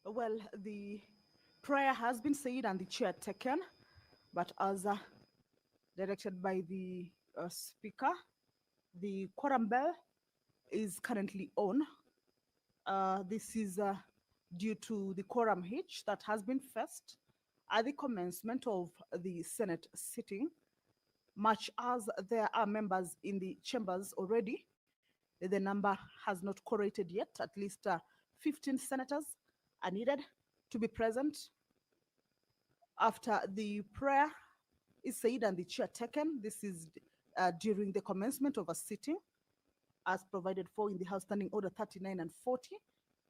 Well, the prayer has been said and the chair taken, but as directed by the speaker, the quorum bell is currently on. This is due to the quorum hitch that has been faced at the commencement of the Senate sitting. Much as there are members in the chambers already, the number has not correlated yet. At least 15 senators are needed to be present after the prayer is said and the chair taken. This is during the commencement of a sitting as provided for in the House Standing Order 39 and 40.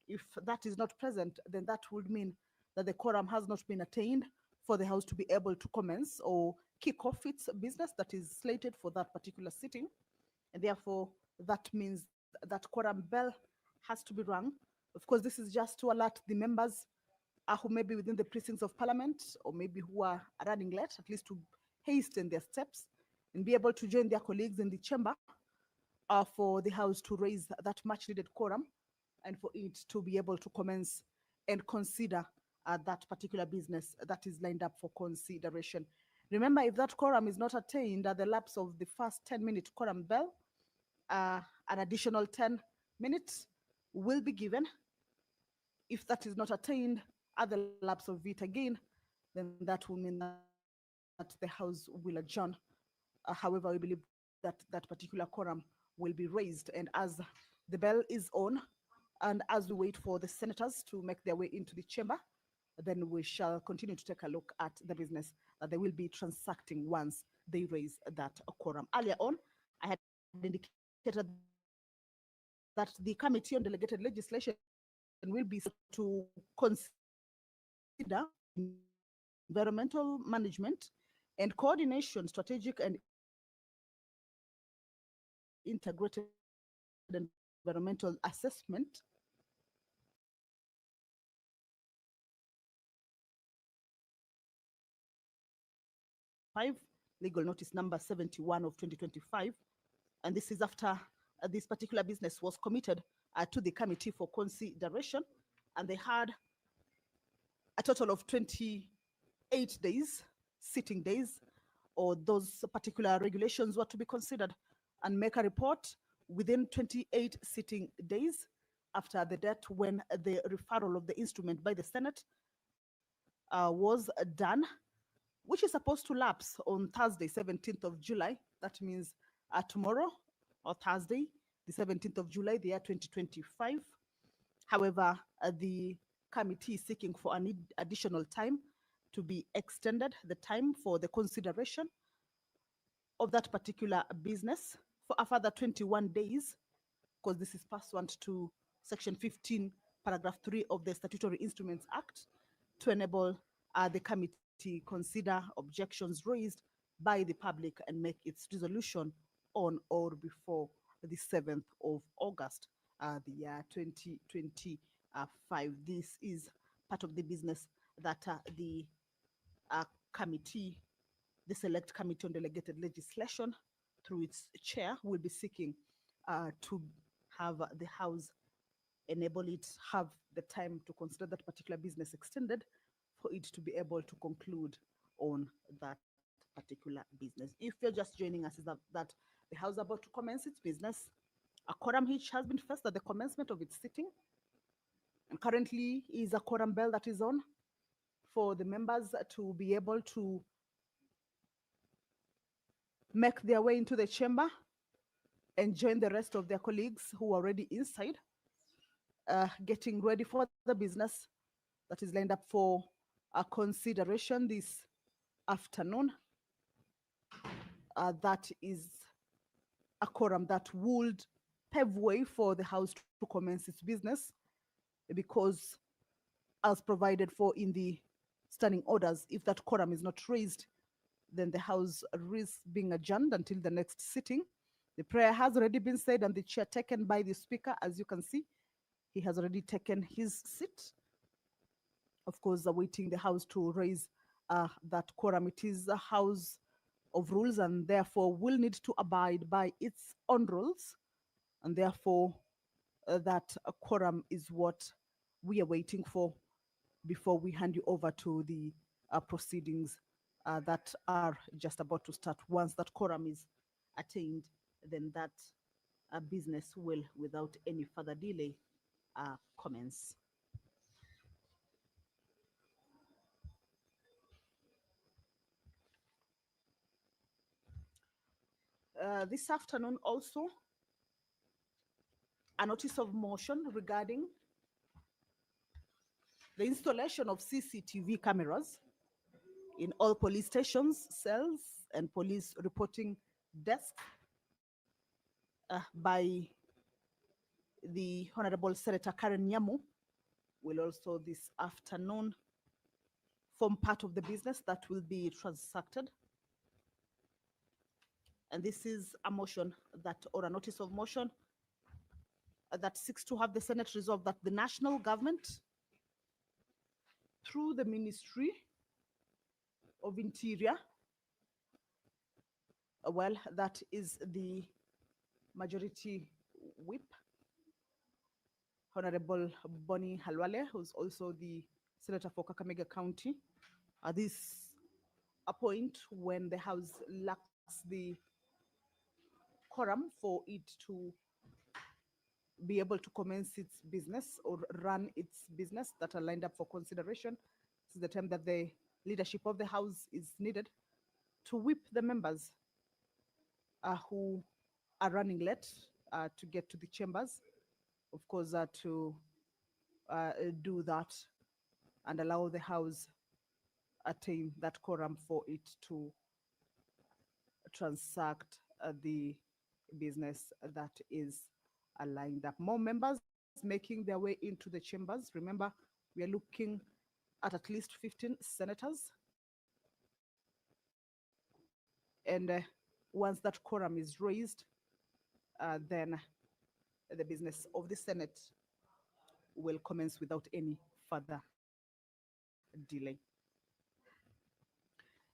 If that is not present, then that would mean that the quorum has not been attained for the House to be able to commence or kick off its business that is slated for that particular sitting. And therefore, that means that quorum bell has to be rung. Of course, this is just to alert the members who may be within the precincts of Parliament or maybe who are running late, at least to hasten their steps and be able to join their colleagues in the chamber for the House to raise that much needed quorum and for it to be able to commence and consider that particular business that is lined up for consideration. Remember, if that quorum is not attained at the lapse of the first 10-minute quorum bell, an additional 10 minutes will be given. If that is not attained at the lapse of it again, then that will mean that the House will adjourn. However, we believe that that particular quorum will be raised. And as the bell is on, and as we wait for the senators to make their way into the chamber, then we shall continue to take a look at the business that they will be transacting once they raise that quorum. Earlier on, I had indicated that the Committee on Delegated Legislation will be to consider environmental management and coordination, strategic and integrated environmental assessment legal notice number 71 of 2025. And this is after this particular business was committed to the committee for consideration, and they had a total of 28 days, sitting days, or those particular regulations were to be considered and make a report within 28 sitting days after the date when the referral of the instrument by the Senate was done, which is supposed to lapse on Thursday, 17th of July. That means tomorrow or Thursday, the 17th of July, the year 2025. However, the committee is seeking for an additional time to be extended, the time for the consideration of that particular business for a further 21 days, because this is pursuant to Section 15, Paragraph 3 of the Statutory Instruments Act, to enable the committee consider objections raised by the public and make its resolution on or before the 7th of August, the year 2025. This is part of the business that the committee, the Select Committee on Delegated Legislation, through its chair, will be seeking to have the House enable it, have the time to consider that particular business extended for it to be able to conclude on that particular business. If you're just joining us, is that the House is about to commence its business. A quorum hitch has been faced at the commencement of its sitting, and currently is a quorum bell that is on for the members to be able to make their way into the chamber and join the rest of their colleagues who are already inside, getting ready for the business that is lined up for a consideration this afternoon. That is a quorum that would pave way for the House to commence its business, because as provided for in the standing orders, if that quorum is not raised, then the House risks being adjourned until the next sitting. The prayer has already been said and the chair taken by the speaker. As you can see, he has already taken his seat, of course, awaiting the House to raise that quorum. It is a House of rules and therefore will need to abide by its own rules, and therefore that quorum is what we are waiting for before we hand you over to the proceedings that are just about to start. Once that quorum is attained, then that business will, without any further delay, commence. This afternoon also, a notice of motion regarding the installation of CCTV cameras in all police stations, cells, and police reporting desks by the Honorable Senator Karen Nyamu will also this afternoon form part of the business that will be transacted. And this is a motion that, or a notice of motion that seeks to have the Senate resolve that the national government, through the Ministry of Interior, well, that is the majority whip, Honorable Bonnie Halwale, who's also the Senator for Kakamega County. This a point when the House lacks the quorum for it to be able to commence its business or run its business that are lined up for consideration. This is the time that the leadership of the House is needed to whip the members who are running late to get to the chambers, of course, to do that and allow the House attain that quorum for it to transact the business that is lined up. More members making their way into the chambers. Remember, we are looking at least 15 senators. And once that quorum is raised, then the business of the Senate will commence without any further delay.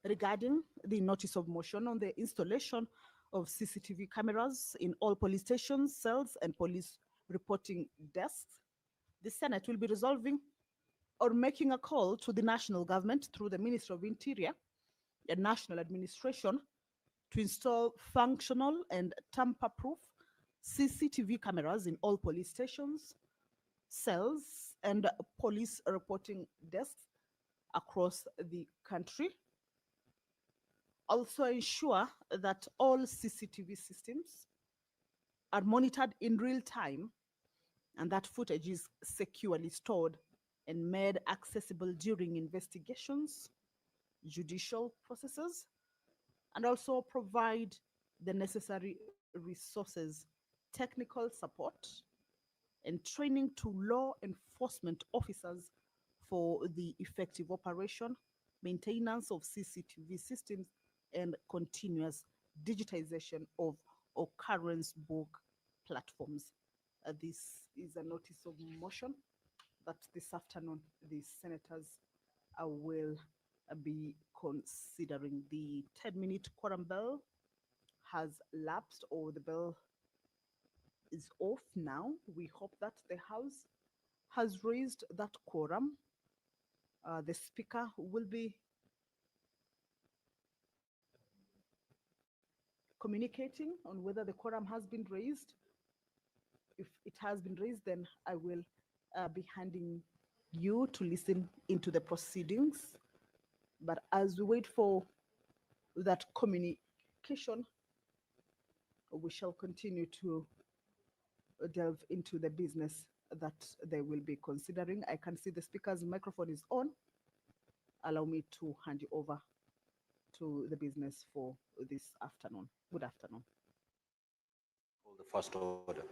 Regarding the notice of motion on the installation of CCTV cameras in all police stations, cells, and police reporting desks, the Senate will be resolving or making a call to the national government through the Ministry of Interior and National Administration to install functional and tamper-proof CCTV cameras in all police stations, cells, and police reporting desks across the country. Also ensure that all CCTV systems are monitored in real time and that footage is securely stored and made accessible during investigations, judicial processes, and also provide the necessary resources, technical support, and training to law enforcement officers for the effective operation, maintenance of CCTV systems, and continuous digitization of occurrence book platforms. This is a notice of motion that this afternoon the senators will be considering. The 10-minute quorum bell has lapsed, or the bell is off now. We hope that the House has raised that quorum. The Speaker will be communicating on whether the quorum has been raised. If it has been raised, then I will be handing you to listen into the proceedings. But as we wait for that communication, we shall continue to delve into the business that they will be considering. I can see the speaker's microphone is on. Allow me to hand you over to the business for this afternoon. Good afternoon. The first order.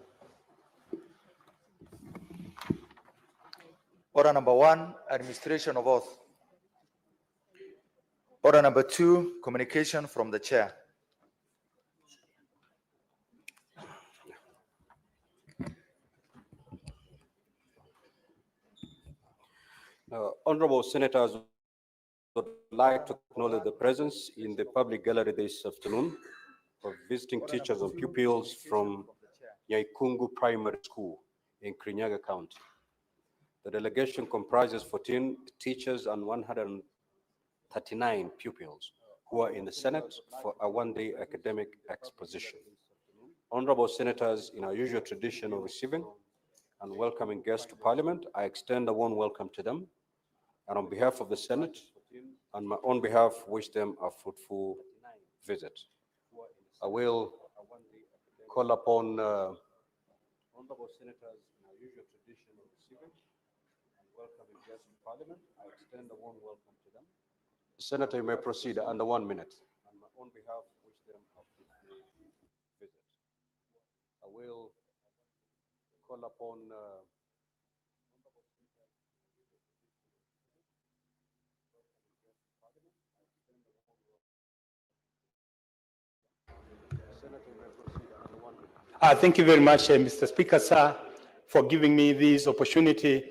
Order number 1, administration of oath. Order number 2, communication from the chair. Honorable Senators, would like to acknowledge the presence in the public gallery this afternoon of visiting teachers and pupils from Nyaikungu Primary School in Kirinyaga County. The delegation comprises 14 teachers and 139 pupils who are in the Senate for a one-day academic exposition. Honorable Senators, in our usual tradition of receiving and welcoming guests to Parliament, I extend a warm welcome to them, and on behalf of the Senate and my own behalf, wish them a fruitful visit. I will call upon honorable senators in our usual tradition of receiving and welcoming guests to Parliament. I extend a warm welcome to them. Senator, you may proceed under 1 minute. On my own behalf, wish them a fruitful visit. I will call upon Thank you very much, Mr. Speaker, sir, for giving me this opportunity.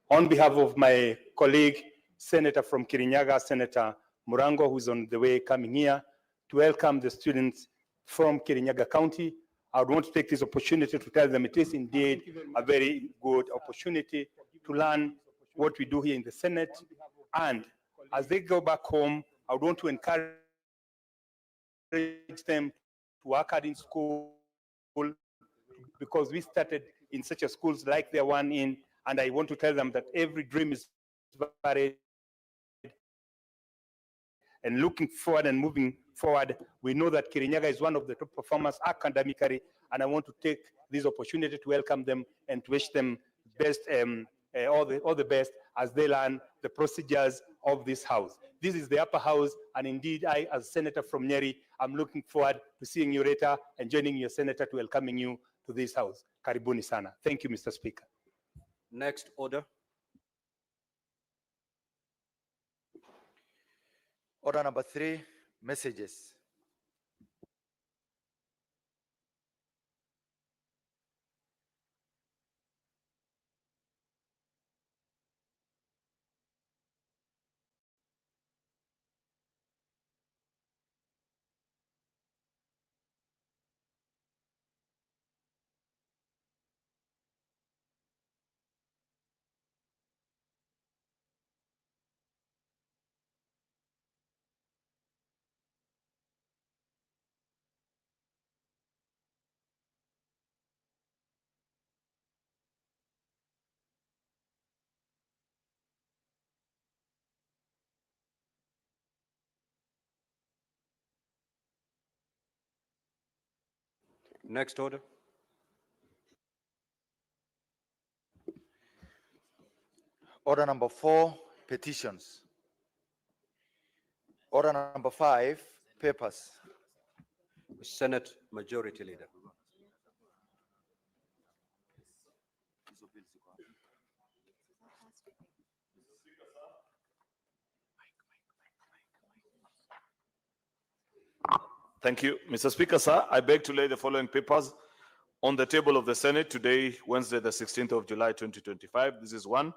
On behalf of my colleague, Senator from Kirinyaga, Senator Murango, who's on the way coming here, to welcome the students from Kirinyaga County. I would want to take this opportunity to tell them it is indeed a very good opportunity to learn what we do here in the Senate. And as they go back home, I would want to encourage them to work hard in school, because we started in such a schools like the one in, and I want to tell them that every dream is varied, and looking forward and moving forward, we know that Kirinyaga is one of the top performers academically, and I want to take this opportunity to welcome them and to wish them best, all the best as they learn the procedures of this house. This is the upper house, and indeed, I, as Senator from Nyeri, I'm looking forward to seeing you later and joining your senator to welcoming you to this house. Karibuni sana. Thank you, Mr. Speaker. next order. Order number 3, messages. Next order. Order number 4, petitions. Order number 5, papers. Senate Majority Leader. Thank you, Mr. Speaker, sir. I beg to lay the following papers on the table of the Senate today, Wednesday, the 16th of July, 2025. This is 1,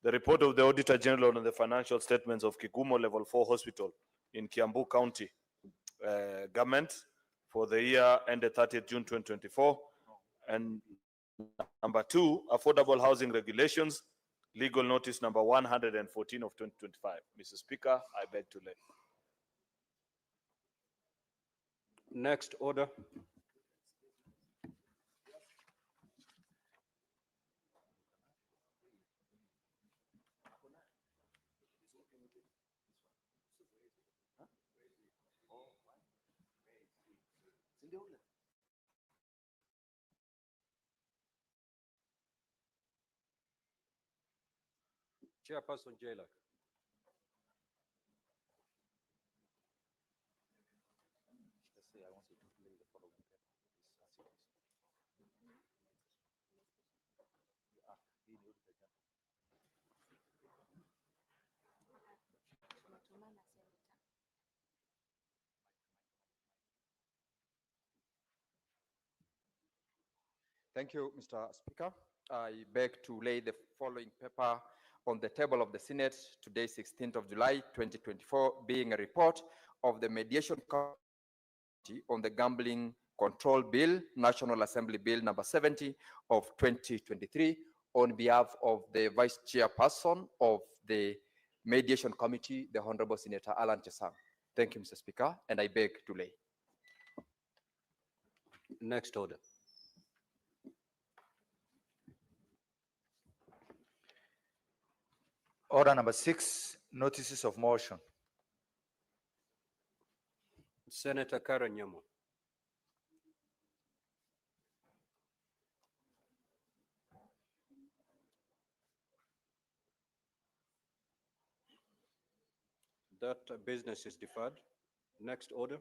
the report of the Auditor General on the financial statements of Kigumo Level 4 Hospital in Kiambu County government for the year ended 30th June 2024. And number 2, affordable housing regulations, legal notice number 114 of 2025. Mr. Speaker, I beg to lay. Next order. Chairperson Jailer. Thank you, Mr. Speaker. I beg to lay the following paper on the table of the Senate today, 16th of July, 2024, being a report of the Mediation Committee on the Gambling Control Bill, National Assembly Bill number 70 of 2023, on behalf of the Vice Chairperson of the Mediation Committee, the Honorable Senator Alan Chesang. Thank you, Mr. Speaker, and I beg to lay. Next order. Order number 6, notices of motion. Senator Karen Nyamu. That business is deferred. Next order.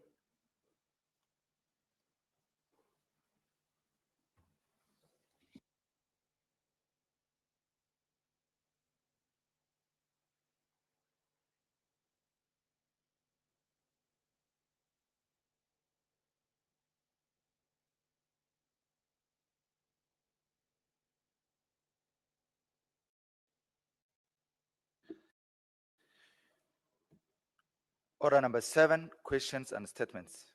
Order number 7, questions and statements.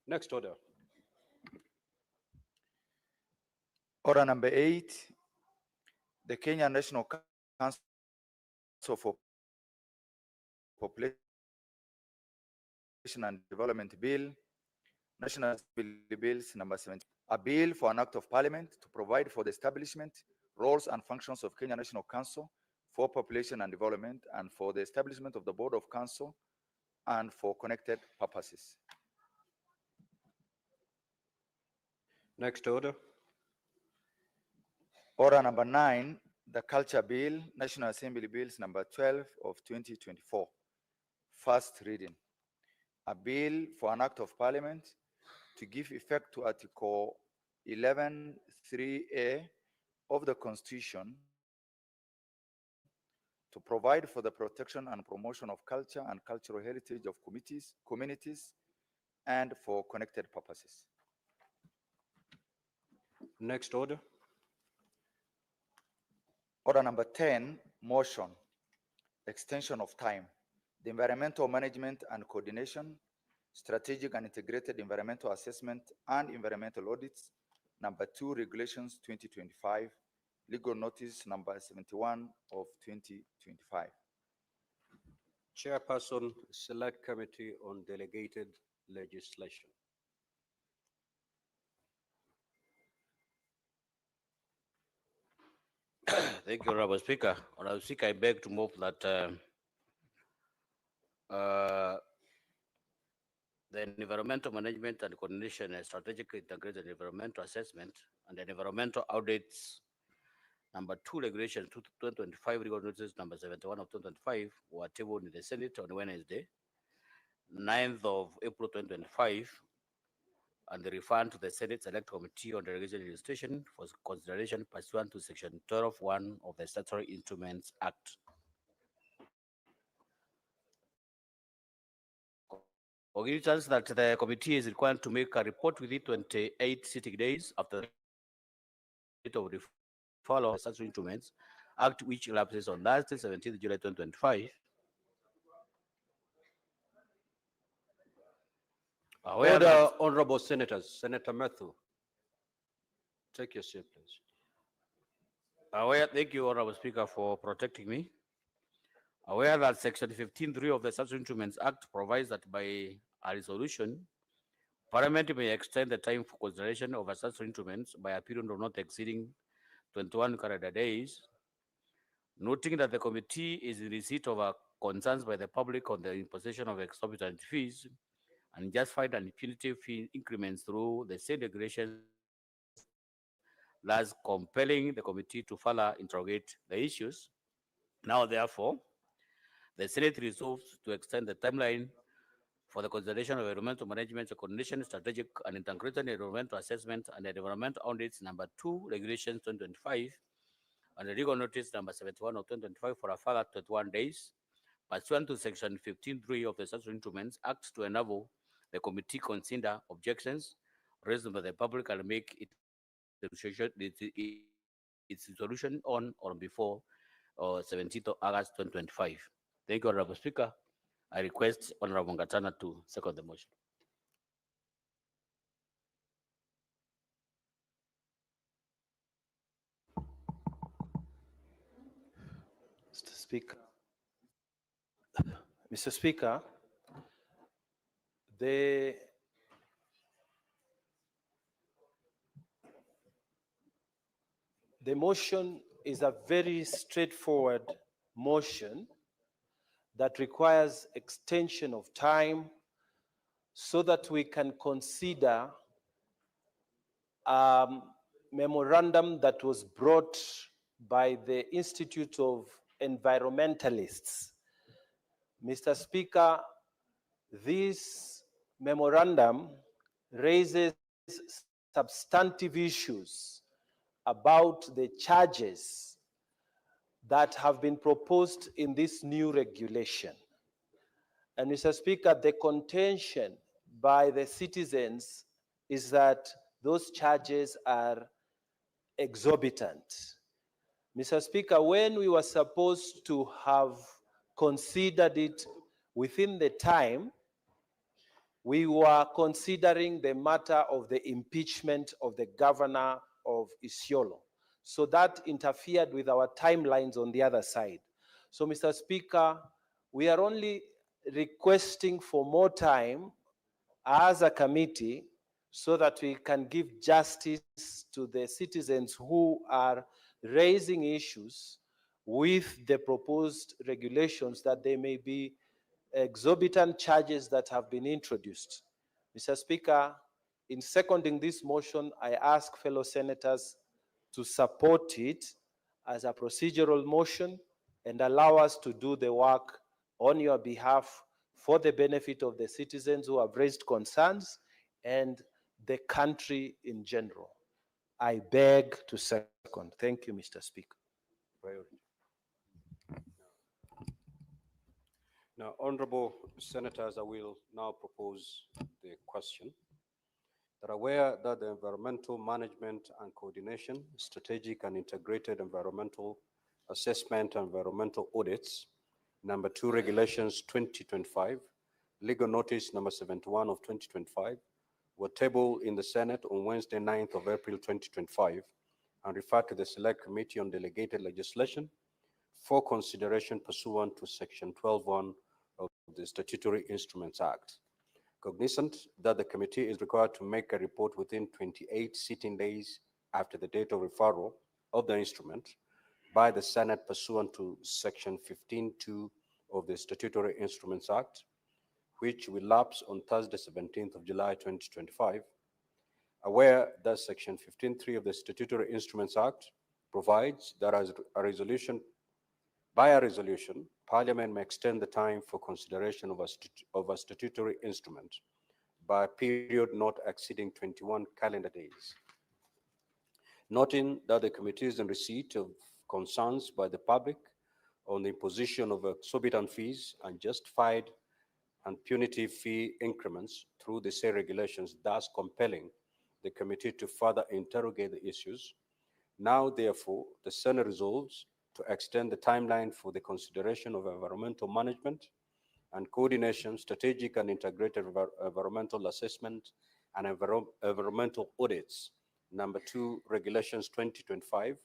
Next order. Order number 8, the Kenya National Council for Population and Development Bill, National Assembly Bills number 70, a bill for an act of parliament to provide for the establishment, roles and functions of Kenya National Council for Population and Development and for the establishment of the Board of Council and for connected purposes. Next order. Order number 9, the Culture Bill, National Assembly Bills number 12 of 2024. First reading. A bill for an act of parliament to give effect to Article 11(3)(a) of the Constitution to provide for the protection and promotion of culture and cultural heritage of communities, and for connected purposes. Next order. Order number 10, motion, extension of time. The environmental management and coordination, strategic and integrated environmental assessment and environmental audits, number 2, regulations 2025, legal notice number 71 of 2025. Chairperson, Select Committee on Delegated Legislation. Thank you, Honorable Speaker. Honorable Speaker, I beg to move that the environmental management and coordination and strategic integrated environmental assessment and the environmental audits number 2 regulation 2025 legal notice number 71 of 2025 were tabled in the Senate on Wednesday, 9th of April 2025, and they referred to the Senate Select Committee on Delegation Legislation for consideration pursuant to Section 12(1) of the Statutory Instruments Act. Cognizance that the committee is required to make a report within 28 sitting days after the date of referral of the Statutory Instruments Act, which elapses on Thursday, 17th July 2025. Order, honorable senators. Senator Matthew, take your seat, please. Thank you, Honorable Speaker, for protecting me. Aware that Section 15(3) of the Statutory Instruments Act provides that by a resolution, Parliament may extend the time for consideration of statutory instruments by a period of not exceeding 21 calendar days. Noting that the committee is in receipt of concerns by the public on the imposition of exorbitant fees and justified and punitive fee increments through the same regulations, thus compelling the committee to further interrogate the issues. Now, therefore, the Senate resolves to extend the timeline for the consideration of environmental management, coordination, strategic and integrated environmental assessment and environmental audits number 2, regulations 2025, and the legal notice number 71 of 2025 for a further 21 days, pursuant to Section 15(3) of the Statutory Instruments Act, to enable the committee consider objections raised by the public and make its resolution on or before or 17th of August 2025. Thank you, Honorable Speaker. I request Honorable Ngatana to second the motion. Mr. Speaker. Mr. Speaker, the motion is a very straightforward motion that requires extension of time so that we can consider memorandum that was brought by the Institute of Environmentalists. Mr. Speaker, this memorandum raises substantive issues about the charges that have been proposed in this new regulation. And Mr. Speaker, the contention by the citizens is that those charges are exorbitant. Mr. Speaker, when we were supposed to have considered it within the time, we were considering the matter of the impeachment of the governor of Isiolo. So that interfered with our timelines on the other side. So, Mr. Speaker, we are only requesting for more time as a committee so that we can give justice to the citizens who are raising issues with the proposed regulations, that there may be exorbitant charges that have been introduced. Mr. Speaker, in seconding this motion, I ask fellow senators to support it as a procedural motion and allow us to do the work on your behalf for the benefit of the citizens who have raised concerns and the country in general. I beg to second. Thank you, Mr. Speaker. Priority. Now, honorable senators, I will now propose the question. That are aware that the environmental management and coordination, strategic and integrated environmental assessment and environmental audits, number 2 regulations 2025, legal notice number 71 of 2025, were tabled in the Senate on Wednesday, 9th of April 2025, and referred to the Select Committee on Delegated Legislation for consideration pursuant to Section 12(1) of the Statutory Instruments Act. Cognizant that the committee is required to make a report within 28 sitting days after the date of referral of the instrument by the Senate pursuant to Section 15(2) of the Statutory Instruments Act, which will lapse on Thursday, 17th of July 2025, aware that Section 15(3) of the Statutory Instruments Act provides that as a resolution, Parliament may extend the time for consideration of a statutory instrument by a period not exceeding 21 calendar days. Noting that the committee is in receipt of concerns by the public on the imposition of exorbitant fees and justified and punitive fee increments through the said regulations, thus compelling the committee to further interrogate the issues. Now, therefore, the Senate resolves to extend the timeline for the consideration of environmental management and coordination, strategic and integrated environmental assessment and environmental audits, number 2 regulations 2025,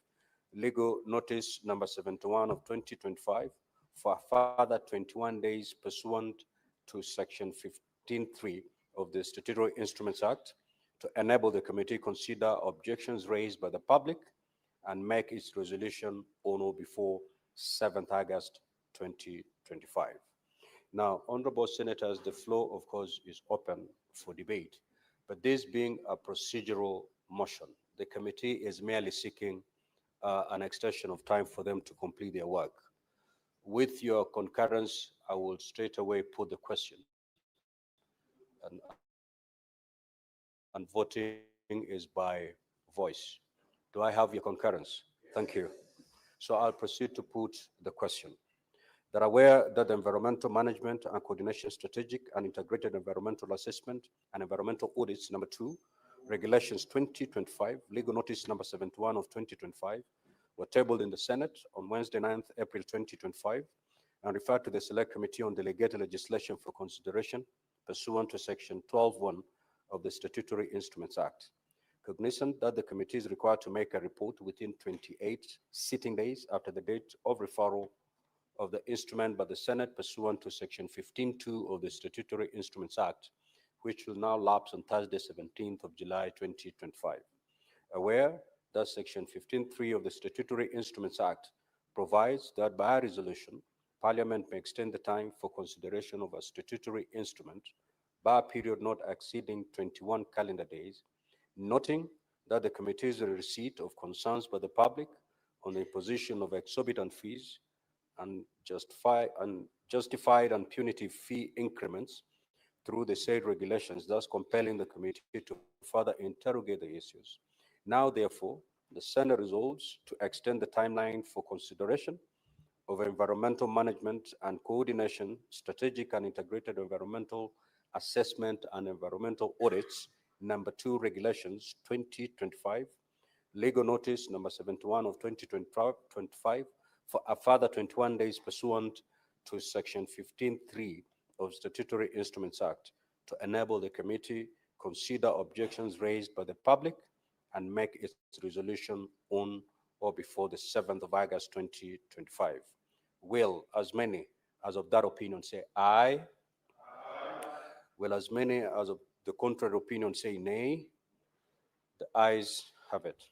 legal notice number 71 of 2025, for a further 21 days pursuant to Section 15(3) of the Statutory Instruments Act to enable the committee consider objections raised by the public and make its resolution on or before 7th August 2025. Now, honorable senators, the floor, of course, is open for debate, but this being a procedural motion, the committee is merely seeking an extension of time for them to complete their work. With your concurrence, I will straight away put the question, and voting is by voice. Do I have your concurrence? Thank you. So I'll proceed to put the question. That are aware that the environmental management and coordination strategic and integrated environmental assessment and environmental audits, number 2, regulations 2025, legal notice number 71 of 2025, were tabled in the Senate on Wednesday, 9th April 2025, and referred to the Select Committee on Delegated Legislation for consideration pursuant to Section 12(1) of the Statutory Instruments Act. Cognizant that the committee is required to make a report within 28 sitting days after the date of referral of the instrument by the Senate pursuant to Section 15(2) of the Statutory Instruments Act, which will now lapse on Thursday, 17th of July, 2025. Aware that Section 15(3) of the Statutory Instruments Act provides that by a resolution, Parliament may extend the time for consideration of a statutory instrument by a period not exceeding 21 calendar days, noting that the committee's receipt of concerns by the public on the imposition of exorbitant fees and justified and punitive fee increments through the said regulations, thus compelling the committee to further interrogate the issues. Now, therefore, the Senate resolves to extend the timeline for consideration of environmental management and coordination, strategic and integrated environmental assessment and environmental audits, number 2 regulations 2025, legal notice number 71 of 2025 for a further 21 days pursuant to Section 15(3) of Statutory Instruments Act to enable the committee consider objections raised by the public and make its resolution on or before the 7th of August 2025. Will as many as of that opinion say aye? Will as many as of the contrary opinion say nay? The ayes have it.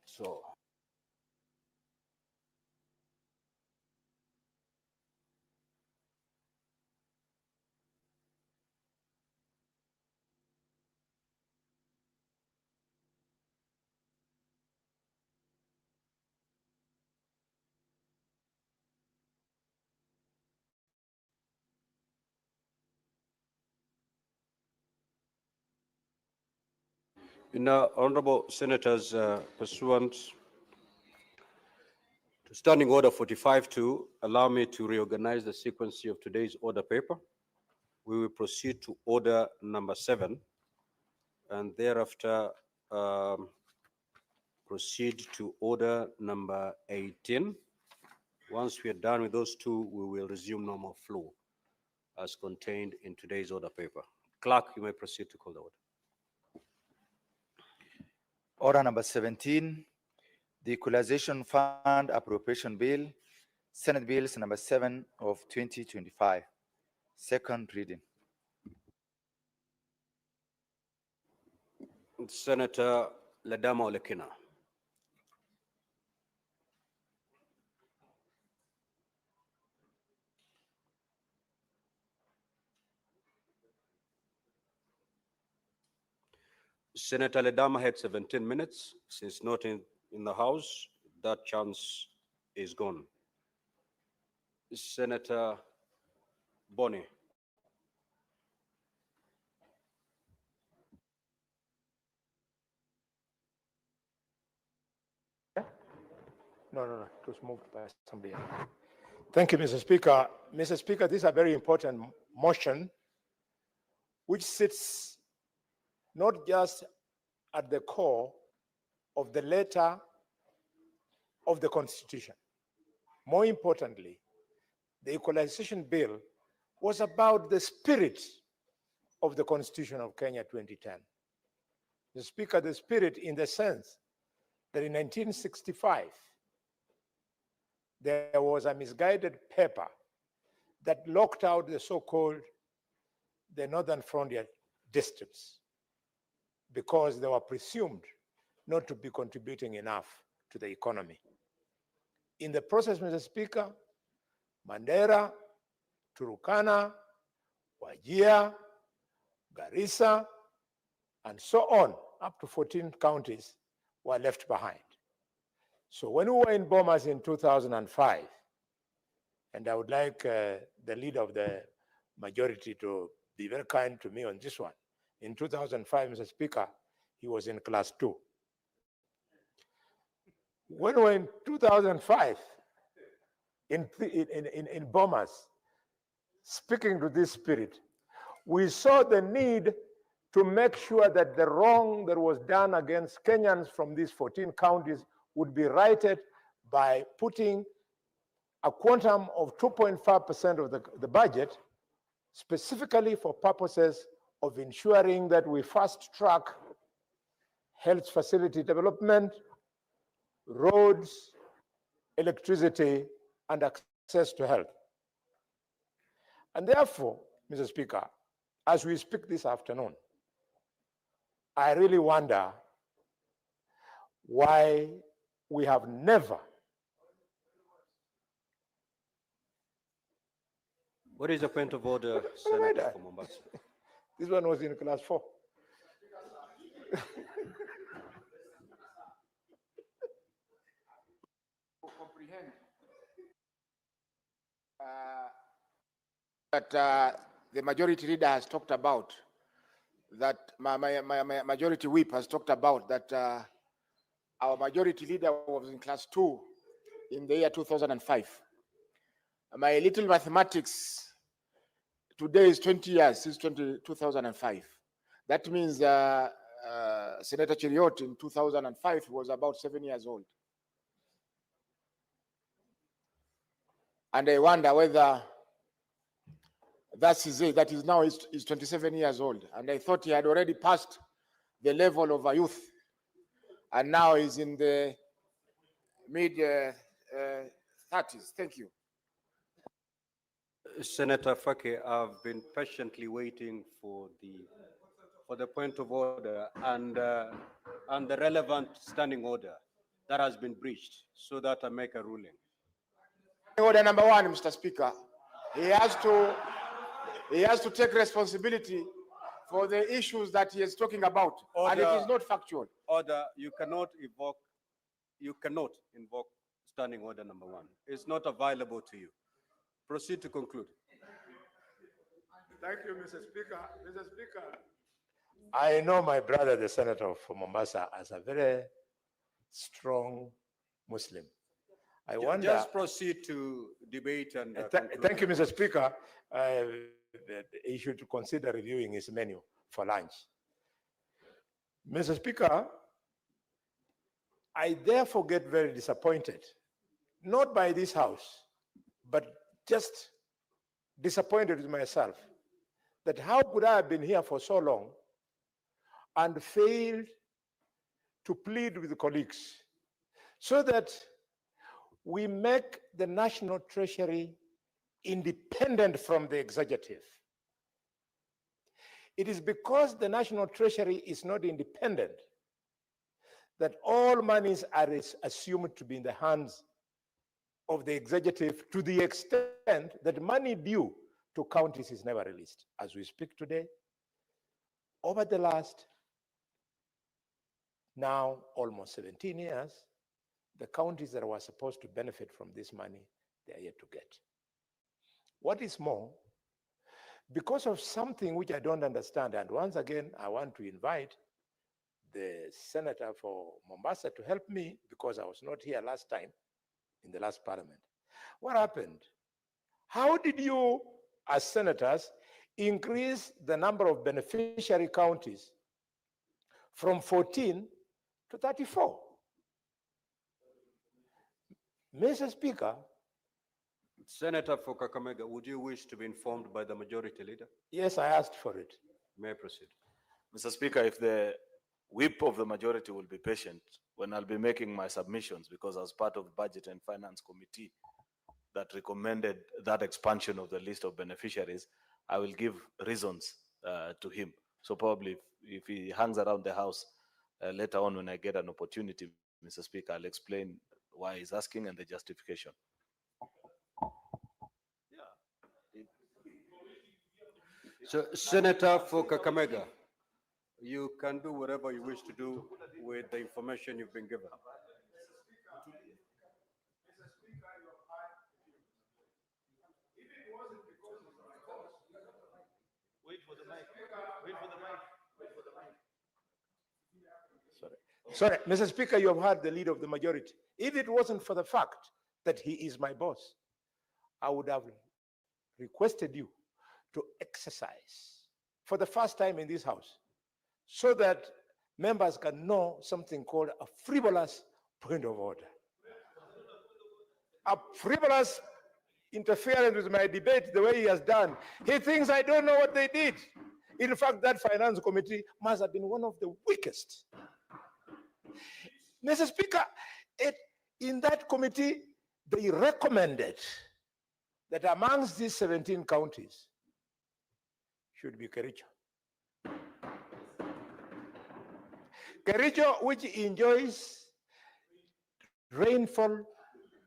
So, honorable senators, pursuant to Standing Order 45-2, allow me to reorganize the sequence of today's order paper. We will proceed to order number 7, and thereafter proceed to order number 18. Once we are done with those two, we will resume normal flow as contained in today's order paper. Clerk, you may proceed to call the order. Order number 17, the Equalization Fund Appropriation Bill, Senate Bills number 7 of 2025. Second reading. Senator Ledama Olekina. Senator Ledama had 17 minutes. Since not in the House, that chance is gone. Senator Boni. No, it was moved by somebody else. Thank you, Mr. Speaker. Mr. Speaker, this is a very important motion which sits not just at the core of the letter of the Constitution. More importantly, the Equalization Bill was about the spirit of the Constitution of Kenya 2010. The Speaker, the spirit in the sense that in 1965, there was a misguided paper that locked out the so-called the Northern Frontier districts because they were presumed not to be contributing enough to the economy. In the process, Mr. Speaker, Mandera, Turukana, Wajir, Garissa, and so on, up to 14 counties were left behind. So when we were in Bomas in 2005, and I would like the leader of the majority to be very kind to me on this one. In 2005, Mr. Speaker, he was in class 2. When we were in 2005, in Bomas, speaking to this spirit, we saw the need to make sure that the wrong that was done against Kenyans from these 14 counties would be righted by putting a quantum of 2.5% of the budget specifically for purposes of ensuring that we fast track health facility development, roads, electricity, and access to health. And therefore, Mr. Speaker, as we speak this afternoon, I really wonder why we have never. What is the point of order, Senator from Mombasa? This one was in class 4. Comprehend that the majority leader has talked about, that my majority whip has talked about, that our majority leader was in class 2 in the year 2005. My little mathematics, today is 20 years since 2005. That means Senator Cheriot in 2005 was about 7 years old. And I wonder whether that's his age, that is now is 27 years old. And I thought he had already passed the level of a youth. And now he's in the mid 30s. Thank you. Senator Fake, I've been patiently waiting for the point of order and the relevant standing order that has been breached, so that I make a ruling. Order number 1, Mr. Speaker, he has to take responsibility for the issues that he is talking about, and it is not factual. Order, you cannot invoke standing order number 1. It's not available to you. Proceed to conclude. Thank you, Mr. Speaker. Mr. Speaker, I know my brother, the senator from Mombasa, as a very strong Muslim. I wonder. Just proceed to debate and. Thank you, Mr. Speaker. He should consider reviewing his menu for lunch. Mr. Speaker, I therefore get very disappointed, not by this House, but just disappointed with myself, that how could I have been here for so long and failed to plead with the colleagues so that we make the National Treasury independent from the executive. It is because the National Treasury is not independent that all monies are assumed to be in the hands of the executive, to the extent that money due to counties is never released. As we speak today, over the last now almost 17 years, the counties that were supposed to benefit from this money, they are yet to get. What is more, because of something which I don't understand, and once again, I want to invite the senator for Mombasa to help me, because I was not here last time in the last parliament. What happened? How did you, as senators, increase the number of beneficiary counties from 14 to 34? Mr. Speaker. Senator for Kakamega, would you wish to be informed by the majority leader? Yes, I asked for it. May I proceed? Mr. Speaker, if the whip of the majority will be patient when I'll be making my submissions, because as part of Budget and Finance Committee that recommended that expansion of the list of beneficiaries, I will give reasons to him. So probably if he hangs around the House later on when I get an opportunity, Mr. Speaker, I'll explain why he's asking and the justification. So, Senator for Kakamega, you can do whatever you wish to do with the information you've been given. Wait for the mic. Wait for the mic. Wait for the mic. Sorry, Mr. Speaker, you have heard the leader of the majority. If it wasn't for the fact that he is my boss, I would have requested you to exercise for the first time in this House so that members can know something called a frivolous point of order. A frivolous interference with my debate the way he has done. He thinks I don't know what they did. In fact, that finance committee must have been one of the weakest. Mr. Speaker, in that committee, they recommended that amongst these 17 counties should be Kericho. Kericho, which enjoys rainfall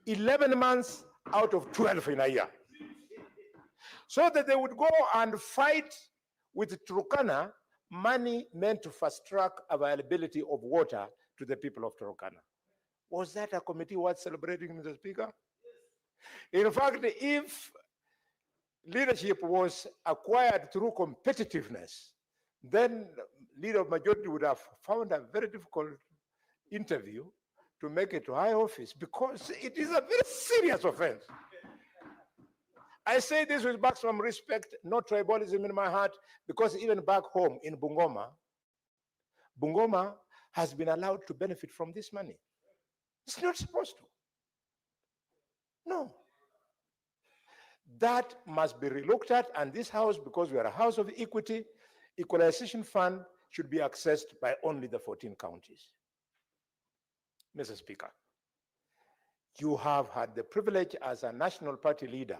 11 months out of 12 in a year. So that they would go and fight with Turkana money meant to fast track availability of water to the people of Turkana. Was that a committee worth celebrating, Mr. Speaker? In fact, if leadership was acquired through competitiveness, then leader of majority would have found a very difficult interview to make it to high office, because it is a very serious offense. I say this with maximum respect, no tribalism in my heart, because even back home in Bungoma, Bungoma has been allowed to benefit from this money. It's not supposed to. No. That must be relooked at, and this house, because we are a house of equity, equalization fund should be accessed by only the 14 counties. Mr. Speaker, you have had the privilege as a national party leader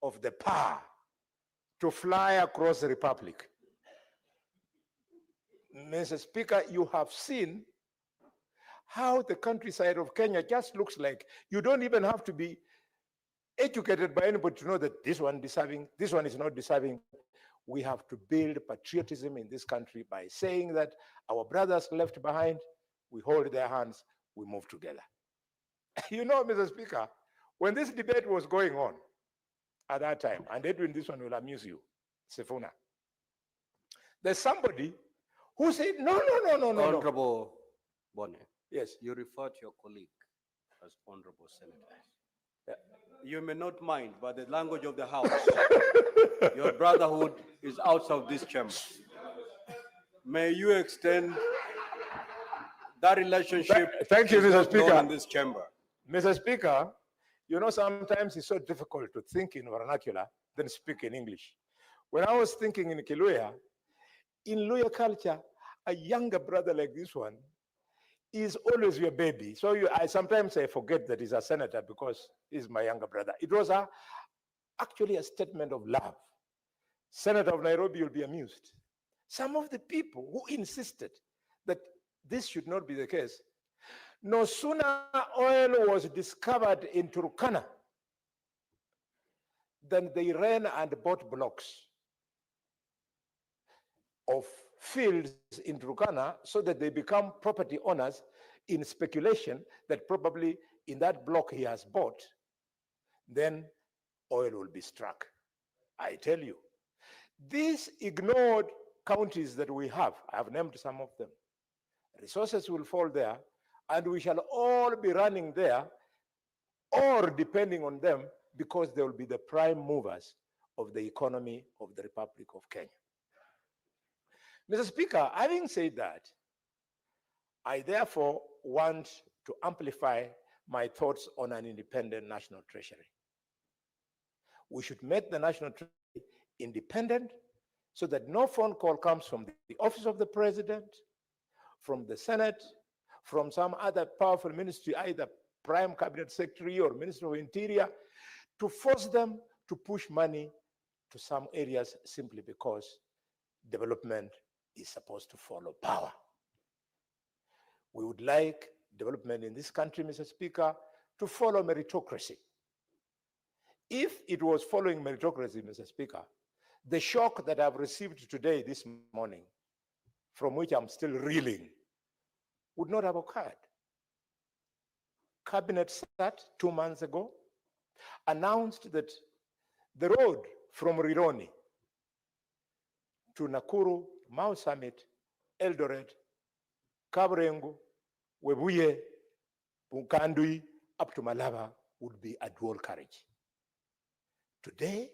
of the power to fly across the republic. Mr. Speaker, you have seen how the countryside of Kenya just looks like. You don't even have to be educated by anybody to know that this one deserving, this one is not deserving. We have to build patriotism in this country by saying that our brothers left behind, we hold their hands, we move together. You know, Mr. Speaker, when this debate was going on at that time, and Edwin, this one will amuse you, Sifuna, there's somebody who said, no. Honorable Bonne, Yes. you refer to your colleague as Honorable Senator. You may not mind, but the language of the House, your brotherhood is outside of this chamber. May you extend that relationship. Thank you, is Mr. not known Speaker. in this chamber. Mr. Speaker, you know, sometimes it's so difficult to think in vernacular than speak in English. When I was thinking in Kiluya, in Luya culture, a younger brother like this one is always your baby. So I sometimes forget that he's a senator because he's my younger brother. It was actually a statement of love. Senator of Nairobi, you'll be amused. Some of the people who insisted that this should not be the case, no sooner oil was discovered in Turkana than they ran and bought blocks of fields in Turkana so that they become property owners in speculation that probably in that block he has bought, then oil will be struck. I tell you, these ignored counties that we have, I have named some of them, resources will fall there, and we shall all be running there or depending on them, because they will be the prime movers of the economy of the Republic of Kenya. Mr. Speaker, having said that, I therefore want to amplify my thoughts on an independent national treasury. We should make the national treasury independent so that no phone call comes from the office of the president, from the Senate, from some other powerful ministry, either prime cabinet secretary or minister of interior, to force them to push money to some areas simply because development is supposed to follow power. We would like development in this country, Mr. Speaker, to follow meritocracy. If it was following meritocracy, Mr. Speaker, the shock that I've received today, this morning, from which I'm still reeling, would not have occurred. Cabinet sat 2 months ago, announced that the road from Rironi to Nakuru, Mau Summit, Eldoret, Kabrengo, Webuye, Punkandui, up to Malaba would be a dual carriage. Today,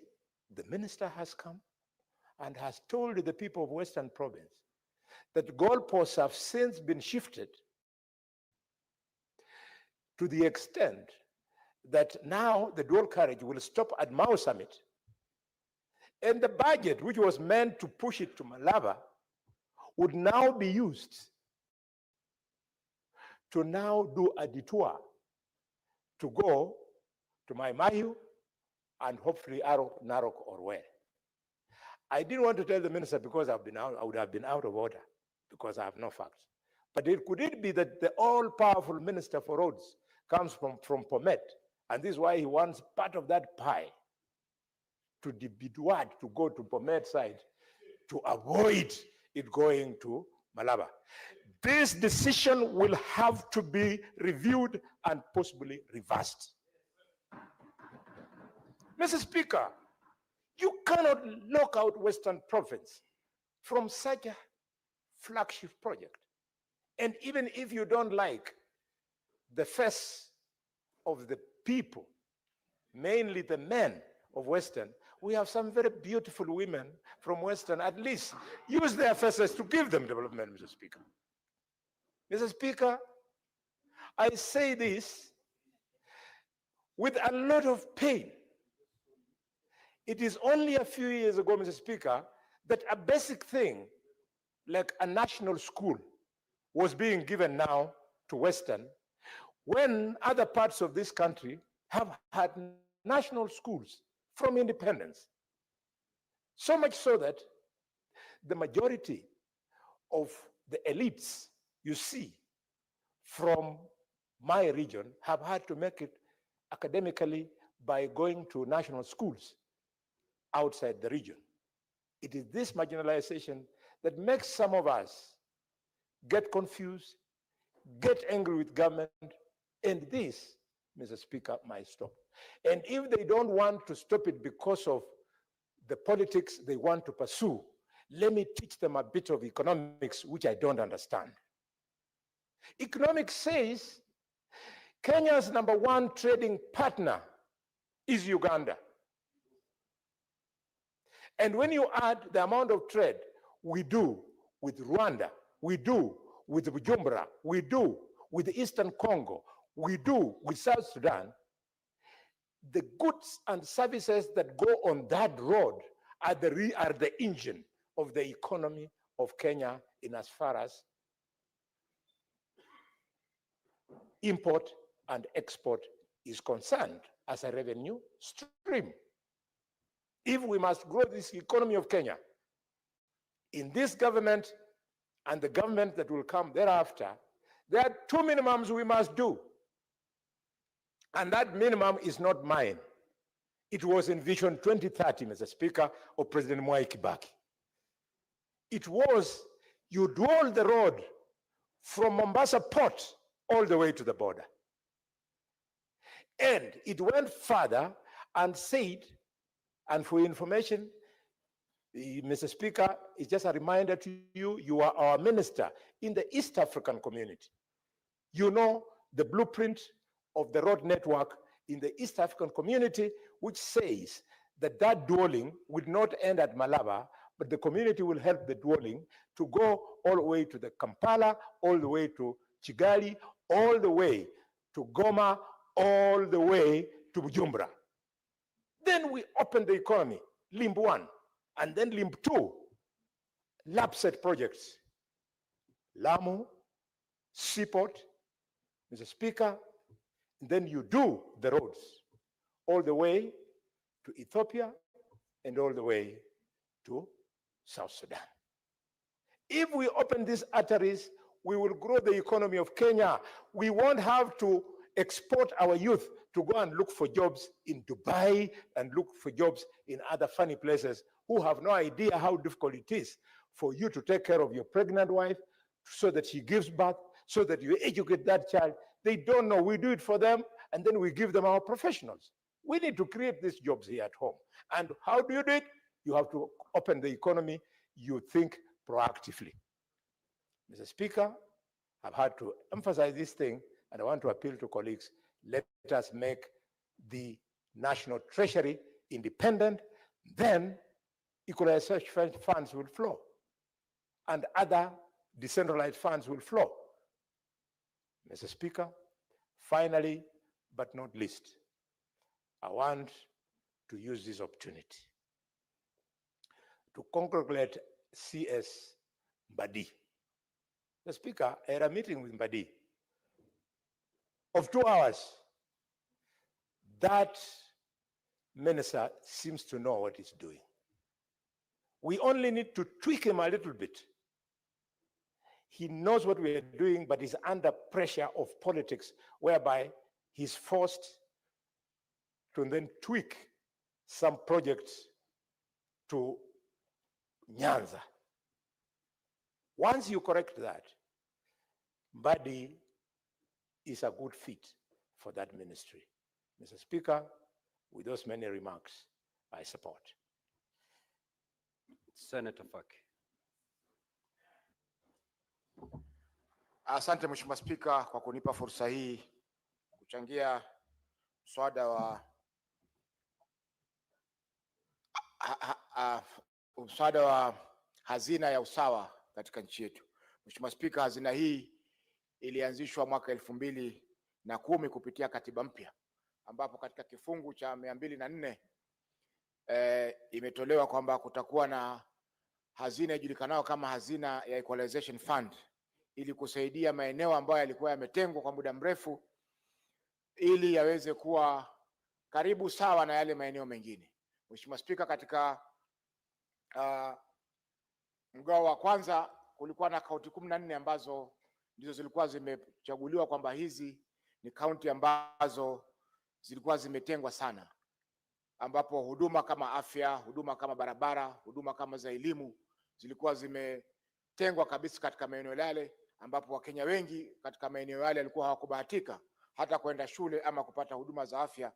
the minister has come and has told the people of Western Province that goalposts have since been shifted to the extent that now the dual carriage will stop at Mao Summit, and the budget, which was meant to push it to Malaba, would now be used to now do a detour to go to Mai Mahiu and hopefully Narok or where. I didn't want to tell the minister because I would have been out of order because I have no facts. But could it be that the all-powerful minister for roads comes from Pomet, and this is why he wants part of that pie to be detourred to go to Pomet side to avoid it going to Malaba. This decision will have to be reviewed and possibly reversed. Mr. Speaker, you cannot lock out Western Province from such a flagship project. And even if you don't like the face of the people, mainly the men of Western, we have some very beautiful women from Western. At least use their faces to give them development, Mr. Speaker. Mr. Speaker, I say this with a lot of pain. It is only a few years ago, Mr. Speaker, that a basic thing like a national school was being given now to Western, when other parts of this country have had national schools from independence. So much so that the majority of the elites you see from my region have had to make it academically by going to national schools outside the region. It is this marginalization that makes some of us get confused, get angry with government, and this, Mr. Speaker, might stop. And if they don't want to stop it because of the politics they want to pursue, let me teach them a bit of economics, which I don't understand. Economics says Kenya's #1 trading partner is Uganda. And when you add the amount of trade we do with Rwanda, we do with Bujumbura, we do with the Eastern Congo, we do with South Sudan, the goods and services that go on that road are the engine of the economy of Kenya in as far as import and export is concerned as a revenue stream. If we must grow this economy of Kenya, in this government and the government that will come thereafter, there are two minimums we must do. And that minimum is not mine. It was in Vision 2030, Mr. Speaker, of President Mwai Kibaki. It was, you dual the road from Mombasa Port all the way to the border. And it went further and said, and for information, Mr. Speaker, it's just a reminder to you, you are our minister in the East African community. You know the blueprint of the road network in the East African community, which says that that dueling would not end at Malaba, but the community will help the dueling to go all the way to the Kampala, all the way to Kigali, all the way to Goma, all the way to Bujumbura. Then we open the economy, Limb 1, and then Limb 2, LAPSET projects, Lamu, Seaport, Mr. Speaker, then you do the roads all the way to Ethiopia and all the way to South Sudan. If we open these arteries, we will grow the economy of Kenya. We won't have to export our youth to go and look for jobs in Dubai and look for jobs in other funny places who have no idea how difficult it is for you to take care of your pregnant wife so that she gives birth, so that you educate that child. They don't know. We do it for them, and then we give them our professionals. We need to create these jobs here at home. And how do you do it? You have to open the economy. You think proactively. Mr. Speaker, I've had to emphasize this thing, and I want to appeal to colleagues. Let us make the national treasury independent, then equalization funds will flow. and other decentralized funds will flow. Mr. Speaker, finally, but not least, I want to use this opportunity to congratulate CS Mbadi. The Speaker, I had a meeting with Mbadi of 2 hours. That minister seems to know what he's doing. We only need to tweak him a little bit. He knows what we are doing, but he's under pressure of politics, whereby he's forced to then tweak some projects to Nyanza. Once you correct that, Mbadi is a good fit for that ministry. Mr. Speaker, with those many remarks, I support. Senator Faki. Asante Mheshimiwa Spika kwa kunipa fursa hii kuchangia mswada wa hazina ya usawa katika nchi yetu. Mheshimiwa Spika, hazina hii ilianzishwa mwaka 2010 kupitia katiba mpya, ambapo katika kifungu cha 204 imetolewa kwamba kutakuwa na hazina ijulikanayo kama hazina ya Equalization Fund, ili kusaidia maeneo ambayo yalikuwa yametengwa kwa muda mrefu ili yaweze kuwa karibu sawa na yale maeneo mengine. Mheshimiwa Spika, katika mgao wa kwanza kulikuwa na kaunti 14 ambazo ndizo zilikuwa zimechaguliwa kwamba hizi ni kaunti ambazo zilikuwa zimetengwa sana, ambapo huduma kama afya, huduma kama barabara, huduma kama za elimu zilikuwa zimetengwa kabisa katika maeneo yale, ambapo Wakenya wengi katika maeneo yale walikuwa hawakubahatika hata kwenda shule ama kupata huduma za afya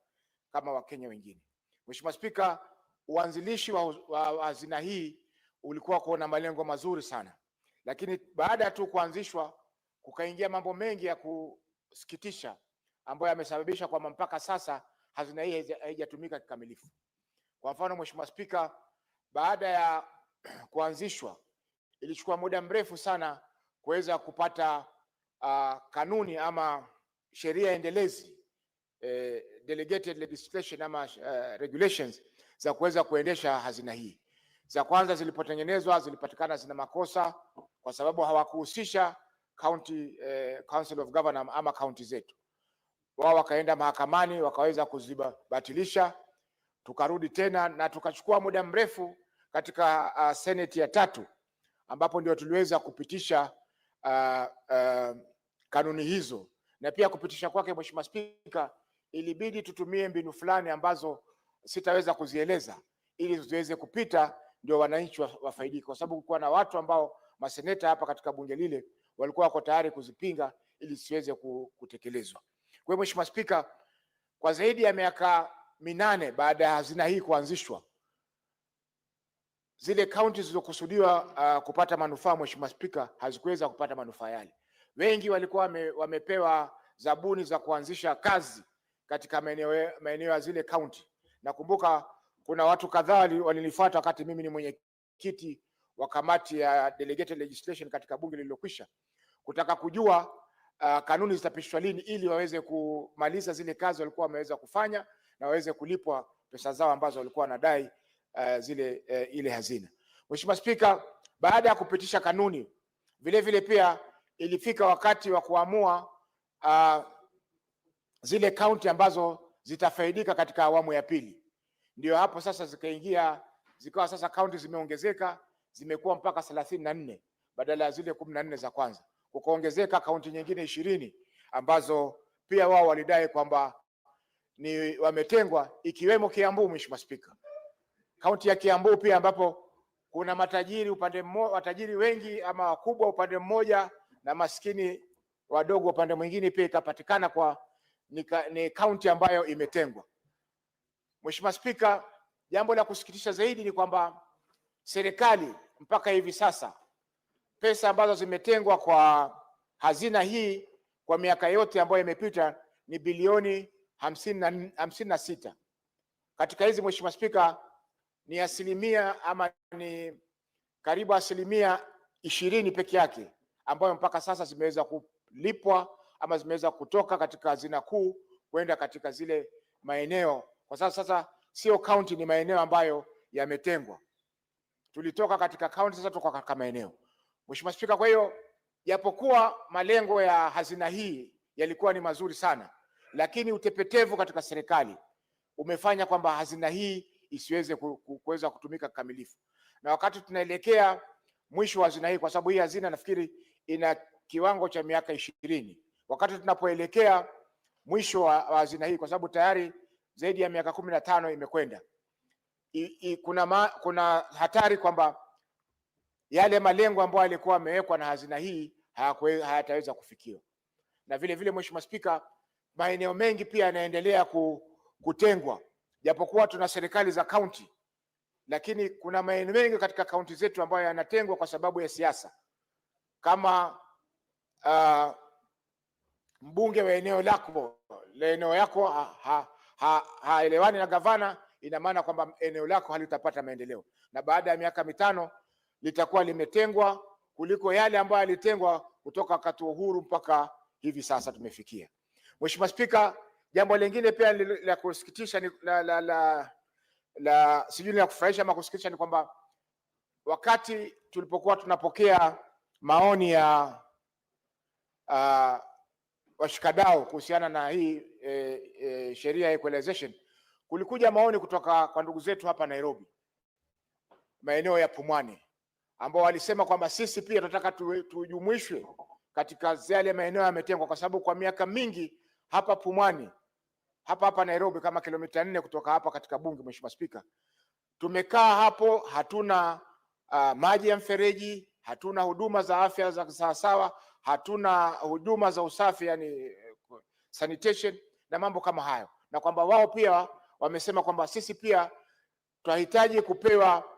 kama Wakenya wengine. Mheshimiwa Spika, uanzilishi wa hazina hii ulikuwa kuona malengo mazuri sana, lakini baada tu kuanzishwa kukaingia mambo mengi ya kusikitisha ambayo yamesababisha kwamba mpaka sasa hazina hii haijatumika kikamilifu. Kwa mfano, Mheshimiwa Spika, baada ya kuanzishwa ilichukua muda mrefu sana kuweza kupata kanuni ama sheria endelezi, delegated legislation ama regulations za kuweza kuendesha hazina hii. Za kwanza zilipotengenezwa zilipatikana zina makosa kwa sababu hawakuhusisha county council of governors ama county zetu. Wao wakaenda mahakamani wakaweza kuzibatilisha, tukarudi tena na tukachukua muda mrefu katika Senate ya 3 ambapo ndio tuliweza kupitisha kanuni hizo. Na pia kupitisha kwake, Mheshimiwa Spika, ilibidi tutumie mbinu fulani ambazo sitaweza kuzieleza ili ziweze kupita ndio wananchi wafaidike, kwa sababu kulikuwa na watu ambao maseneta hapa katika bunge lile walikuwa wako tayari kuzipinga ili siweze kutekelezwa. Kwa hiyo Mheshimiwa Spika, kwa zaidi ya miaka 8 baada ya hazina hii kuanzishwa, zile kaunti zilizokusudiwa kupata manufaa, Mheshimiwa Spika, hazikuweza kupata manufaa yale. Wengi walikuwa wamepewa zabuni za kuanzisha kazi katika maeneo ya zile kaunti. Nakumbuka kuna watu kadhaa walinifuata wakati mimi ni mwenyekiti wa kamati ya delegated legislation katika bunge lililokwisha, kutaka kujua kanuni zitapitishwa lini ili waweze kumaliza zile kazi walikuwa wameweza kufanya na waweze kulipwa pesa zao ambazo walikuwa wanadai ile hazina. Mheshimiwa Spika, baada ya kupitisha kanuni, vile vile pia ilifika wakati wa kuamua zile kaunti ambazo zitafaidika katika awamu ya pili. Ndio hapo sasa zikawa sasa kaunti zimeongezeka, zimekuwa mpaka 34 badala ya zile 14 za kwanza. Kukaongezeka kaunti nyingine 20 ambazo pia wao walidai kwamba ni wametengwa, ikiwemo Kiambu. Mheshimiwa Spika, kaunti ya Kiambu pia ambapo kuna matajiri upande mmoja, watajiri wengi ama wakubwa upande mmoja na maskini wadogo upande mwingine, pia ikapatikana kwa ni kaunti ambayo imetengwa. Mheshimiwa Spika, jambo la kusikitisha zaidi ni kwamba serikali mpaka hivi sasa pesa ambazo zimetengwa kwa hazina hii kwa miaka yote ambayo imepita ni bilioni 56. Katika hizi, Mheshimiwa Spika, ni asilimia ama ni karibu asilimia 20 peke yake ambayo mpaka sasa zimeweza kulipwa ama zimeweza kutoka katika hazina kuu kwenda katika zile maeneo. Kwa sasa sio county, ni maeneo ambayo yametengwa. Tulitoka katika county, sasa tuko katika maeneo. Mheshimiwa Spika, kwa hiyo japokuwa malengo ya hazina hii yalikuwa ni mazuri sana, lakini utepetevu katika serikali umefanya kwamba hazina hii isiweze kuweza kutumika kikamilifu. Na wakati tunaelekea mwisho wa hazina hii, kwa sababu hii hazina nafikiri ina kiwango cha miaka 20, wakati tunapoelekea mwisho wa hazina hii, kwa sababu tayari zaidi ya miaka 15 imekwenda, kuna hatari kwamba yale malengo ambayo yalikuwa yamewekwa na hazina hii hayataweza kufikiwa. Na vile vile, Mheshimiwa Spika, maeneo mengi pia yanaendelea kutengwa, japokuwa tuna serikali za kaunti, lakini kuna maeneo mengi katika kaunti zetu ambayo yanatengwa kwa sababu ya siasa. Kama mbunge wa eneo yako haelewani na gavana, ina maana kwamba eneo lako halitapata maendeleo, na baada ya miaka 5 litakuwa limetengwa kuliko yale ambayo yalitengwa kutoka wakati wa uhuru mpaka hivi sasa tumefikia. Mheshimiwa Spika, jambo lingine pia la kusikitisha ni sijui la kufurahisha ama kusikitisha ni kwamba wakati tulipokuwa tunapokea maoni ya washikadau kuhusiana na hii sheria ya equalization, kulikuja maoni kutoka kwa ndugu zetu hapa Nairobi, maeneo ya Pumwani, ambao walisema kwamba sisi pia tunataka tujumuishwe katika yale maeneo yametengwa, kwa sababu kwa miaka mingi hapa Pumwani, hapa Nairobi, kama kilomita 4 kutoka hapa katika bunge, Mheshimiwa Spika, tumekaa hapo, hatuna maji ya mfereji, hatuna huduma za afya za sawasawa, hatuna huduma za usafi, yani sanitation na mambo kama hayo, na kwamba wao pia wamesema kwamba sisi pia tunahitaji kupewa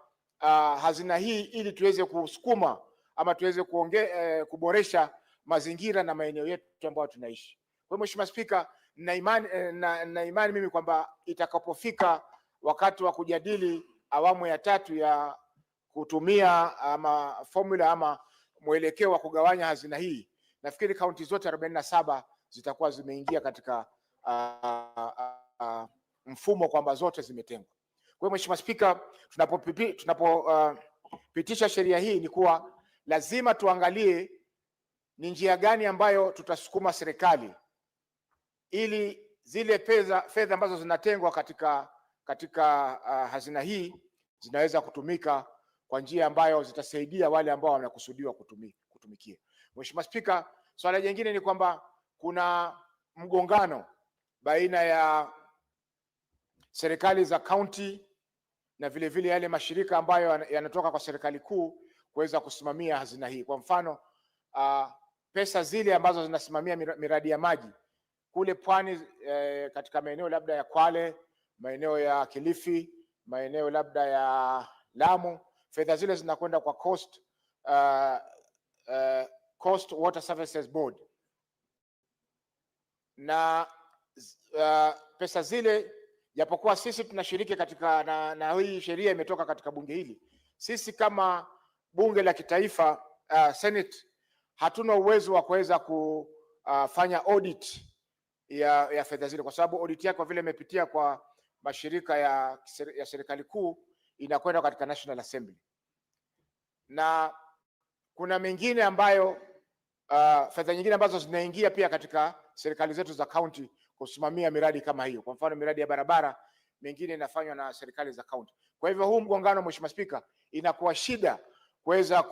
hazina hii ili tuweze kusukuma ama tuweze kuboresha mazingira na maeneo yetu ambayo tunaishi. Kwa hiyo Mheshimiwa Spika, na imani mimi kwamba itakapofika wakati wa kujadili awamu ya 3 ya kutumia ama formula ama mwelekeo wa kugawanya hazina hii, nafikiri kaunti zote 47 zitakuwa zimeingia katika mfumo kwamba zote zimetengwa. Kwa hiyo Mheshimiwa Spika, tunapopitisha sheria hii ni kuwa lazima tuangalie ni njia gani ambayo tutasukuma serikali ili zile fedha ambazo zinatengwa katika hazina hii zinaweza kutumika kwa njia ambayo zitasaidia wale ambao wanakusudiwa kutumikia. Mheshimiwa Spika, swala jingine ni kwamba kuna mgongano baina ya serikali za kaunti na vile vile yale mashirika ambayo yanatoka kwa serikali kuu kuweza kusimamia hazina hii. Kwa mfano, pesa zile ambazo zinasimamia miradi ya maji kule pwani, katika maeneo labda ya Kwale, maeneo ya Kilifi, maeneo labda ya Lamu, fedha zile zinakwenda kwa Coast Water Services Board, na pesa zile, japokuwa sisi tunashiriki katika na hii sheria imetoka katika bunge hili, sisi kama bunge la kitaifa, Senate, hatuna uwezo wa kuweza kufanya audit ya fedha zile, kwa sababu audit yake kwa vile imepitia kwa mashirika ya serikali kuu inakwenda katika National Assembly, na kuna mengine ambayo fedha nyingine ambazo zinaingia pia katika serikali zetu za county kusimamia miradi kama hiyo. Kwa mfano, miradi ya barabara mengine inafanywa na serikali za county. Kwa hivyo huu mgongano, Mheshimiwa Spika, inakuwa shida kuweza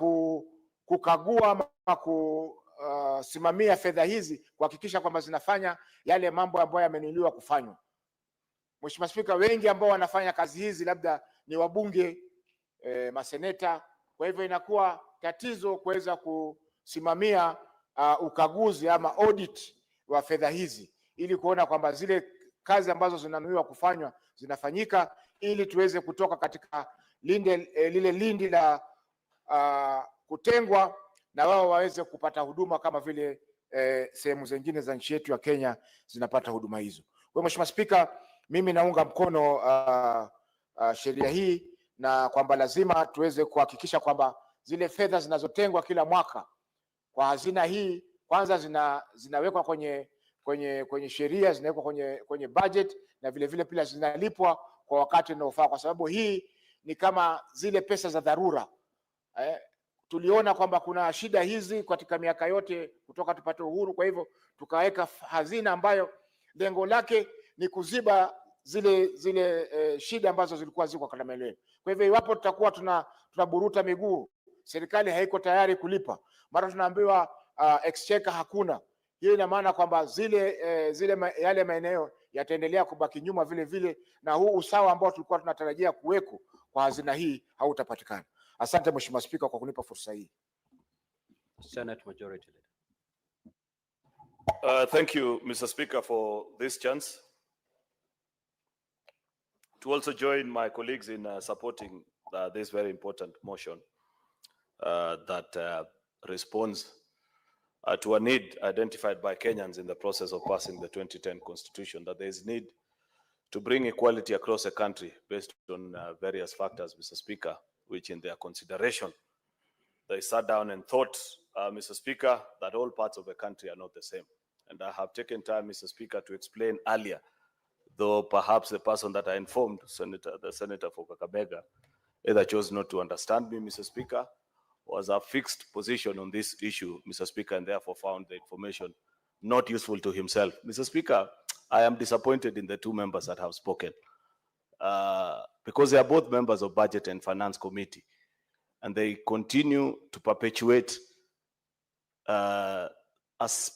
kukagua ama kusimamia fedha hizi, kuhakikisha kwamba zinafanya yale mambo ambayo yamenunuliwa kufanywa. Mheshimiwa Spika, wengi ambao wanafanya kazi hizi labda ni wabunge, maseneta. Kwa hivyo inakuwa tatizo kuweza kusimamia ukaguzi ama audit wa fedha hizi, ili kuona kwamba zile kazi ambazo zinanuiwa kufanywa zinafanyika, ili tuweze kutoka katika lile lindi la kutengwa na wao waweze kupata huduma kama vile sehemu zingine za nchi yetu ya Kenya zinapata huduma hizo. Kwa hiyo Mheshimiwa Spika, mimi naunga mkono sheria hii, na kwamba lazima tuweze kuhakikisha kwamba zile fedha zinazotengwa kila mwaka kwa hazina hii, kwanza zinawekwa kwenye sheria, zinawekwa kwenye budget, na vile vile pia zinalipwa kwa wakati unaofaa, kwa sababu hii ni kama zile pesa za dharura. Tuliona kwamba kuna shida hizi katika miaka yote kutoka tupate uhuru, kwa hivyo tukaweka hazina ambayo lengo lake ni kuziba zile shida ambazo zilikuwa ziko katika maeneo. Kwa hivyo iwapo tutakuwa tunaburuta miguu, serikali haiko tayari kulipa, mara tunaambiwa exchequer hakuna, hiyo ina maana kwamba yale maeneo yataendelea kubaki nyuma vile vile, na huu usawa ambao tulikuwa tunatarajia kuweko kwa hazina hii hautapatikana. Asante Mheshimiwa Spika kwa kunipa fursa hii. Senate Majority Leader. Thank you, Mr. Speaker, for this chance to also join my colleagues in supporting this very important motion that responds to a need identified by Kenyans in the process of passing the 2010 Constitution, that there is need to bring equality across the country based on various factors, Mr. Speaker, which in their consideration, they sat down and thought, Mr. Speaker, that all parts of the country are not the same. And I have taken time, Mr. Speaker, to explain earlier, though perhaps the person that I informed, the Senator for Kakamega, either chose not to understand me, Mr. Speaker, was a fixed position on this issue, Mr. Speaker, and therefore found the information not useful to himself. Mr. Speaker, I am disappointed in the two members that have spoken because they are both members of Budget and Finance Committee, and they continue to perpetuate a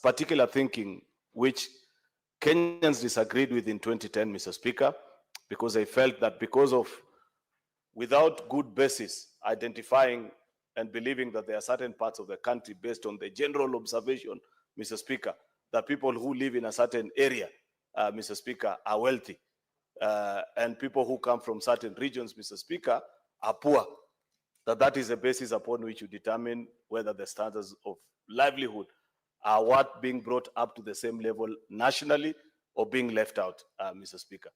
particular thinking which Kenyans disagreed with in 2010, Mr. Speaker, because they felt that without good basis, identifying and believing that there are certain parts of the country based on the general observation, Mr. Speaker, that people who live in a certain area, Mr. Speaker, are wealthy, and people who come from certain regions, Mr. Speaker, are poor, that is the basis upon which you determine whether the standards of livelihood are what being brought up to the same level nationally or being left out, Mr. Speaker.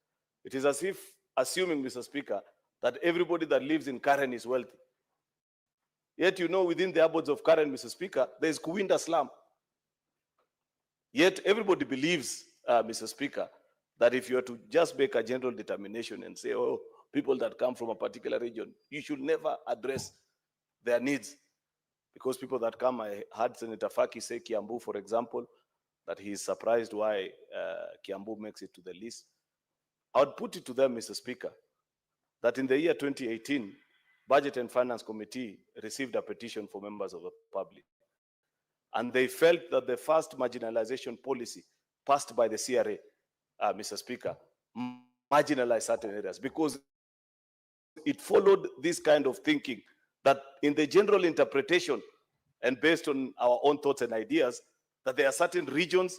It is as if assuming, Mr. Speaker, that everybody that lives in Karen is wealthy. Yet, you know, within the abodes of Karen, Mr. Speaker, there is Kuwinda slum. Yet everybody believes, Mr. Speaker, that if you are to just make a general determination and say, oh, people that come from a particular region, you should never address their needs. Because people that come, I heard Senator Faki say Kiambu, for example, that he is surprised why Kiambu makes it to the list. I would put it to them, Mr. Speaker, that in the year 2018, Budget and Finance Committee received a petition from members of the public. And they felt that the first marginalization policy passed by the CRA, Mr. Speaker, marginalized certain areas because it followed this kind of thinking that in the general interpretation and based on our own thoughts and ideas, that there are certain regions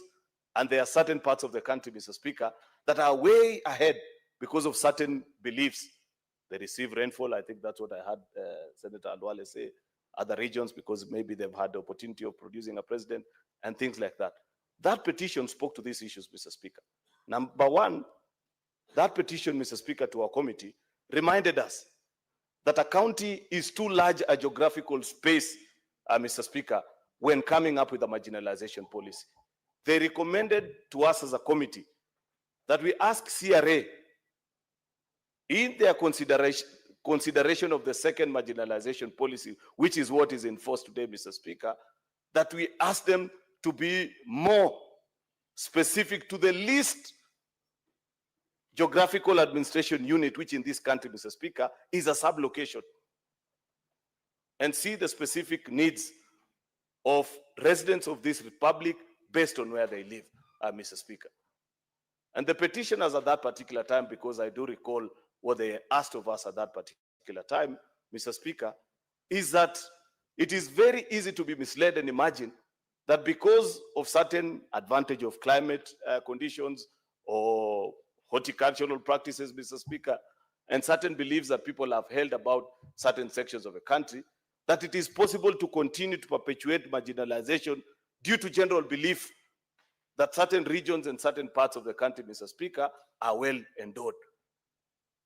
and there are certain parts of the country, Mr. Speaker, that are way ahead because of certain beliefs. They receive rainfall. I think that's what I heard Senator Alwale say. Other regions, because maybe they've had the opportunity of producing a president and things like that. That petition spoke to these issues, Mr. Speaker. Number one, that petition, Mr. Speaker, to our committee reminded us that a county is too large a geographical space, Mr. Speaker, when coming up with a marginalization policy. They recommended to us as a committee that we ask CRA in their consideration of the second marginalization policy, which is what is in force today, Mr. Speaker, that we ask them to be more specific to the least geographical administration unit, which in this country, Mr. Speaker, is a sublocation, and see the specific needs of residents of this republic based on where they live, Mr. Speaker. And the petitioners at that particular time, because I do recall what they asked of us at that particular time, Mr. Speaker, is that it is very easy to be misled and imagine that because of certain advantage of climate conditions or horticultural practices, Mr. Speaker, and certain beliefs that people have held about certain sections of the country, that it is possible to continue to perpetuate marginalization due to general belief that certain regions and certain parts of the country, Mr. Speaker, are well endowed.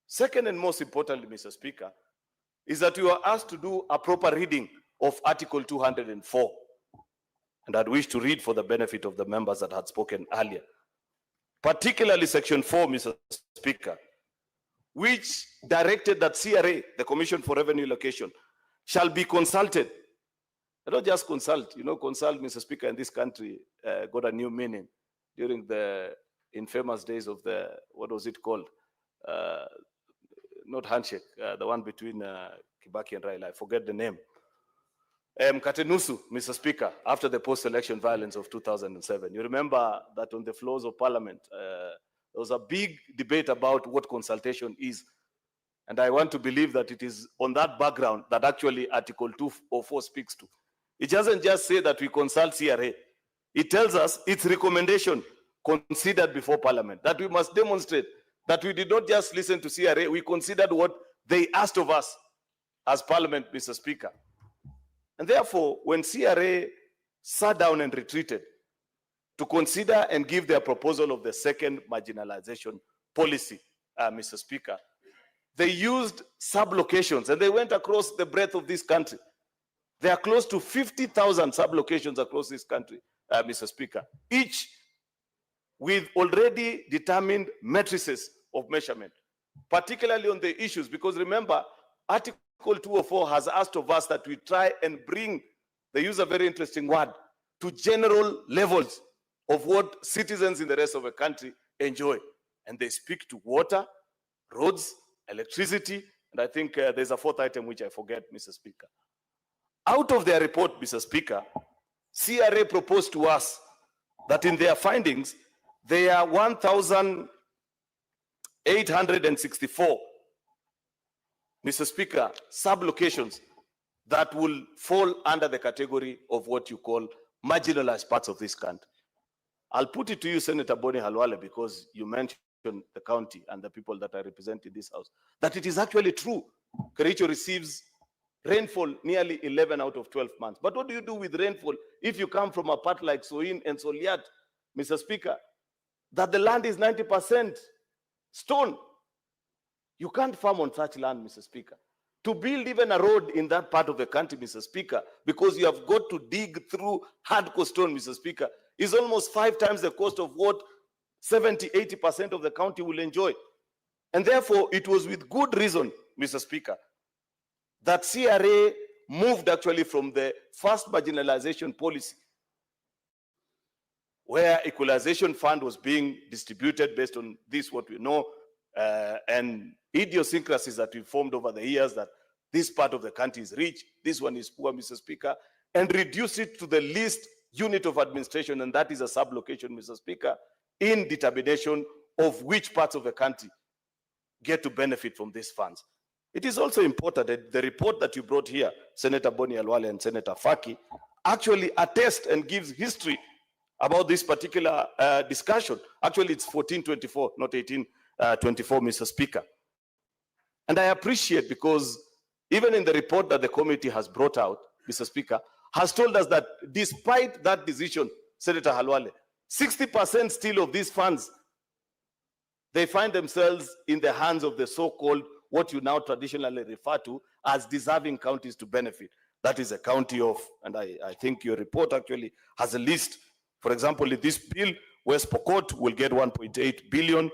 Second and most importantly, Mr. Speaker, is that we were asked to do a proper reading of Article 204. And I'd wish to read for the benefit of the members that had spoken earlier. Particularly Section 4, Mr. Speaker, which directed that CRA, the Commission for Revenue Allocation, shall be consulted. I don't just consult, consult, Mr. Speaker, in this country got a new meaning during the infamous days of the, what was it called? Not handshake, the one between Kibaki and Raila, I forget the name. Katenusu, Mr. Speaker, after the post-election violence of 2007. You remember that on the floors of Parliament, there was a big debate about what consultation is. And I want to believe that it is on that background that actually Article 204 speaks to. It doesn't just say that we consult CRA. It tells us its recommendation considered before Parliament, that we must demonstrate that we did not just listen to CRA, we considered what they asked of us as Parliament, Mr. Speaker. And therefore, when CRA sat down and retreated to consider and give their proposal of the second marginalization policy, Mr. Speaker, they used sublocations and they went across the breadth of this country. There are close to 50,000 sublocations across this country, Mr. Speaker, each with already determined matrices of measurement, particularly on the issues, because remember, Article 204 has asked of us that we try and bring, they use a very interesting word, to general levels of what citizens in the rest of the country enjoy. And they speak to water, roads, electricity, and I think there's a fourth item which I forget, Mr. Speaker. Out of their report, Mr. Speaker, CRA proposed to us that in their findings, there are 1,864, Mr. Speaker, sublocations that will fall under the category of what you call marginalized parts of this country. I'll put it to you, Senator Boni Halwale, because you mentioned the county and the people that I represent in this house, that it is actually true. Kericho receives rainfall nearly 11 out of 12 months. But what do you do with rainfall if you come from a part like Soin and Soliat, Mr. Speaker, that the land is 90% stone? You can't farm on such land, Mr. Speaker. To build even a road in that part of the country, Mr. Speaker, because you have got to dig through hardcore stone, Mr. Speaker, is almost 5 times the cost of what 70–80% of the county will enjoy. And therefore, it was with good reason, Mr. Speaker, that CRA moved actually from the first marginalization policy, where equalization fund was being distributed based on this, what we know, and idiosyncrasies that we formed over the years, that this part of the country is rich, this one is poor, Mr. Speaker, and reduce it to the least unit of administration, and that is a sublocation, Mr. Speaker, in determination of which parts of the country get to benefit from these funds. It is also important that the report that you brought here, Senator Boni Halwale and Senator Faki, actually attest and gives history about this particular discussion. Actually, it's 1424, not 1824, Mr. Speaker. And I appreciate, because even in the report that the committee has brought out, Mr. Speaker, has told us that despite that decision, Senator Halwale, 60% still of these funds, they find themselves in the hands of the so-called, what you now traditionally refer to as deserving counties to benefit. That is a county of, and I think your report actually has a list. For example, in this bill, West Pokot will get 1.8 billion,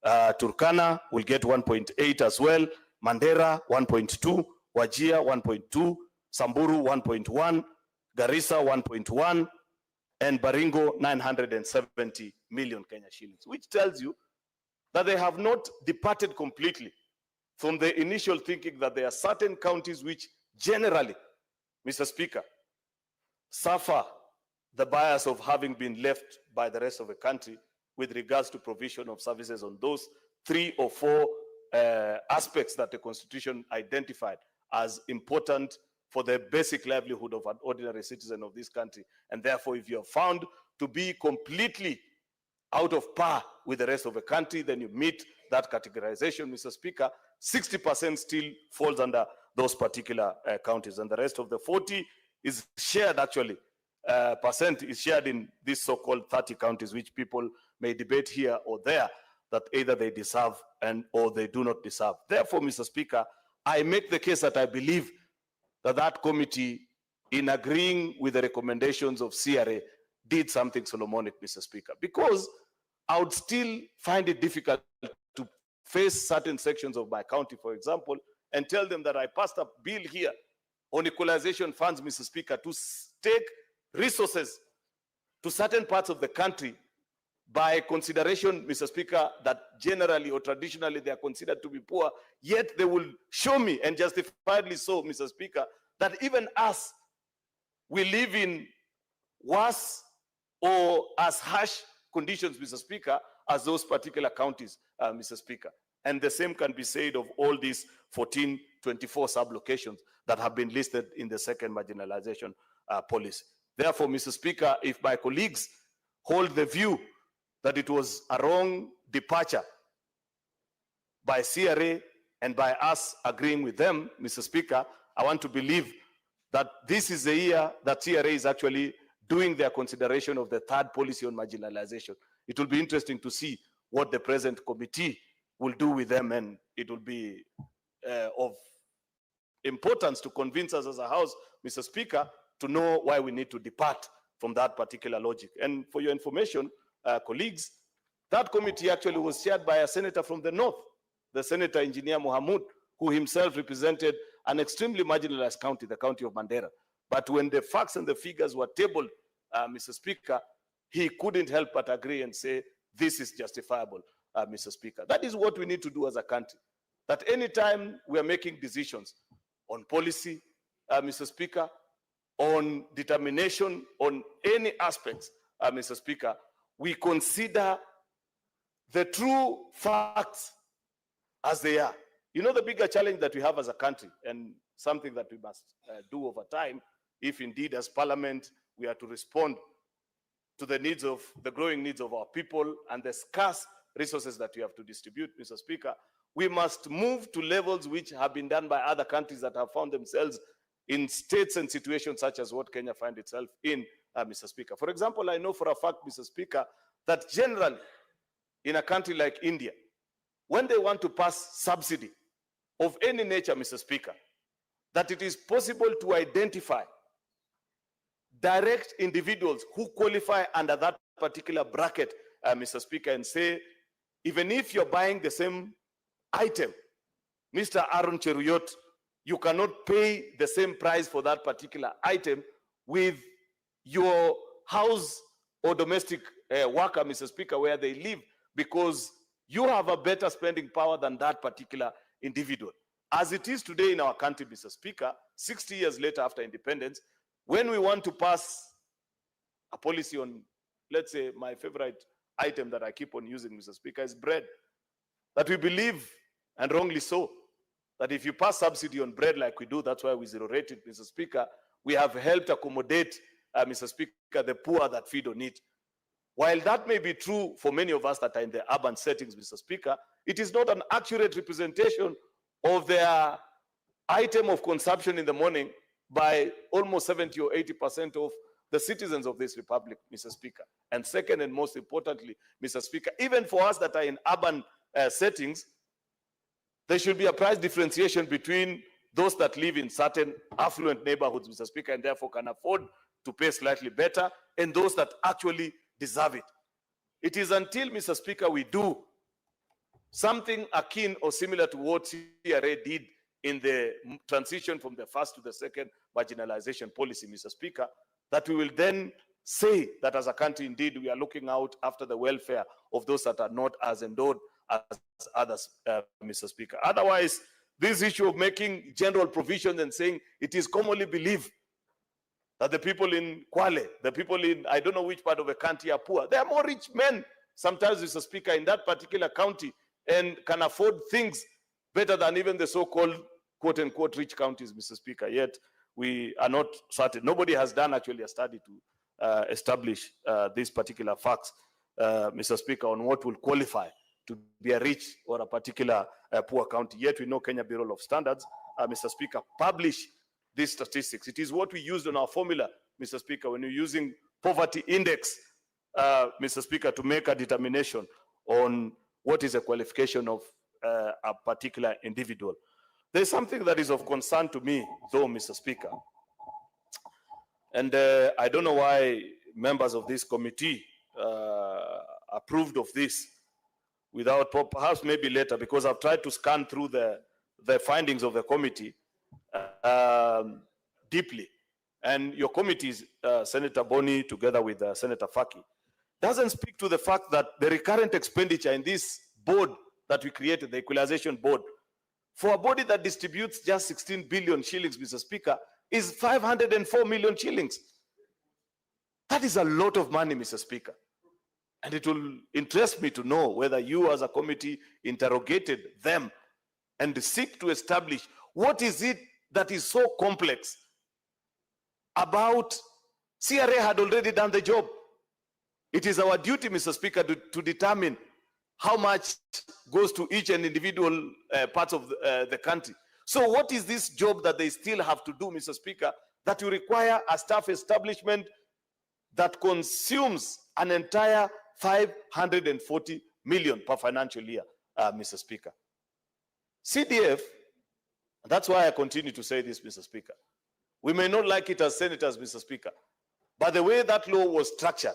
Turkana will get 1.8 as well, Mandera 1.2, Wajir 1.2, Samburu 1.1, Garissa 1.1, and Baringo 970 million Kenya shillings, which tells you that they have not departed completely from the initial thinking that there are certain counties which generally, Mr. Speaker, suffer the bias of having been left by the rest of the country with regards to provision of services on those 3 or 4 aspects that the Constitution identified as important for the basic livelihood of an ordinary citizen of this country. And therefore, if you are found to be completely out of par with the rest of the country, then you meet that categorization, Mr. Speaker. 60% still falls under those particular counties, and the rest of the 40 is shared, actually, percent is shared in these so-called 30 counties, which people may debate here or there, that either they deserve or they do not deserve. Therefore, Mr. Speaker, I make the case that I believe that that committee, in agreeing with the recommendations of CRA, did something Solomonic, Mr. Speaker, because I would still find it difficult to face certain sections of my county, for example, and tell them that I passed a bill here on equalization funds, Mr. Speaker, to take resources to certain parts of the country by consideration, Mr. Speaker, that generally or traditionally they are considered to be poor, yet they will show me, and justifiably so, Mr. Speaker, that even us, we live in worse or as harsh conditions, Mr. Speaker, as those particular counties, Mr. Speaker. And the same can be said of all these 1424 sub-locations that have been listed in the second marginalization policy. Therefore, Mr. Speaker, if my colleagues hold the view that it was a wrong departure by CRA and by us agreeing with them, Mr. Speaker, I want to believe that this is the year that CRA is actually doing their consideration of the third policy on marginalization. It will be interesting to see what the present committee will do with them, and it will be of importance to convince us as a House, Mr. Speaker, to know why we need to depart from that particular logic. And for your information, colleagues, that committee actually was chaired by a senator from the north, the Senator Engineer Mohamud, who himself represented an extremely marginalized county, the county of Mandera. But when the facts and the figures were tabled, Mr. Speaker, he couldn't help but agree and say, this is justifiable, Mr. Speaker. That is what we need to do as a country. That anytime we are making decisions on policy, Mr. Speaker, on determination, on any aspects, Mr. Speaker, we consider the true facts as they are. You know, the bigger challenge that we have as a country, and something that we must do over time, if indeed as Parliament we are to respond to the needs of the growing needs of our people and the scarce resources that we have to distribute, Mr. Speaker, we must move to levels which have been done by other countries that have found themselves in states and situations such as what Kenya finds itself in, Mr. Speaker. For example, I know for a fact, Mr. Speaker, that generally in a country like India, when they want to pass subsidy of any nature, Mr. Speaker, that it is possible to identify direct individuals who qualify under that particular bracket, Mr. Speaker, and say, even if you're buying the same item, Mr. Aaron Cheruyot, you cannot pay the same price for that particular item with your house or domestic worker, Mr. Speaker, where they live, because you have a better spending power than that particular individual. As it is today in our country, Mr. Speaker, 60 years later after independence, when we want to pass a policy on, let's say, my favorite item that I keep on using, Mr. Speaker, is bread, that we believe, and wrongly so, that if you pass subsidy on bread like we do, that's why we zero rate it, Mr. Speaker, we have helped accommodate, Mr. Speaker, the poor that feed on it. While that may be true for many of us that are in the urban settings, Mr. Speaker, it is not an accurate representation of their item of consumption in the morning by almost 70 or 80% of the citizens of this republic, Mr. Speaker. And second, and most importantly, Mr. Speaker, even for us that are in urban settings, there should be a price differentiation between those that live in certain affluent neighborhoods, Mr. Speaker, and therefore can afford to pay slightly better, and those that actually deserve it. It is until, Mr. Speaker, we do something akin or similar to what CRA did in the transition from the first to the second marginalization policy, Mr. Speaker, that we will then say that as a country, indeed, we are looking out after the welfare of those that are not as endowed as others, Mr. Speaker. Otherwise, this issue of making general provisions and saying it is commonly believed that the people in Kwale, the people in, I don't know which part of the country are poor. They are more rich men, sometimes, Mr. Speaker, in that particular county, and can afford things better than even the so-called quote-unquote rich counties, Mr. Speaker. Yet, we are not certain. Nobody has done actually a study to establish these particular facts, Mr. Speaker, on what will qualify to be a rich or a particular poor county. Yet, we know Kenya Bureau of Standards, Mr. Speaker, publish these statistics. It is what we used on our formula, Mr. Speaker, when you're using poverty index, Mr. Speaker, to make a determination on what is a qualification of a particular individual. There's something that is of concern to me, though, Mr. Speaker. And I don't know why members of this committee approved of this without, perhaps maybe later, because I've tried to scan through the findings of the committee deeply. And your committees, Senator Boni, together with Senator Faki, doesn't speak to the fact that the recurrent expenditure in this board that we created, the equalization board, for a body that distributes just 16 billion shillings, Mr. Speaker, is 504 million shillings. That is a lot of money, Mr. Speaker. And it will interest me to know whether you as a committee interrogated them and seek to establish what is it that is so complex about. CRA had already done the job. It is our duty, Mr. Speaker, to determine how much goes to each and individual parts of the country. So what is this job that they still have to do, Mr. Speaker, that will require a staff establishment that consumes an entire 540 million per financial year, Mr. Speaker? CDF, that's why I continue to say this, Mr. Speaker. We may not like it as senators, Mr. Speaker, but the way that law was structured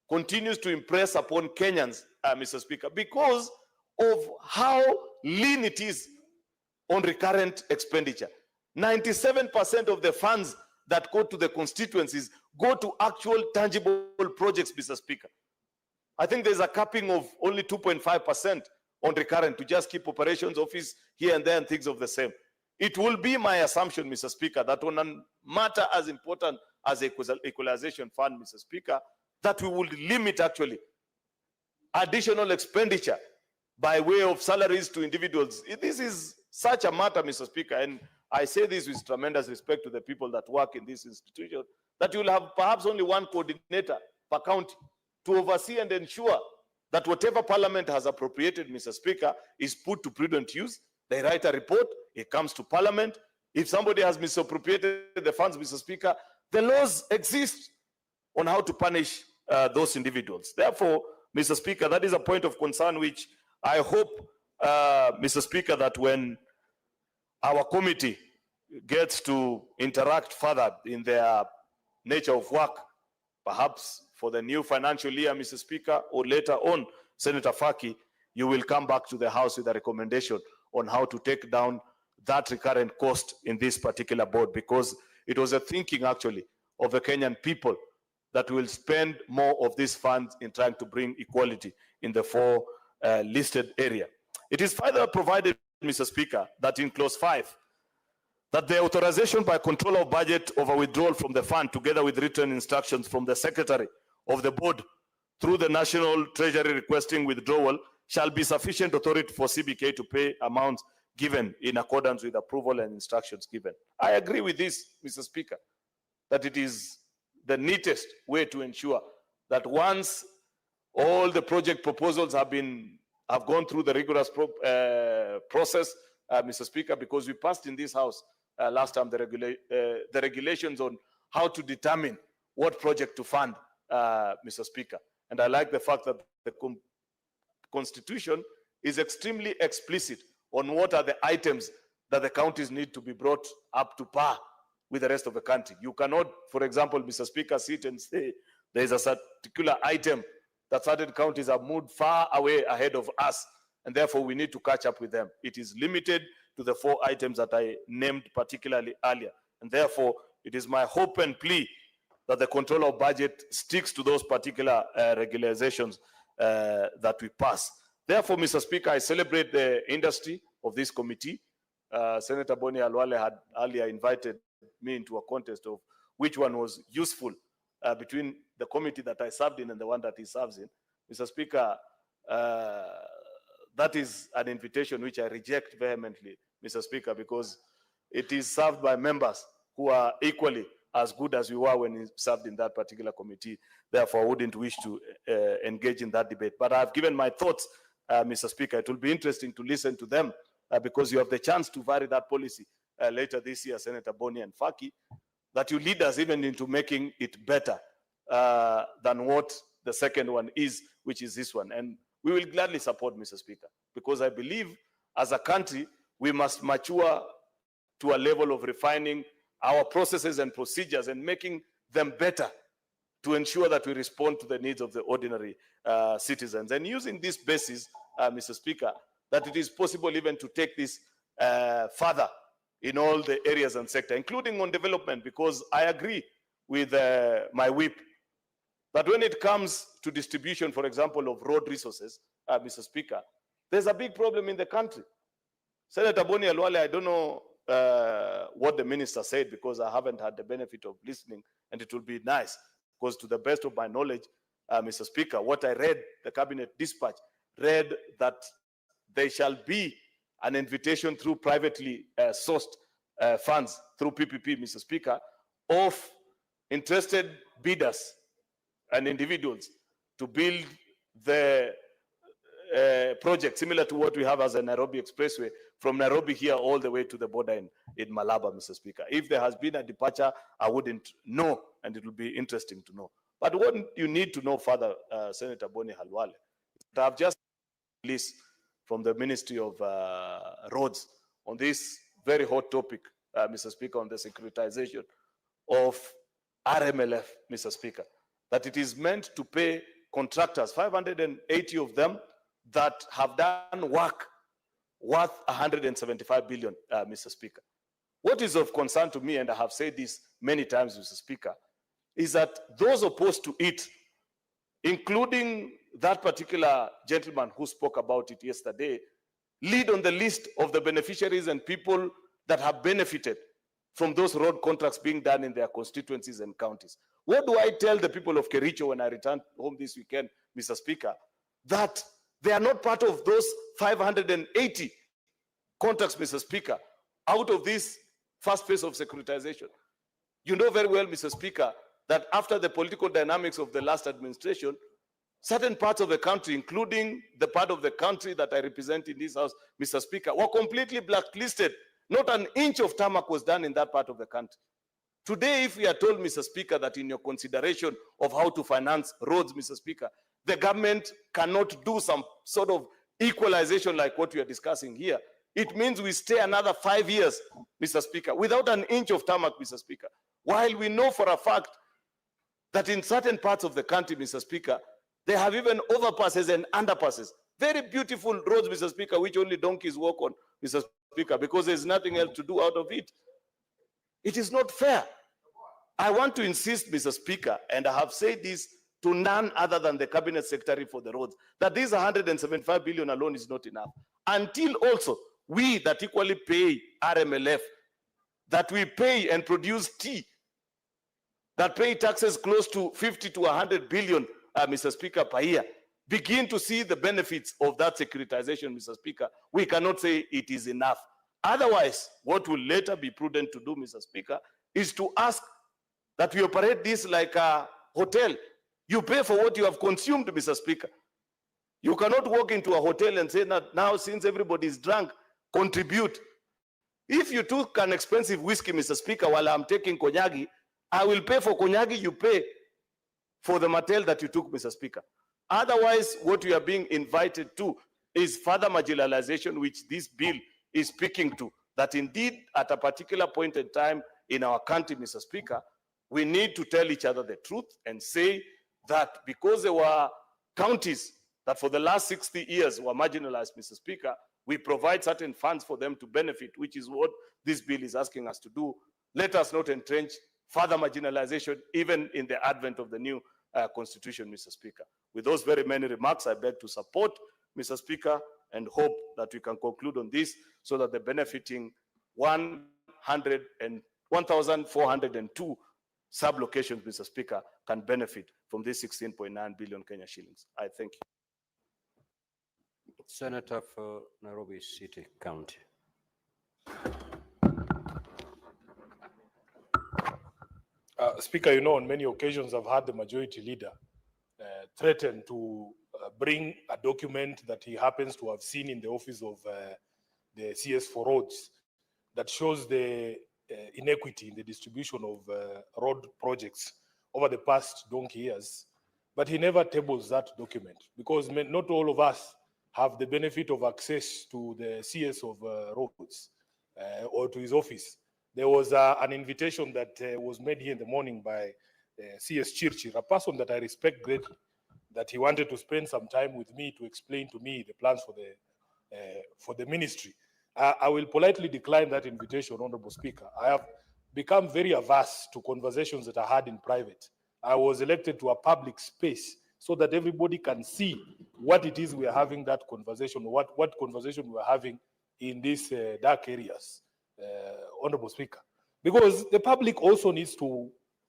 continues to impress upon Kenyans, Mr. Speaker, because of how lean it is on recurrent expenditure. 97% of the funds that go to the constituencies go to actual tangible projects, Mr. Speaker. I think there's a capping of only 2.5% on recurrent to just keep operations office here and there and things of the same. It will be my assumption, Mr. Speaker, that on a matter as important as the equalization fund, Mr. Speaker, that we will limit actually additional expenditure by way of salaries to individuals. This is such a matter, Mr. Speaker, and I say this with tremendous respect to the people that work in this institution, that you'll have perhaps only one coordinator per county to oversee and ensure that whatever Parliament has appropriated, Mr. Speaker, is put to prudent use. They write a report, it comes to Parliament. If somebody has misappropriated the funds, Mr. Speaker, the laws exist on how to punish those individuals. Therefore, Mr. Speaker, that is a point of concern which I hope, Mr. Speaker, that when our committee gets to interact further in their nature of work, perhaps for the new financial year, Mr. Speaker, or later on, Senator Faki, you will come back to the House with a recommendation on how to take down that recurrent cost in this particular board, because it was a thinking actually of the Kenyan people that will spend more of these funds in trying to bring equality in the four listed area. It is further provided, Mr. Speaker, that in clause 5, that the authorization by controller of budget of a withdrawal from the fund, together with written instructions from the secretary of the board through the National Treasury requesting withdrawal, shall be sufficient authority for CBK to pay amounts given in accordance with approval and instructions given. I agree with this, Mr. Speaker, that it is the neatest way to ensure that once all the project proposals have gone through the rigorous process, Mr. Speaker, because we passed in this House last time the regulations on how to determine what project to fund, Mr. Speaker. And I like the fact that the Constitution is extremely explicit on what are the items that the counties need to be brought up to par with the rest of the country. You cannot, for example, Mr. Speaker, sit and say there is a particular item that certain counties have moved far away ahead of us, and therefore we need to catch up with them. It is limited to the 4 items that I named particularly earlier. And therefore, it is my hope and plea that the controller of budget sticks to those particular regulations that we pass. Therefore, Mr. Speaker, I celebrate the industry of this committee. Senator Boni Alwale had earlier invited me into a contest of which one was useful between the committee that I served in and the one that he serves in. Mr. Speaker, that is an invitation which I reject vehemently, Mr. Speaker, because it is served by members who are equally as good as we were when we served in that particular committee. Therefore, I wouldn't wish to engage in that debate. But I've given my thoughts, Mr. Speaker. It will be interesting to listen to them because you have the chance to vary that policy later this year, Senator Boni and Faki, that you lead us even into making it better than what the second one is, which is this one. And we will gladly support, Mr. Speaker, because I believe as a country, we must mature to a level of refining our processes and procedures and making them better to ensure that we respond to the needs of the ordinary citizens. And using this basis, Mr. Speaker, that it is possible even to take this further in all the areas and sector, including on development, because I agree with my whip that when it comes to distribution, for example, of road resources, Mr. Speaker, there's a big problem in the country. Senator Boni Alwale, I don't know what the minister said because I haven't had the benefit of listening, and it will be nice because to the best of my knowledge, Mr. Speaker, what I read, the cabinet dispatch, read that there shall be an invitation through privately sourced funds through PPP, Mr. Speaker, of interested bidders and individuals to build the project similar to what we have as a Nairobi Expressway from Nairobi here all the way to the border in Malaba, Mr. Speaker. If there has been a departure, I wouldn't know, and it will be interesting to know. But what you need to know further, Senator Boni Halwale, that I've just released from the Ministry of Roads on this very hot topic, Mr. Speaker, on the securitization of RMLF, Mr. Speaker, that it is meant to pay contractors, 580 of them, that have done work worth 175 billion, Mr. Speaker. What is of concern to me, and I have said this many times, Mr. Speaker, is that those opposed to it, including that particular gentleman who spoke about it yesterday, lead on the list of the beneficiaries and people that have benefited from those road contracts being done in their constituencies and counties. What do I tell the people of Kericho when I return home this weekend, Mr. Speaker? That they are not part of those 580 contracts, Mr. Speaker, out of this first phase of securitization. You know very well, Mr. Speaker, that after the political dynamics of the last administration, certain parts of the country, including the part of the country that I represent in this house, Mr. Speaker, were completely blacklisted. Not an inch of tarmac was done in that part of the country. Today, if we are told, Mr. Speaker, that in your consideration of how to finance roads, Mr. Speaker, the government cannot do some sort of equalization like what we are discussing here, it means we stay another 5 years, Mr. Speaker, without an inch of tarmac, Mr. Speaker. While we know for a fact that in certain parts of the country, Mr. Speaker, they have even overpasses and underpasses. Very beautiful roads, Mr. Speaker, which only donkeys walk on, Mr. Speaker, because there's nothing else to do out of it. It is not fair. I want to insist, Mr. Speaker, and I have said this to none other than the Cabinet Secretary for the roads, that this 175 billion alone is not enough. Until also we that equally pay RMLF, that we pay and produce tea, that pay taxes close to 50 to 100 billion, Mr. Speaker, per year, begin to see the benefits of that securitization, Mr. Speaker, we cannot say it is enough. Otherwise, what will later be prudent to do, Mr. Speaker, is to ask that we operate this like a hotel. You pay for what you have consumed, Mr. Speaker. You cannot walk into a hotel and say that now, since everybody is drunk, contribute. If you took an expensive whiskey, Mr. Speaker, while I'm taking Konyagi, I will pay for Konyagi, you pay for the Mattel that you took, Mr. Speaker. Otherwise, what we are being invited to is further marginalization, which this bill is speaking to, that indeed at a particular point in time in our country, Mr. Speaker, we need to tell each other the truth and say that because there were counties that for the last 60 years were marginalized, Mr. Speaker, we provide certain funds for them to benefit, which is what this bill is asking us to do. Let us not entrench further marginalization, even in the advent of the new constitution, Mr. Speaker. With those very many remarks, I beg to support, Mr. Speaker, and hope that we can conclude on this so that the benefiting 1,402 sub-locations, Mr. Speaker, can benefit from this 16.9 billion Kenya shillings. I thank you. Senator for Nairobi City County. Speaker, you know, on many occasions I've had the majority leader threaten to bring a document that he happens to have seen in the office of the CS for roads that shows the inequity in the distribution of road projects over the past donkey years. But he never tables that document because not all of us have the benefit of access to the CS of roads or to his office. There was an invitation that was made here in the morning by CS Chirchir, a person that I respect greatly, that he wanted to spend some time with me to explain to me the plans for the ministry. I will politely decline that invitation, Honorable Speaker. I have become very averse to conversations that are had in private. I was elected to a public space so that everybody can see what it is we are having that conversation, what conversation we are having in these dark areas, Honorable Speaker. Because the public also needs to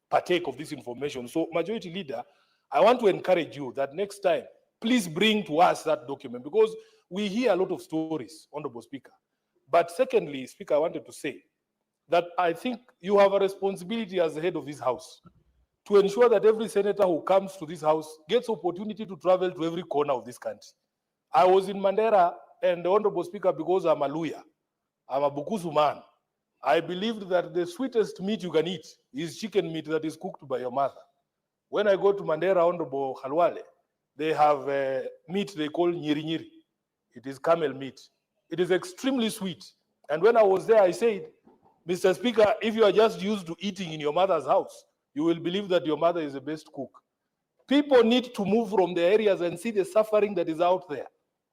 partake of this information. So, Majority Leader, I want to encourage you that next time, please bring to us that document, because we hear a lot of stories, Honorable Speaker. But secondly, Speaker, I wanted to say that I think you have a responsibility as the head of this House to ensure that every senator who comes to this House gets opportunity to travel to every corner of this country. I was in Mandera, and the Honorable Speaker, because I'm a lawyer, I'm a Bukusu man, I believed that the sweetest meat you can eat is chicken meat that is cooked by your mother. When I go to Mandera, Honorable Khalwale, they have meat they call nyiri nyiri. It is camel meat. It is extremely sweet. And when I was there, I said, Mr. Speaker, if you are just used to eating in your mother's house, you will believe that your mother is the best cook. People need to move from the areas and see the suffering that is out there.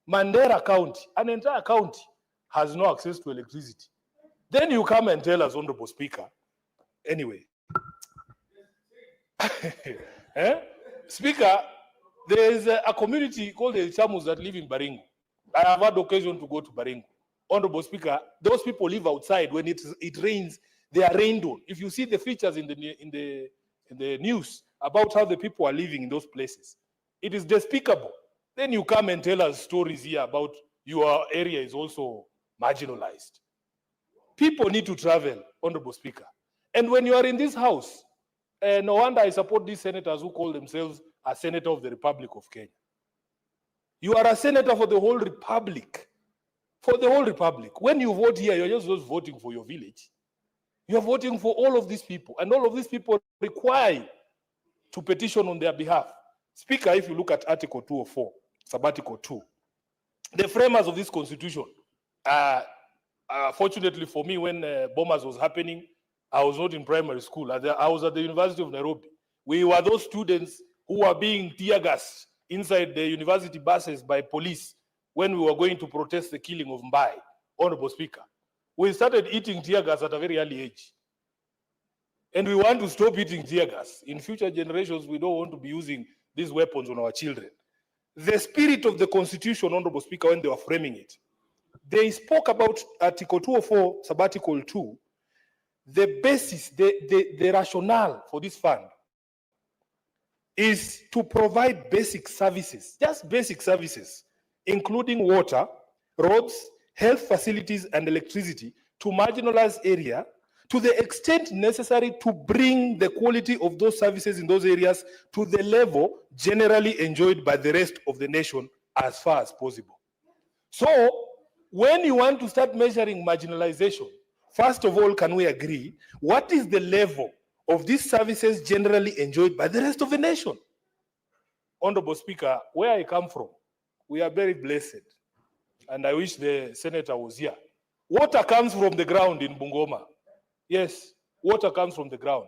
Mandera County, an entire county, has no access to electricity. Then you come and tell us, Honorable Speaker, anyway. Speaker, there is a community called the Chamus that live in Baringo. I have had occasion to go to Baringo. Honorable Speaker, those people live outside. When it rains, they are rained on. If you see the features in the news about how the people are living in those places, it is despicable. Then you come and tell us stories here about your area is also marginalized. People need to travel, Honorable Speaker. And when you are in this House, no wonder I support these senators who call themselves a senator of the Republic of Kenya. You are a senator for the whole republic. For the whole republic. When you vote here, you're just voting for your village. You're voting for all of these people, and all of these people require you to petition on their behalf. Speaker, if you look at Article 204, Sabbatical 2, the framers of this constitution, fortunately for me, when Bombers was happening, I was not in primary school. I was at the University of Nairobi. We were those students who were being tear gassed inside the university buses by police when we were going to protest the killing of Mbai, Honorable Speaker. We started eating tear gas at a very early age. And we want to stop eating tear gas. In future generations, we don't want to be using these weapons on our children. The spirit of the Constitution, Honorable Speaker, when they were framing it, they spoke about Article 204, Sabbatical 2, the basis, the rationale for this fund is to provide basic services, just basic services, including water, roads, health facilities, and electricity to marginalized area to the extent necessary to bring the quality of those services in those areas to the level generally enjoyed by the rest of the nation as far as possible. So, when you want to start measuring marginalization, first of all, can we agree, what is the level of these services generally enjoyed by the rest of the nation? Honorable Speaker, where I come from, we are very blessed, and I wish the senator was here. Water comes from the ground in Bungoma. Yes, water comes from the ground.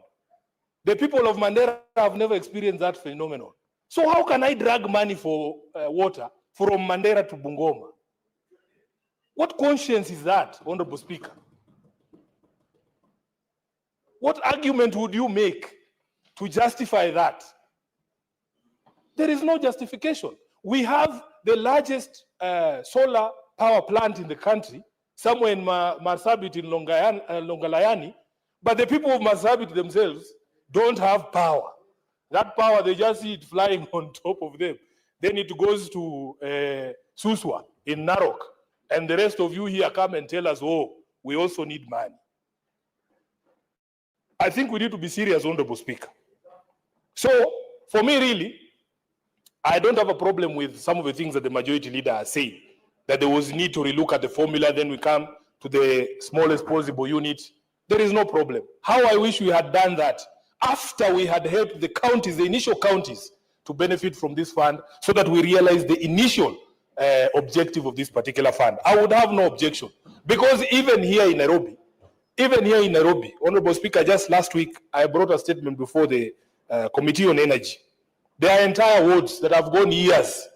The people of Mandera have never experienced that phenomenon. So how can I drag money for water from Mandera to Bungoma? What conscience is that, Honorable Speaker? What argument would you make to justify that? There is no justification. We have the largest solar power plant in the country, somewhere in Marsabit in Longalayani, but the people of Marsabit themselves don't have power. That power, they just see it flying on top of them. Then it goes to Suswa in Narok, and the rest of you here come and tell us, oh, we also need money. I think we need to be serious, Honorable Speaker. So, for me, really, I don't have a problem with some of the things that the majority leader are saying, that there was need to relook at the formula, then we come to the smallest possible unit. There is no problem. How I wish we had done that after we had helped the counties, the initial counties, to benefit from this fund, so that we realize the initial objective of this particular fund. I would have no objection, because even here in Nairobi, Honorable Speaker, just last week, I brought a statement before the Committee on Energy. There are entire wards that have gone years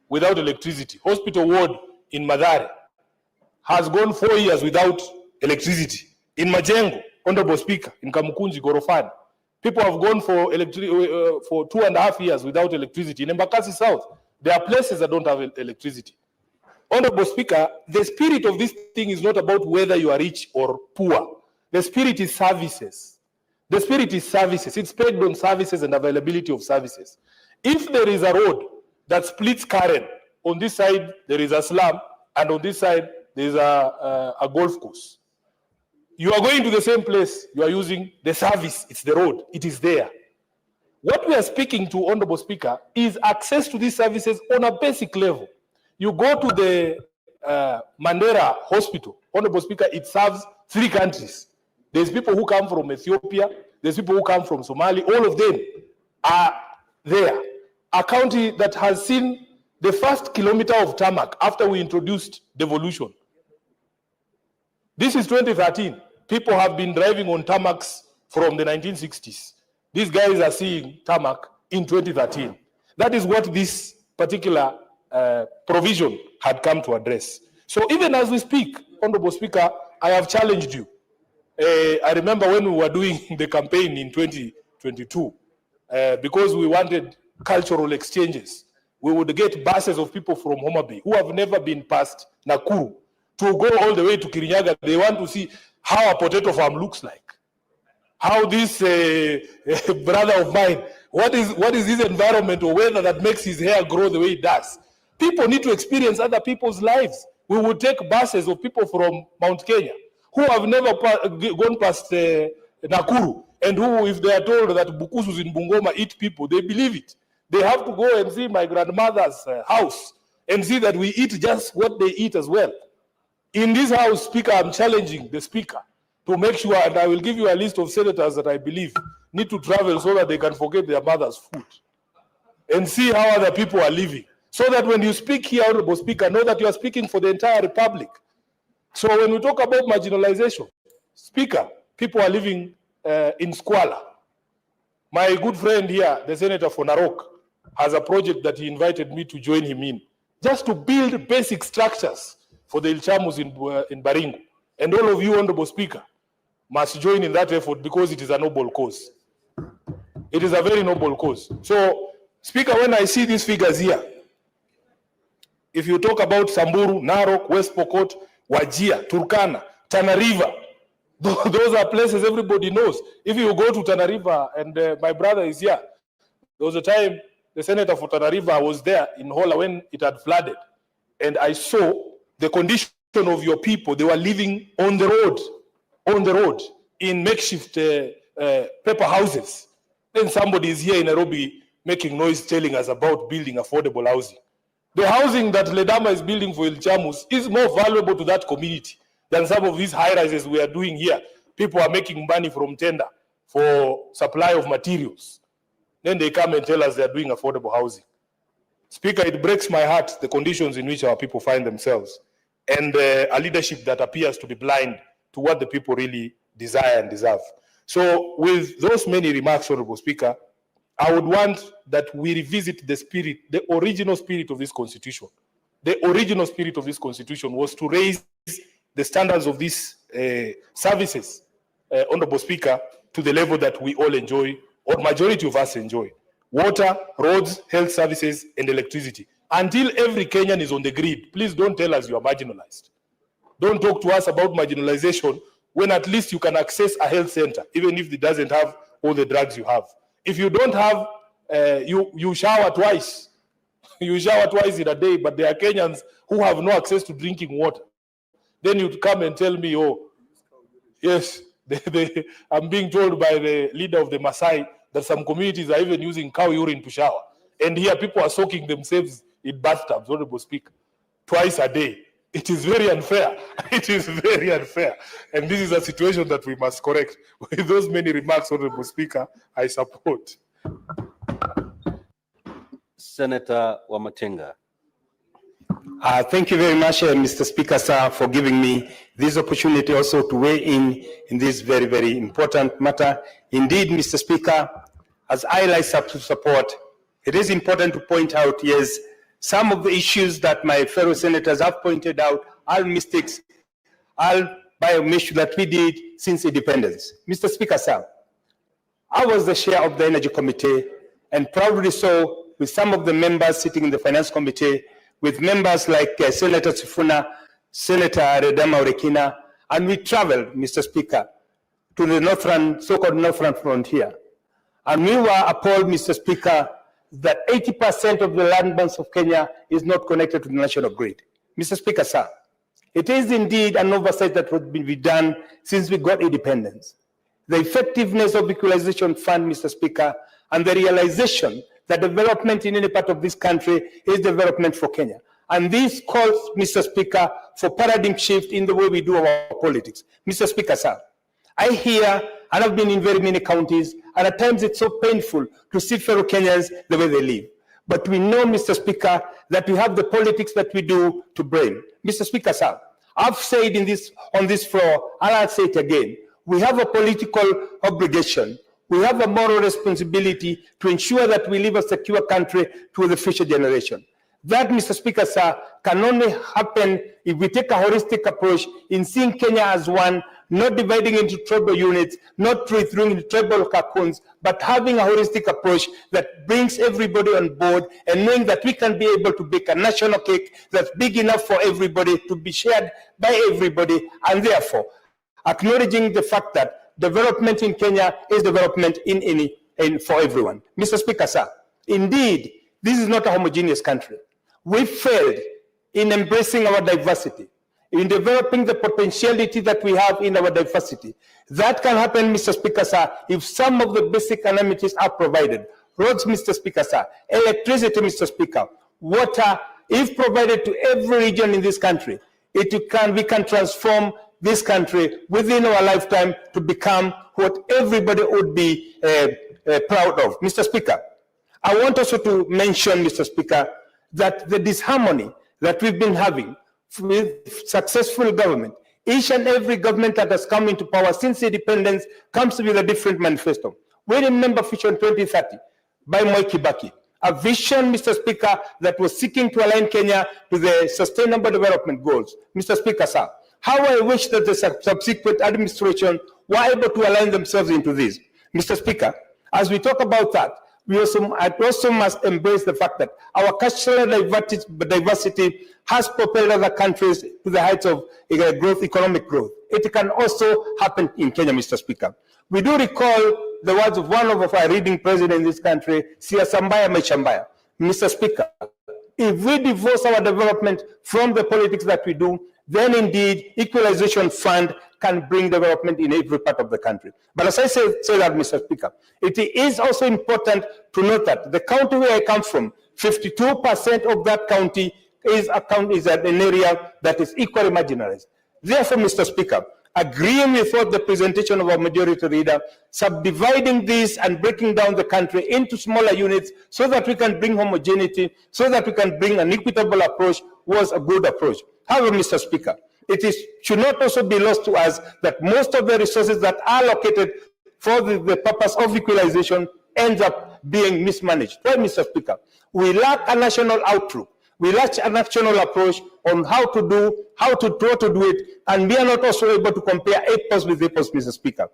without electricity. Hospital ward in Madare has gone 4 years without electricity. In Majengo, Honorable Speaker, in Kamukunji, Gorofani, people have gone for 2.5 years without electricity. In Embakasi South, there are places that don't have electricity. Honorable Speaker, the spirit of this thing is not about whether you are rich or poor. The spirit is services. The spirit is services. It's pegged on services and availability of services. If there is a road that splits Karen, on this side there is a slum, and on this side there is a golf course, you are going to the same place, you are using the service, it's the road, it is there. What we are speaking to, Honorable Speaker, is access to these services on a basic level. You go to the Mandera Hospital, Honorable Speaker, it serves 3 countries. There's people who come from Ethiopia, there's people who come from Somalia, all of them are there. A county that has seen the first kilometer of tarmac after we introduced devolution. This is 2013. People have been driving on tarmacs from the 1960s. These guys are seeing tarmac in 2013. That is what this particular provision had come to address. So even as we speak, Honorable Speaker, I have challenged you. I remember when we were doing the campaign in 2022, because we wanted cultural exchanges, we would get buses of people from Homa Bay who have never been past Nakuru to go all the way to Kirinyaga. They want to see how a potato farm looks like. How this brother of mine, what is his environment or weather that makes his hair grow the way it does? People need to experience other people's lives. We would take buses of people from Mount Kenya who have never gone past Nakuru, and who, if they are told that Bukusus in Bungoma eat people, they believe it. They have to go and see my grandmother's house and see that we eat just what they eat as well. In this house, Speaker, I'm challenging the Speaker to make sure, and I will give you a list of senators that I believe need to travel so that they can forget their mother's food and see how other people are living. So that when you speak here, Honorable Speaker, know that you are speaking for the entire Republic. So when we talk about marginalization, Speaker, people are living in squalor. My good friend here, the Senator for Narok, has a project that he invited me to join him in, just to build basic structures for the Ilchamus in Baringo. And all of you, Honorable Speaker, must join in that effort, because it is a noble cause. It is a very noble cause. So, Speaker, when I see these figures here, if you talk about Samburu, Narok, West Pokot, Wajir, Turkana, Tana River, those are places everybody knows. If you go to Tana River, and my brother is here, there was a time the senator for Tana River was there in Hola when it had flooded, and I saw the condition of your people. They were living on the road, in makeshift paper houses. Then somebody is here in Nairobi making noise telling us about building affordable housing. The housing that Ledama is building for Ilchamus is more valuable to that community than some of these high-rises we are doing here. People are making money from tender for supply of materials. Then they come and tell us they are doing affordable housing. Speaker, it breaks my heart, the conditions in which our people find themselves, and a leadership that appears to be blind to what the people really desire and deserve. So with those many remarks, Honorable Speaker, I would want that we revisit the spirit, the original spirit of this constitution. The original spirit of this constitution was to raise the standards of these services, Honorable Speaker, to the level that we all enjoy, or majority of us enjoy. Water, roads, health services, and electricity. Until every Kenyan is on the grid, please don't tell us you are marginalized. Don't talk to us about marginalization when at least you can access a health center, even if it doesn't have all the drugs you have. If you don't have, you shower twice. You shower twice in a day, but there are Kenyans who have no access to drinking water. Then you come and tell me, oh, yes, I'm being told by the leader of the Maasai that some communities are even using cow urine to shower. And here people are soaking themselves in bathtubs, Honorable Speaker, twice a day. It is very unfair. It is very unfair. And this is a situation that we must correct. With those many remarks, Honorable Speaker, I support. Senator Wamatenga. Thank you very much, Mr. Speaker, sir, for giving me this opportunity also to weigh in this very, very important matter. Indeed, Mr. Speaker, as I like to support, it is important to point out, yes, some of the issues that my fellow senators have pointed out are mistakes, are by omission that we did since independence. Mr. Speaker, sir, I was the chair of the Energy Committee, and proudly so, with some of the members sitting in the Finance Committee, with members like Senator Sifuna, Senator Redama Orekina, and we traveled, Mr. Speaker, to the northern, so-called northern frontier. And we were appalled, Mr. Speaker, that 80% of the land banks of Kenya is not connected to the national grid. Mr. Speaker, sir, it is indeed an oversight that would be done since we got independence. The effectiveness of equalization fund, Mr. Speaker, and the realization that development in any part of this country is development for Kenya. And this calls, Mr. Speaker, for paradigm shift in the way we do our politics. Mr. Speaker, sir, I hear, and I've been in very many counties, and at times it's so painful to see fellow Kenyans the way they live. But we know, Mr. Speaker, that we have the politics that we do to blame. Mr. Speaker, sir, I've said on this floor, and I'll say it again, we have a political obligation. We have a moral responsibility to ensure that we leave a secure country to the future generation. That, Mr. Speaker, sir, can only happen if we take a holistic approach in seeing Kenya as one, not dividing into tribal units, not throwing into tribal cocoons, but having a holistic approach that brings everybody on board and knowing that we can be able to bake a national cake that's big enough for everybody to be shared by everybody, and therefore acknowledging the fact that development in Kenya is development for everyone. Mr. Speaker, sir, indeed, this is not a homogeneous country. We failed in embracing our diversity, in developing the potentiality that we have in our diversity. That can happen, Mr. Speaker, sir, if some of the basic amenities are provided. Roads, Mr. Speaker, sir, electricity, Mr. Speaker, water, if provided to every region in this country, we can transform this country within our lifetime to become what everybody would be proud of. Mr. Speaker, I want also to mention, Mr. Speaker, that the disharmony that we've been having with successful government, each and every government that has come into power since independence comes with a different manifesto. We remember Vision 2030 by Moi Kibaki, a vision, Mr. Speaker, that was seeking to align Kenya to the Sustainable Development Goals. Mr. Speaker, sir, how I wish that the subsequent administration were able to align themselves into this. Mr. Speaker, as we talk about that, we also must embrace the fact that our cultural diversity has propelled other countries to the heights of economic growth. It can also happen in Kenya, Mr. Speaker. We do recall the words of one of our leading presidents in this country, Siasambaya Mechambaya. Mr. Speaker, if we divorce our development from the politics that we do, then indeed equalization fund can bring development in every part of the country. But as I say that, Mr. Speaker, it is also important to note that the county where I come from, 52% of that county is an area that is equally marginalized. Therefore, Mr. Speaker, agreeing with what the presentation of our majority leader, subdividing this and breaking down the country into smaller units so that we can bring homogeneity, so that we can bring an equitable approach was a good approach. However, Mr. Speaker, should not also be lost to us that most of the resources that are allocated for the purpose of equalization ends up being mismanaged. Why, Mr. Speaker? We lack a national outlook. We lack a national approach on how to do it, and we are not also able to compare apples with apples, Mr. Speaker.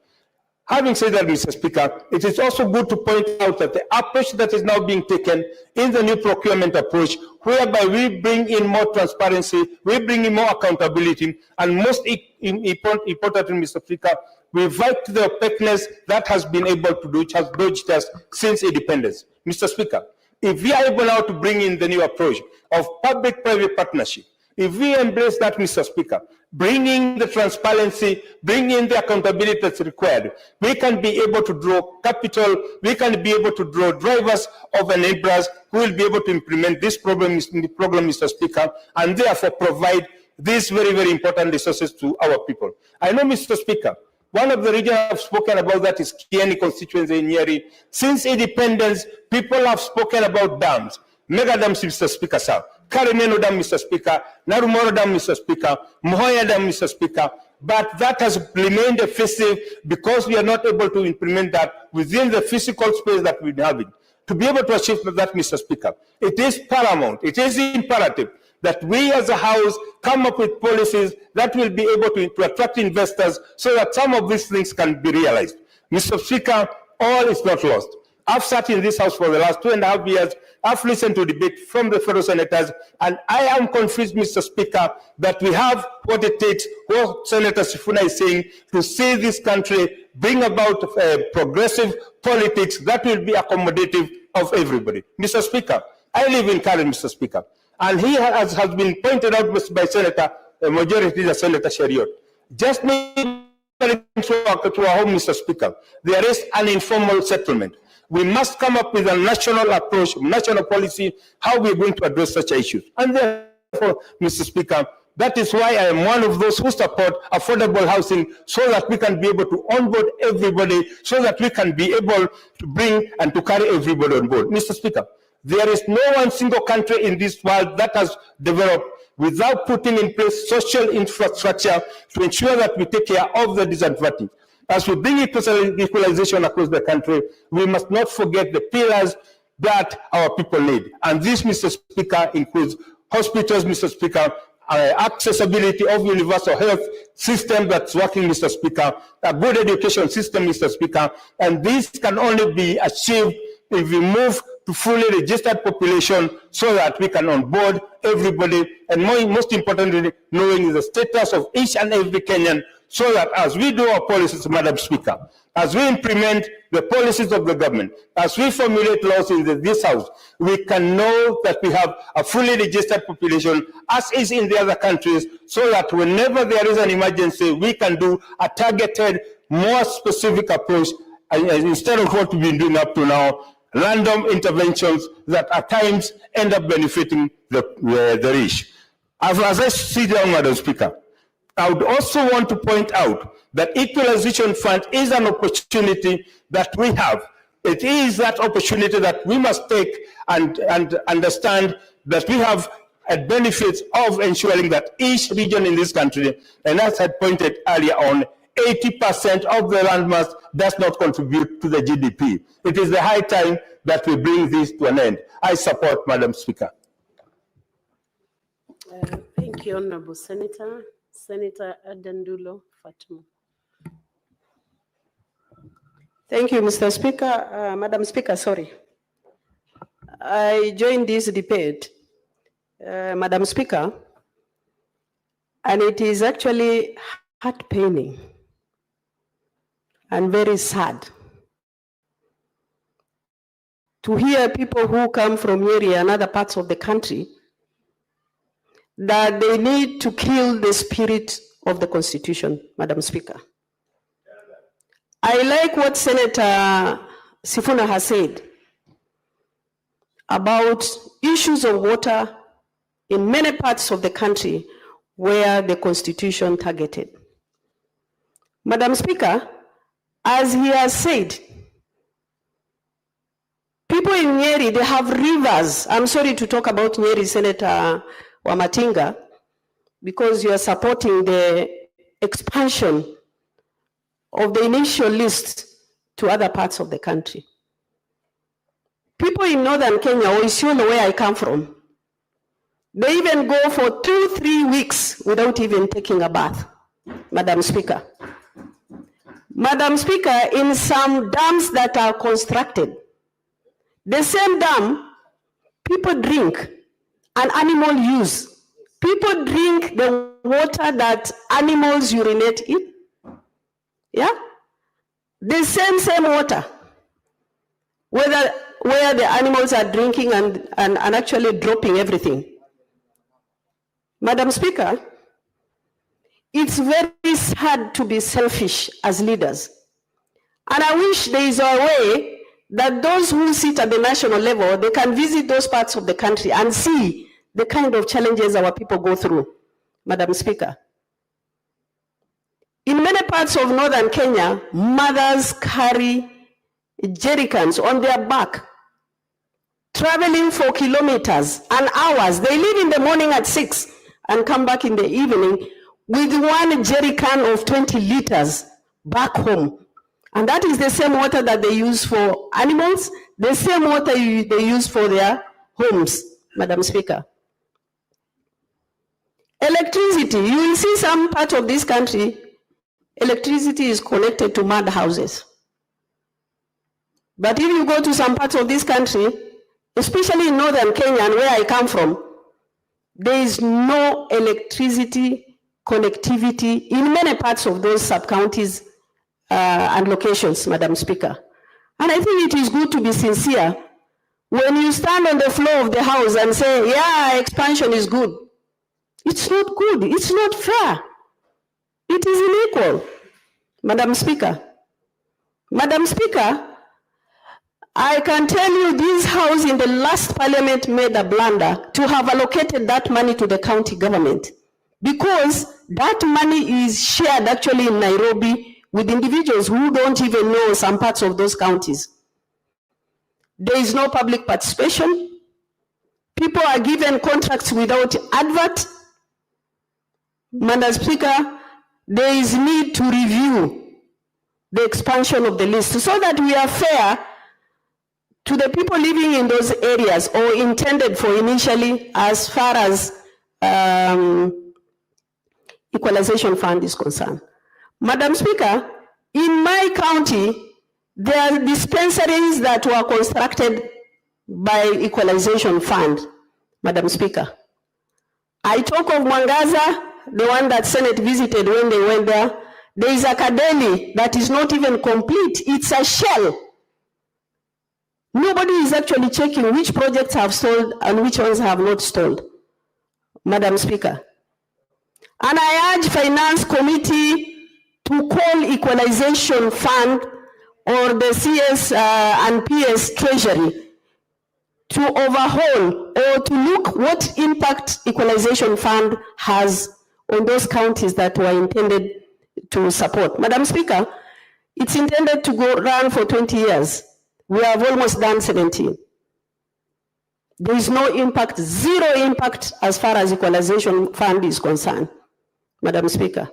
Having said that, Mr. Speaker, it is also good to point out that the approach that is now being taken in the new procurement approach, whereby we bring in more transparency, we bring in more accountability, and most importantly, Mr. Speaker, we fight the opaqueness that has been able to do, which has dogged us since independence. Mr. Speaker, if we are able now to bring in the new approach of public-private partnership, if we embrace that, Mr. Speaker, bringing the transparency, bringing the accountability that's required, we can be able to draw capital, we can be able to draw drivers of enablers who will be able to implement this program, Mr. Speaker, and therefore provide these very, very important resources to our people. I know, Mr. Speaker, one of the regions I've spoken about that is Kieni constituency in Nyeri. Since independence, people have spoken about dams, mega dams, Mr. Speaker, sir. Karimeno Dam, Mr. Speaker, Narumoro Dam, Mr. Speaker, Mohoya Dam, Mr. Speaker, but that has remained effective because we are not able to implement that within the physical space that we have. To be able to achieve that, Mr. Speaker, it is paramount, it is imperative that we as a House come up with policies that will be able to attract investors so that some of these things can be realized. Mr. Speaker, all is not lost. I've sat in this House for the last 2.5 years. I've listened to debate from the fellow senators, and I am convinced, Mr. Speaker, that we have what it takes, what Senator Sifuna is saying, to see this country bring about progressive politics that will be accommodative of everybody. Mr. Speaker, I live in Karen, Mr. Speaker, and he has been pointed out by Senator, Majority Leader Senator Shariot. Just to our home, Mr. Speaker, there is an informal settlement. We must come up with a national approach, national policy, how we're going to address such issues. And therefore, Mr. Speaker, that is why I am one of those who support affordable housing so that we can be able to onboard everybody, so that we can be able to bring and to carry everybody on board. Mr. Speaker, there is no one single country in this world that has developed without putting in place social infrastructure to ensure that we take care of the disadvantaged. As we bring equalization across the country, we must not forget the pillars that our people need. And this, Mr. Speaker, includes hospitals, Mr. Speaker, accessibility of universal health system that's working, Mr. Speaker, a good education system, Mr. Speaker, and this can only be achieved if we move to fully registered population so that we can onboard everybody, and most importantly, knowing the status of each and every Kenyan, so that as we do our policies, Madam Speaker, as we implement the policies of the government, as we formulate laws in this House, we can know that we have a fully registered population, as is in the other countries, so that whenever there is an emergency, we can do a targeted, more specific approach, instead of what we've been doing up to now, random interventions that at times end up benefiting the rich. As I sit down, Madam Speaker, I would also want to point out that Equalization Fund is an opportunity that we have. It is that opportunity that we must take and understand that we have a benefit of ensuring that each region in this country, and as I pointed earlier on, 80% of the landmass does not contribute to the GDP. It is the high time that we bring this to an end. I support, Madam Speaker. Thank you, Honorable Senator. Senator Adandulo Fatima. Thank you, Mr. Speaker. Madam Speaker, sorry. I joined this debate, Madam Speaker, and it is actually heart-paining and very sad to hear people who come from Nyeri and other parts of the country that they need to kill the spirit of the Constitution, Madam Speaker. I like what Senator Sifuna has said about issues of water in many parts of the country where the Constitution targeted. Madam Speaker, as he has said, people in Nyeri, they have rivers. I'm sorry to talk about Nyeri, Senator Wamatinga, because you are supporting the expansion of the initial list to other parts of the country. People in northern Kenya, or Isiolo, where I come from, they even go for 2-3 weeks without even taking a bath, Madam Speaker. Madam Speaker, in some dams that are constructed, the same dam, people drink and animal use. People drink the water that animals urinate in. Yeah? The same water. Where the animals are drinking and actually dropping everything. Madam Speaker, it's very sad to be selfish as leaders. And I wish there is a way that those who sit at the national level, they can visit those parts of the country and see the kind of challenges our people go through, Madam Speaker. In many parts of northern Kenya, mothers carry jerrycans on their back traveling for kilometers and hours. They leave in the morning at 6 and come back in the evening with one jerry can of 20 liters back home. And that is the same water that they use for animals, the same water they use for their homes, Madam Speaker. Electricity, you will see some part of this country, electricity is connected to mud houses. But if you go to some parts of this country, especially in northern Kenya and where I come from, there is no electricity connectivity in many parts of those sub-counties and locations, Madam Speaker. And I think it is good to be sincere. When you stand on the floor of the House and say, yeah, expansion is good, it's not good, it's not fair. It is unequal, Madam Speaker. Madam Speaker, I can tell you this House in the last parliament made a blunder to have allocated that money to the county government, because that money is shared actually in Nairobi with individuals who don't even know some parts of those counties. There is no public participation. People are given contracts without advert. Madam Speaker, there is need to review the expansion of the list so that we are fair to the people living in those areas or intended for initially as far as equalization fund is concerned. Madam Speaker, in my county, there are dispensaries that were constructed by equalization fund, Madam Speaker. I talk of Mwangaza, the one that Senate visited when they went there. There is a Kadeli that is not even complete. It's a shell. Nobody is actually checking which projects have stalled and which ones have not stalled, Madam Speaker. And I urge Finance Committee to call Equalization Fund or the CS and PS Treasury to overhaul or to look what impact Equalization Fund has on those counties that were intended to support. Madam Speaker, it's intended to run for 20 years. We have almost done 17. There is no impact, zero impact as far as Equalization Fund is concerned, Madam Speaker.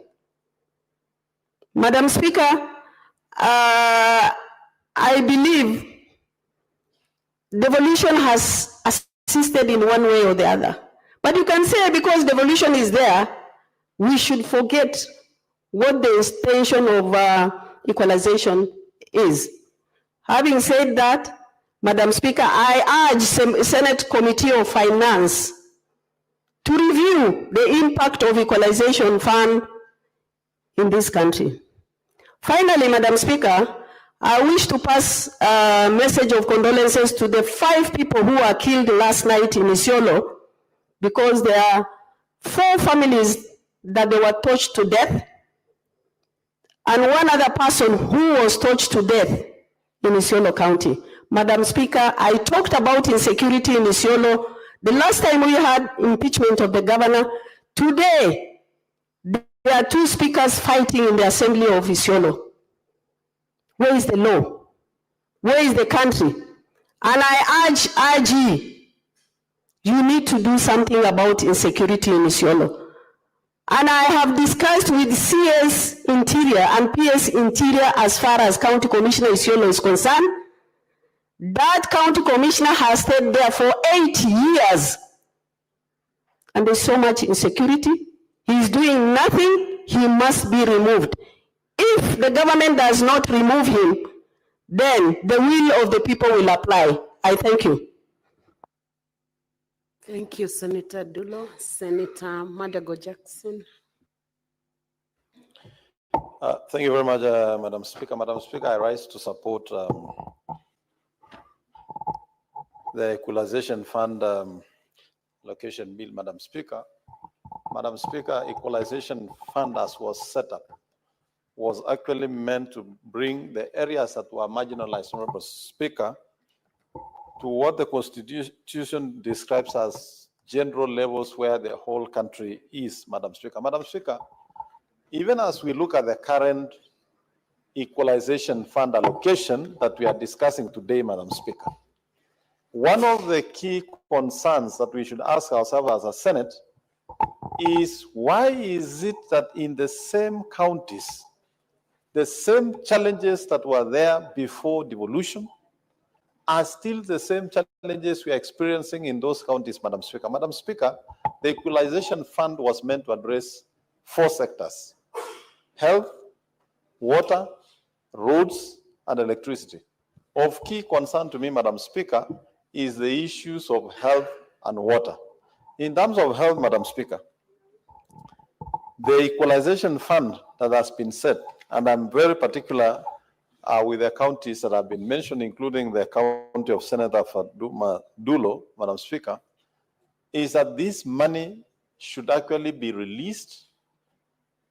Madam Speaker, I believe devolution has assisted in one way or the other. But you can say because devolution is there, we should forget what the extension of equalization is. Having said that, Madam Speaker, I urge Senate Committee of Finance to review the impact of equalization fund in this country. Finally, Madam Speaker, I wish to pass a message of condolences to the 5 people who were killed last night in Isiolo, because there are 4 families that they were tortured to death, and one other person who was tortured to death in Isiolo County. Madam Speaker, I talked about insecurity in Isiolo the last time we had impeachment of the governor. Today, there are 2 speakers fighting in the assembly of Isiolo. Where is the law? Where is the country? And I urge you need to do something about insecurity in Isiolo. And I have discussed with CS Interior and PS Interior as far as County Commissioner Isiolo is concerned. That County Commissioner has stayed there for 8 years. And there's so much insecurity. He's doing nothing. He must be removed. If the government does not remove him, then the will of the people will apply. I thank you. Thank you, Senator Dulo. Senator Madago Jackson. Thank you very much, Madam Speaker. Madam Speaker, I rise to support the Equalization Fund location bill, Madam Speaker. Madam Speaker, Equalization Fund as was set up was actually meant to bring the areas that were marginalized, Honorable Speaker, to what the Constitution describes as general levels where the whole country is, Madam Speaker. Madam Speaker, even as we look at the current Equalization Fund allocation that we are discussing today, Madam Speaker, one of the key concerns that we should ask ourselves as a Senate is why is it that in the same counties, the same challenges that were there before devolution are still the same challenges we are experiencing in those counties, Madam Speaker. Madam Speaker, the Equalization Fund was meant to address 4 sectors: health, water, roads, and electricity. Of key concern to me, Madam Speaker, is the issues of health and water. In terms of health, Madam Speaker, the Equalization Fund that has been set, and I'm very particular with the counties that have been mentioned, including the county of Senator Fatuma Dulo, Madam Speaker, is that this money should actually be released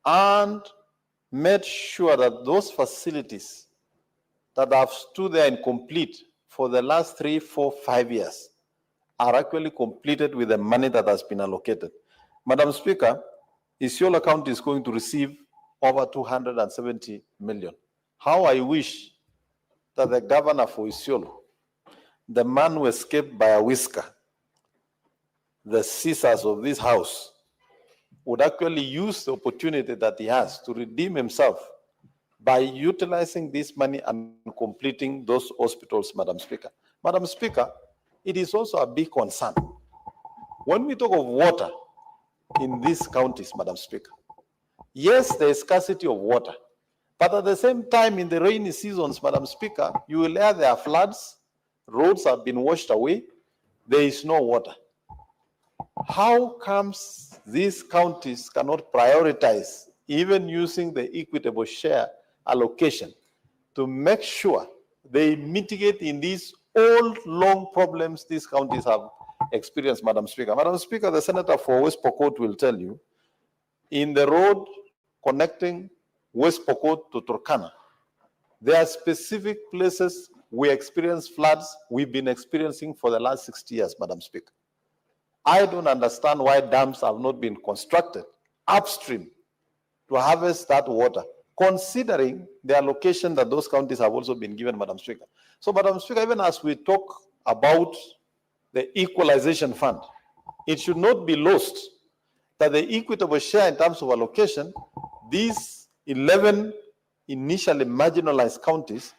and made sure that those facilities that have stood there incomplete for the last 3, 4, 5 years are actually completed with the money that has been allocated. Madam Speaker, Isiolo County is going to receive over 270 million. How I wish that the governor for Isiolo, the man who escaped by a whisker, the scissors of this house, would actually use the opportunity that he has to redeem himself by utilizing this money and completing those hospitals, Madam Speaker. Madam Speaker, it is also a big concern. When we talk of water in these counties, Madam Speaker, yes, there is scarcity of water, but at the same time, in the rainy seasons, Madam Speaker, you will hear there are floods, roads have been washed away, there is no water. How comes these counties cannot prioritize, even using the equitable share allocation, to make sure they mitigate in these old, long problems these counties have experienced, Madam Speaker? Madam Speaker, the Senator for West Pokot will tell you, in the road connecting West Pokot to Turkana, there are specific places we experience floods we've been experiencing for the last 60 years, Madam Speaker. I don't understand why dams have not been constructed upstream to harvest that water, considering the allocation that those counties have also been given, Madam Speaker. So, Madam Speaker, even as we talk about the Equalization Fund, it should not be lost that the equitable share in terms of allocation, these 11 initially marginalized counties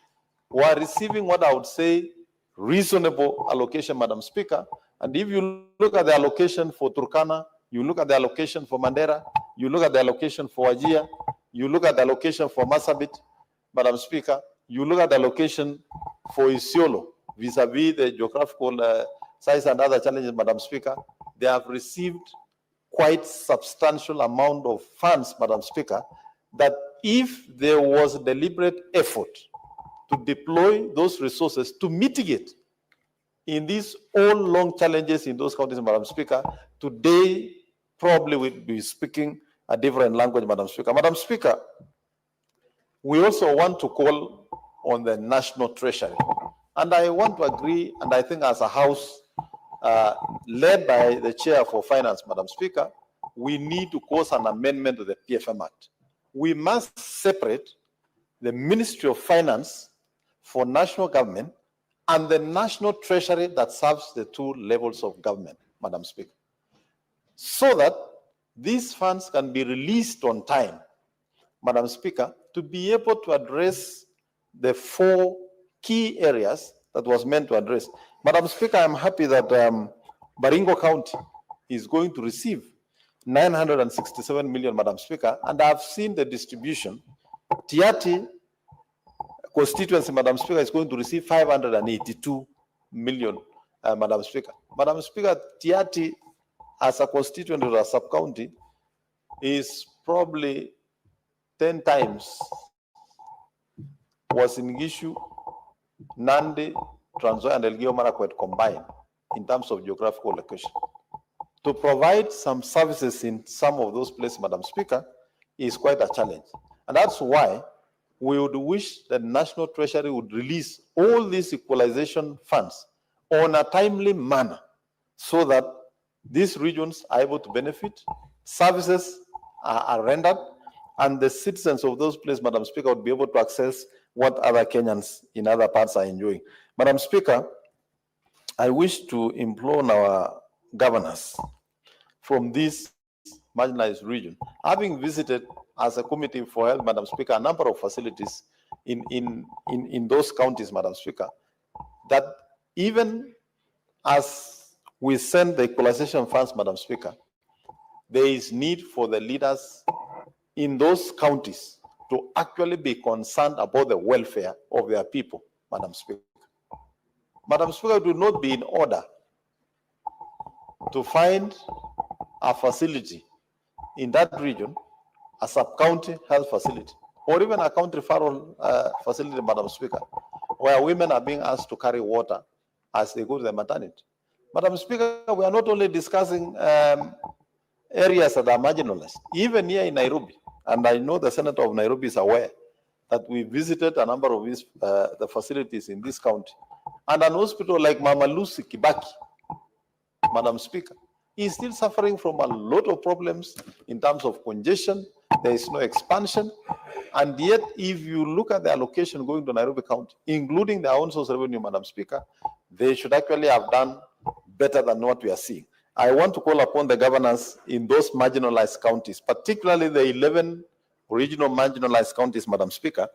were receiving what I would say reasonable allocation, Madam Speaker. And if you look at the allocation for Turkana, you look at the allocation for Mandera, you look at the allocation for Wajir, you look at the allocation for Marsabit, Madam Speaker, you look at the allocation for Isiolo, vis-a-vis the geographical size and other challenges, Madam Speaker, they have received quite substantial amount of funds, Madam Speaker, that if there was a deliberate effort to deploy those resources to mitigate in these all long challenges in those counties, Madam Speaker, today probably we'll be speaking a different language, Madam Speaker. Madam Speaker, we also want to call on the National Treasury. And I want to agree, and I think as a House led by the Chair for Finance, Madam Speaker, we need to cause an amendment to the PFM Act. We must separate the Ministry of Finance for national government and the National Treasury that serves the 2 levels of government, Madam Speaker, so that these funds can be released on time, Madam Speaker, to be able to address the 4 key areas that was meant to address. Madam Speaker, I'm happy that Baringo County is going to receive 967 million, Madam Speaker, and I've seen the distribution. Tiati constituency, Madam Speaker, is going to receive 582 million, Madam Speaker. Madam Speaker, Tiati, as a constituent or a sub-county, is probably 10 times was in Gishu, Nandi, Trans Nzoia, and Elgeyo Marakwet combined in terms of geographical location. To provide some services in some of those places, Madam Speaker, is quite a challenge. And that's why we would wish that National Treasury would release all these equalization funds on a timely manner so that these regions are able to benefit, services are rendered, and the citizens of those places, Madam Speaker, would be able to access what other Kenyans in other parts are enjoying. Madam Speaker, I wish to implore on our governors from this marginalized region, having visited as a committee for health, Madam Speaker, a number of facilities in those counties, Madam Speaker, that even as we send the equalization funds, Madam Speaker, there is need for the leaders in those counties to actually be concerned about the welfare of their people, Madam Speaker. Madam Speaker, it will not be in order to find a facility in that region, a sub-county health facility, or even a county referral facility, Madam Speaker, where women are being asked to carry water as they go to the maternity. Madam Speaker, we are not only discussing areas that are marginalized, even here in Nairobi, and I know the Senator of Nairobi is aware that we visited a number of these, the facilities in this county, and an hospital like Mama Lucy Kibaki, Madam Speaker, is still suffering from a lot of problems in terms of congestion. There is no expansion. And yet, if you look at the allocation going to Nairobi County, including their own source revenue, Madam Speaker, they should actually have done better than what we are seeing. I want to call upon the governors in those marginalized counties, particularly the 11 regional marginalized counties, Madam Speaker,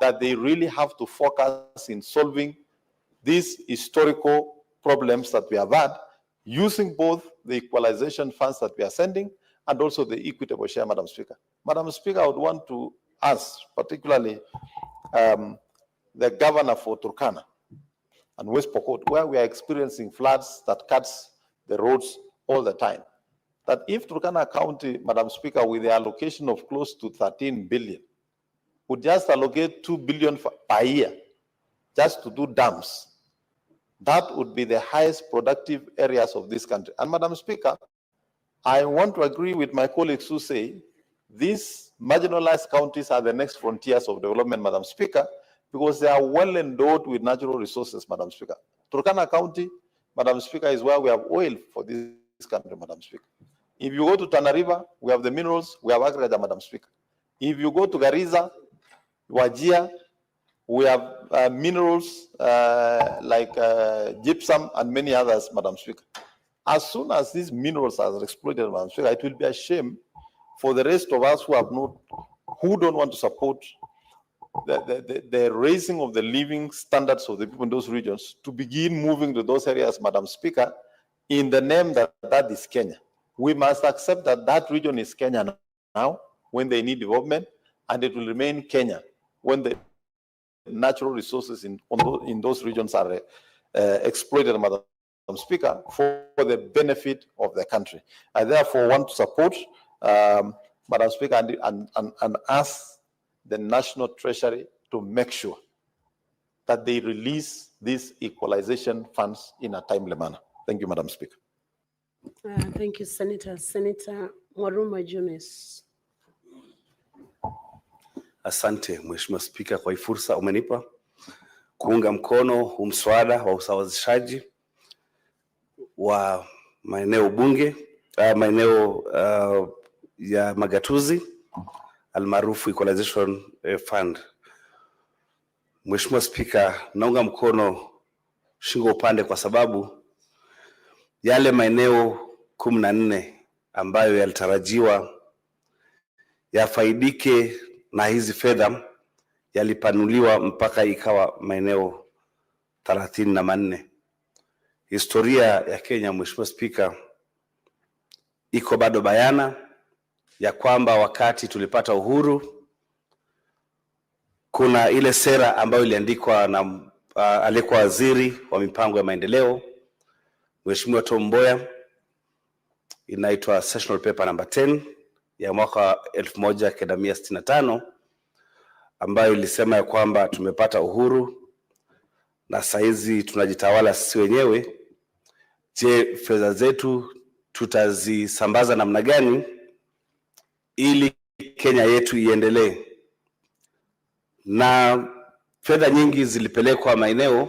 that they really have to focus in solving these historical problems that we have had, using both the equalization funds that we are sending and also the equitable share, Madam Speaker. Madam Speaker, I would want to ask, particularly the governor for Turkana and West Pokot, where we are experiencing floods that cuts the roads all the time, that if Turkana County, Madam Speaker, with the allocation of close to 13 billion, would just allocate 2 billion per year just to do dams, that would be the highest productive areas of this country. And Madam Speaker, I want to agree with my colleagues who say these marginalized counties are the next frontiers of development, Madam Speaker, because they are well endowed with natural resources, Madam Speaker. Turkana County, Madam Speaker, is where we have oil for this country, Madam Speaker. If you go to Tana River, we have the minerals, we have agriculture, Madam Speaker. If you go to Garissa, Wajir, we have minerals like gypsum and many others, Madam Speaker. As soon as these minerals are exploited, Madam Speaker, it will be a shame for the rest of us who have not, who don't want to support the raising of the living standards of the people in those regions to begin moving to those areas, Madam Speaker, in the name that that is Kenya. We must accept that that region is Kenya now when they need development, and it will remain Kenya when the natural resources in those regions are exploited, Madam Speaker, for the benefit of the country. I therefore want to support, Madam Speaker, and ask the National Treasury to make sure that they release these equalization funds in a timely manner. Thank you, Madam Speaker. Thank you, Senator. Senator Mwaruma Jones. Asante Mheshimiwa Spika kwa hii fursa umenipa kuunga mkono huu mswada wa usawazishaji wa maeneo bunge, maeneo ya magatuzi almaarufu Equalization Fund. Mheshimiwa Spika, naunga mkono shingo upande kwa sababu yale maeneo 14 ambayo yalitarajiwa yafaidike na hizi fedha yalipanuliwa mpaka ikawa maeneo 34. Historia ya Kenya, Mheshimiwa Spika, iko bado bayana ya kwamba wakati tulipata uhuru kuna ile sera ambayo iliandikwa na aliyekuwa waziri wa mipango ya maendeleo Mheshimiwa Tom Mboya, inaitwa Sessional Paper number 10 ya mwaka 1965, ambayo ilisema ya kwamba tumepata uhuru na saizi tunajitawala sisi wenyewe. Je, fedha zetu tutazisambaza namna gani ili Kenya yetu iendelee? Na fedha nyingi zilipelekwa maeneo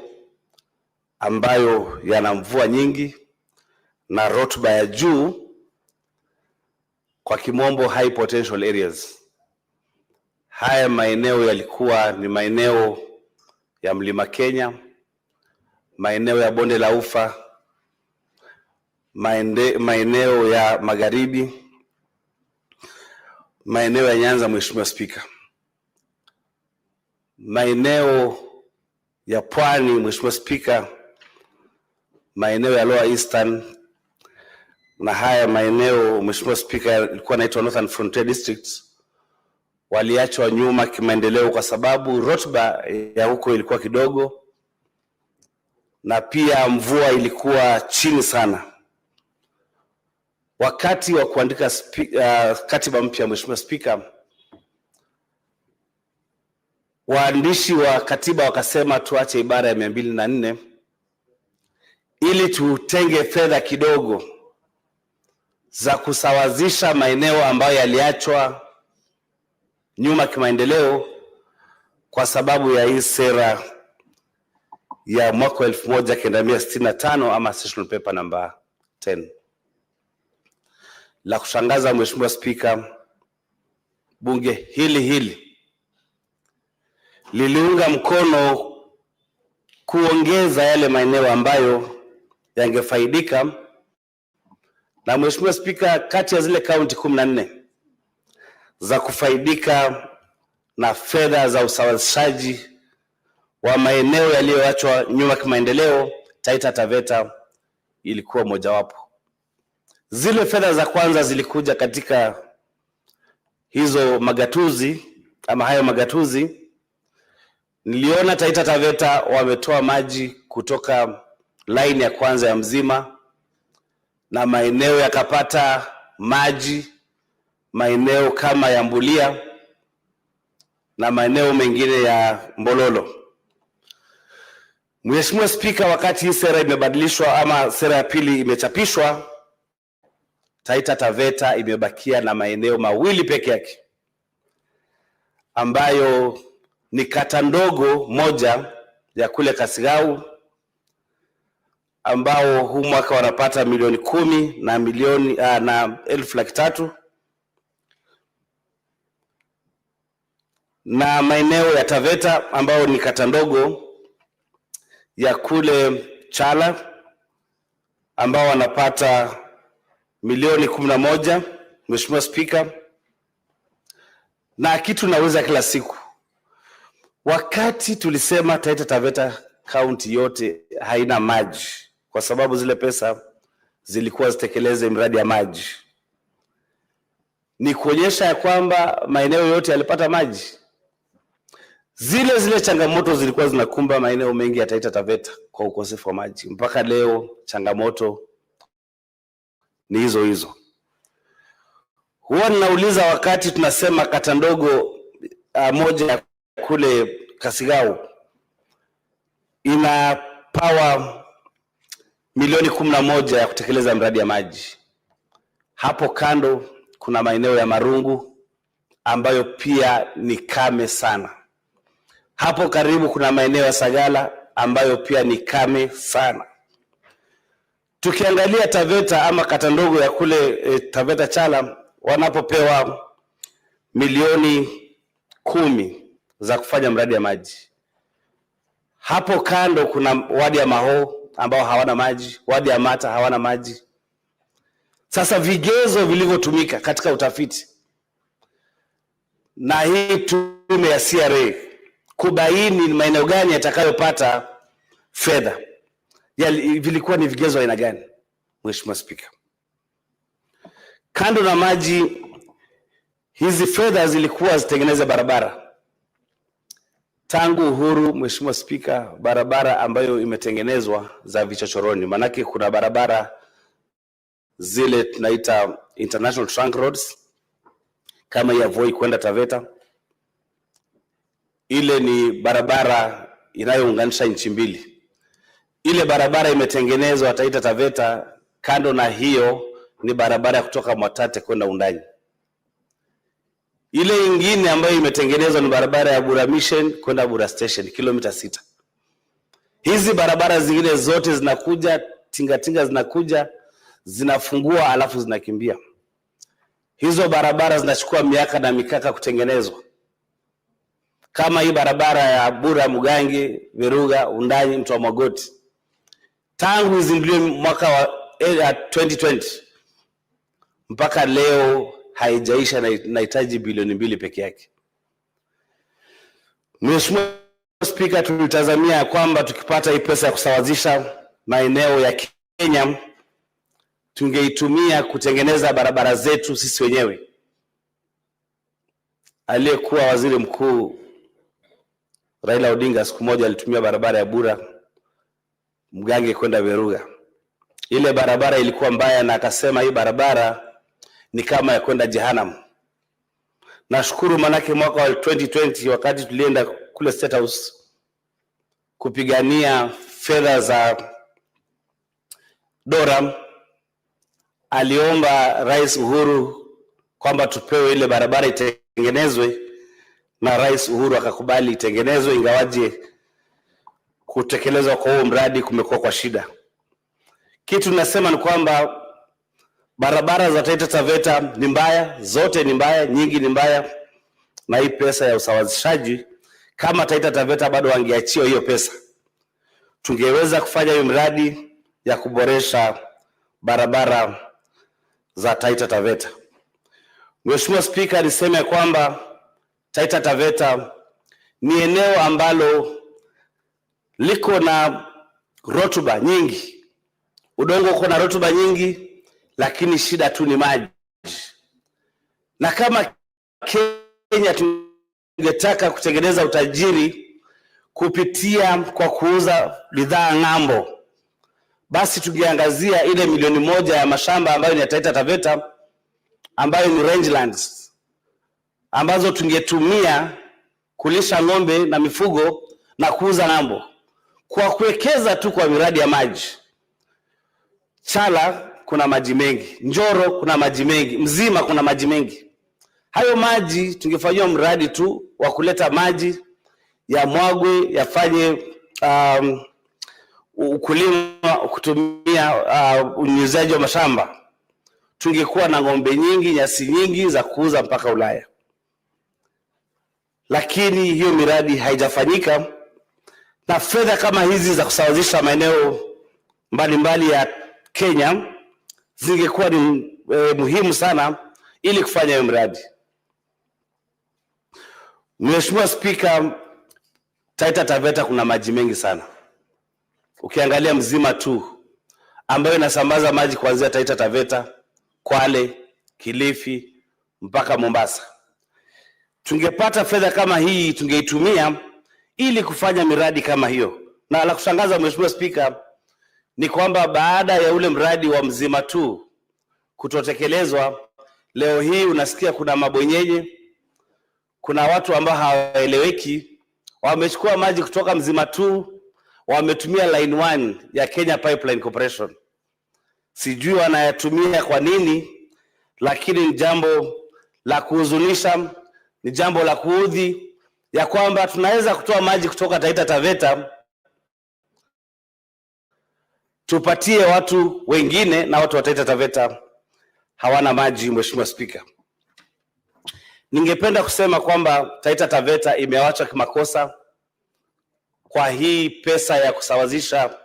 ambayo yana mvua nyingi na rotuba ya juu, kwa kimombo high potential areas. Haya maeneo yalikuwa ni maeneo ya Mlima Kenya, maeneo ya Bonde la Ufa, maeneo ya Magharibi, maeneo ya Nyanza, Mheshimiwa Spika, maeneo ya Pwani, Mheshimiwa Spika, maeneo ya Lower Eastern, na haya maeneo Mheshimiwa Spika yalikuwa yanaitwa Northern Frontier Districts, waliachwa nyuma kimaendeleo kwa sababu rotba ya huko ilikuwa kidogo na pia mvua ilikuwa chini sana. Wakati wa kuandika katiba mpya, Mheshimiwa Spika, waandishi wa katiba wakasema tuache ibara ya 204 ili tutenge fedha kidogo za kusawazisha maeneo ambayo yaliachwa nyuma kimaendeleo kwa sababu ya hii sera ya mwaka 1965 ama Sessional Paper number 10. La kushangaza, Mheshimiwa Spika, bunge hili liliunga mkono kuongeza yale maeneo ambayo yangefaidika. Na Mheshimiwa Spika, kati ya zile kaunti 14 za kufaidika na fedha za usawazishaji wa maeneo yaliyoachwa nyuma kimaendeleo, Taita Taveta ilikuwa mojawapo. Zile fedha za kwanza zilikuja katika hizo magatuzi ama hayo magatuzi. Niliona Taita Taveta wametoa maji kutoka line ya kwanza ya Mzima na maeneo yakapata maji, maeneo kama ya Mbulia na maeneo mengine ya Mbololo. Mheshimiwa Spika, wakati hii sera imebadilishwa ama sera ya pili imechapishwa, Taita Taveta imebakia na maeneo mawili peke yake ambayo ni kata ndogo moja ya kule Kasigau ambao huu mwaka wanapata milioni 10 na milioni na 1,300,000, na maeneo ya Taveta ambao ni kata ndogo ya kule Chala ambao wanapata milioni 11. Mheshimiwa Spika, na kitu naweza kila siku, wakati tulisema Taita Taveta kaunti yote haina maji kwa sababu zile pesa zilikuwa zitekeleze miradi ya maji, ni kuonyesha ya kwamba maeneo yote yalipata maji. Zile changamoto zilikuwa zinakumba maeneo mengi ya Taita Taveta kwa ukosefu wa maji. Mpaka leo changamoto ni hizo. Huwa ninauliza wakati tunasema kata ndogo moja ya kule Kasigau ina power milioni 11 ya kutekeleza miradi ya maji. Hapo kando kuna maeneo ya Marungu ambayo pia ni kame sana. Hapo karibu kuna maeneo ya Sagala ambayo pia ni kame sana. Tukiangalia Taveta ama kata ndogo ya kule Taveta Chala wanapopewa milioni 10 za kufanya mradi ya maji. Hapo kando kuna wadi ya Maho ambao hawana maji, wadi ya Mata hawana maji. Sasa vigezo vilivyotumika katika utafiti na hii tume ya CRA kubaini maeneo gani yatakayopata fedha vilikuwa ni vigezo aina gani? Mheshimiwa Spika, kando na maji, hizi fedha zilikuwa zitengeneze barabara. Tangu uhuru, Mheshimiwa Spika, barabara ambayo imetengenezwa za vichochoroni, manake kuna barabara zile tunaita international trunk roads kama ya Voi kwenda Taveta. Ile ni barabara inayounganisha nchi mbili. Ile barabara imetengenezwa Taita Taveta. Kando na hiyo ni barabara ya kutoka Mwatate kwenda Undanyi. Ile ingine ambayo imetengenezwa ni barabara ya Bura Mission kwenda Bura Station, kilomita 6. Hizi barabara zingine zote zinakuja, tingatinga zinakuja, zinafungua alafu zinakimbia. Hizo barabara zinachukua miaka na mikaka kutengenezwa. Kama hii barabara ya Bura Mugangi, Viruga, Undanyi, Mtwa Magoti tangu izinduliwe mwaka wa 2020 mpaka leo haijaisha na inahitaji bilioni 2 peke yake. Mheshimiwa Spika, tulitazamia kwamba tukipata hii pesa ya kusawazisha maeneo ya Kenya tungeitumia kutengeneza barabara zetu sisi wenyewe. Aliyekuwa waziri mkuu Raila Odinga siku moja alitumia barabara ya Bura Mgange kwenda Veruga. Ile barabara ilikuwa mbaya na akasema hii barabara ni kama ya kwenda Jehanamu. Nashukuru manake mwaka wa 2020 wakati tulienda kule State House kupigania fedha za Doram, aliomba Rais Uhuru kwamba tupewe ile barabara itengenezwe, na Rais Uhuru akakubali itengenezwe, ingawaje kutekelezwa kwa huo mradi kumekuwa kwa shida. Kitu nasema ni kwamba barabara za Taita Taveta ni mbaya, zote ni mbaya, nyingi ni mbaya, na hii pesa ya usawazishaji, kama Taita Taveta bado wangeachiwa hiyo pesa, tungeweza kufanya hiyo mradi ya kuboresha barabara za Taita Taveta. Mheshimiwa Spika, niseme kwamba Taita Taveta ni eneo ambalo liko na rotuba nyingi. Udongo uko na rotuba nyingi, lakini shida tu ni maji. Na kama Kenya tungetaka kutengeneza utajiri kupitia kwa kuuza bidhaa ng'ambo, basi tungeangazia ile milioni 1 ya mashamba ambayo ni ya Taita Taveta, ambayo ni rangelands, ambazo tungetumia kulisha ng'ombe na mifugo na kuuza ng'ambo, kwa kuwekeza tu kwa miradi ya maji. Chala kuna maji mengi, Njoro kuna maji mengi, Mzima kuna maji mengi. Hayo maji tungefanyia mradi tu wa kuleta maji ya mwagwe, yafanye ukulima kutumia unyunyizaji wa mashamba. Tungekuwa na ng'ombe nyingi, nyasi nyingi za kuuza mpaka Ulaya. Lakini hiyo miradi haijafanyika, na fedha kama hizi za kusawazisha maeneo mbalimbali ya Kenya zingekuwa ni muhimu sana ili kufanya hiyo mradi. Mheshimiwa Spika, Taita Taveta kuna maji mengi sana. Ukiangalia Mzima tu ambayo inasambaza maji kuanzia Taita Taveta, Kwale, Kilifi mpaka Mombasa. Tungepata fedha kama hii, tungeitumia ili kufanya miradi kama hiyo. Na la kushangaza Mheshimiwa Spika ni kwamba baada ya ule mradi wa Mzima tu kutotekelezwa, leo hii unasikia kuna mabwenyenye, kuna watu ambao hawaeleweki wamechukua maji kutoka Mzima tu, wametumia line 1 ya Kenya Pipeline Corporation. Sijui wanayatumia kwa nini, lakini ni jambo la kuhuzunisha, ni jambo la kuudhi, ya kwamba tunaweza kutoa maji kutoka Taita Taveta tupatie watu wengine, na watu wa Taita Taveta hawana maji. Mheshimiwa Spika, ningependa kusema kwamba Taita Taveta imewachwa kimakosa kwa hii pesa ya kusawazisha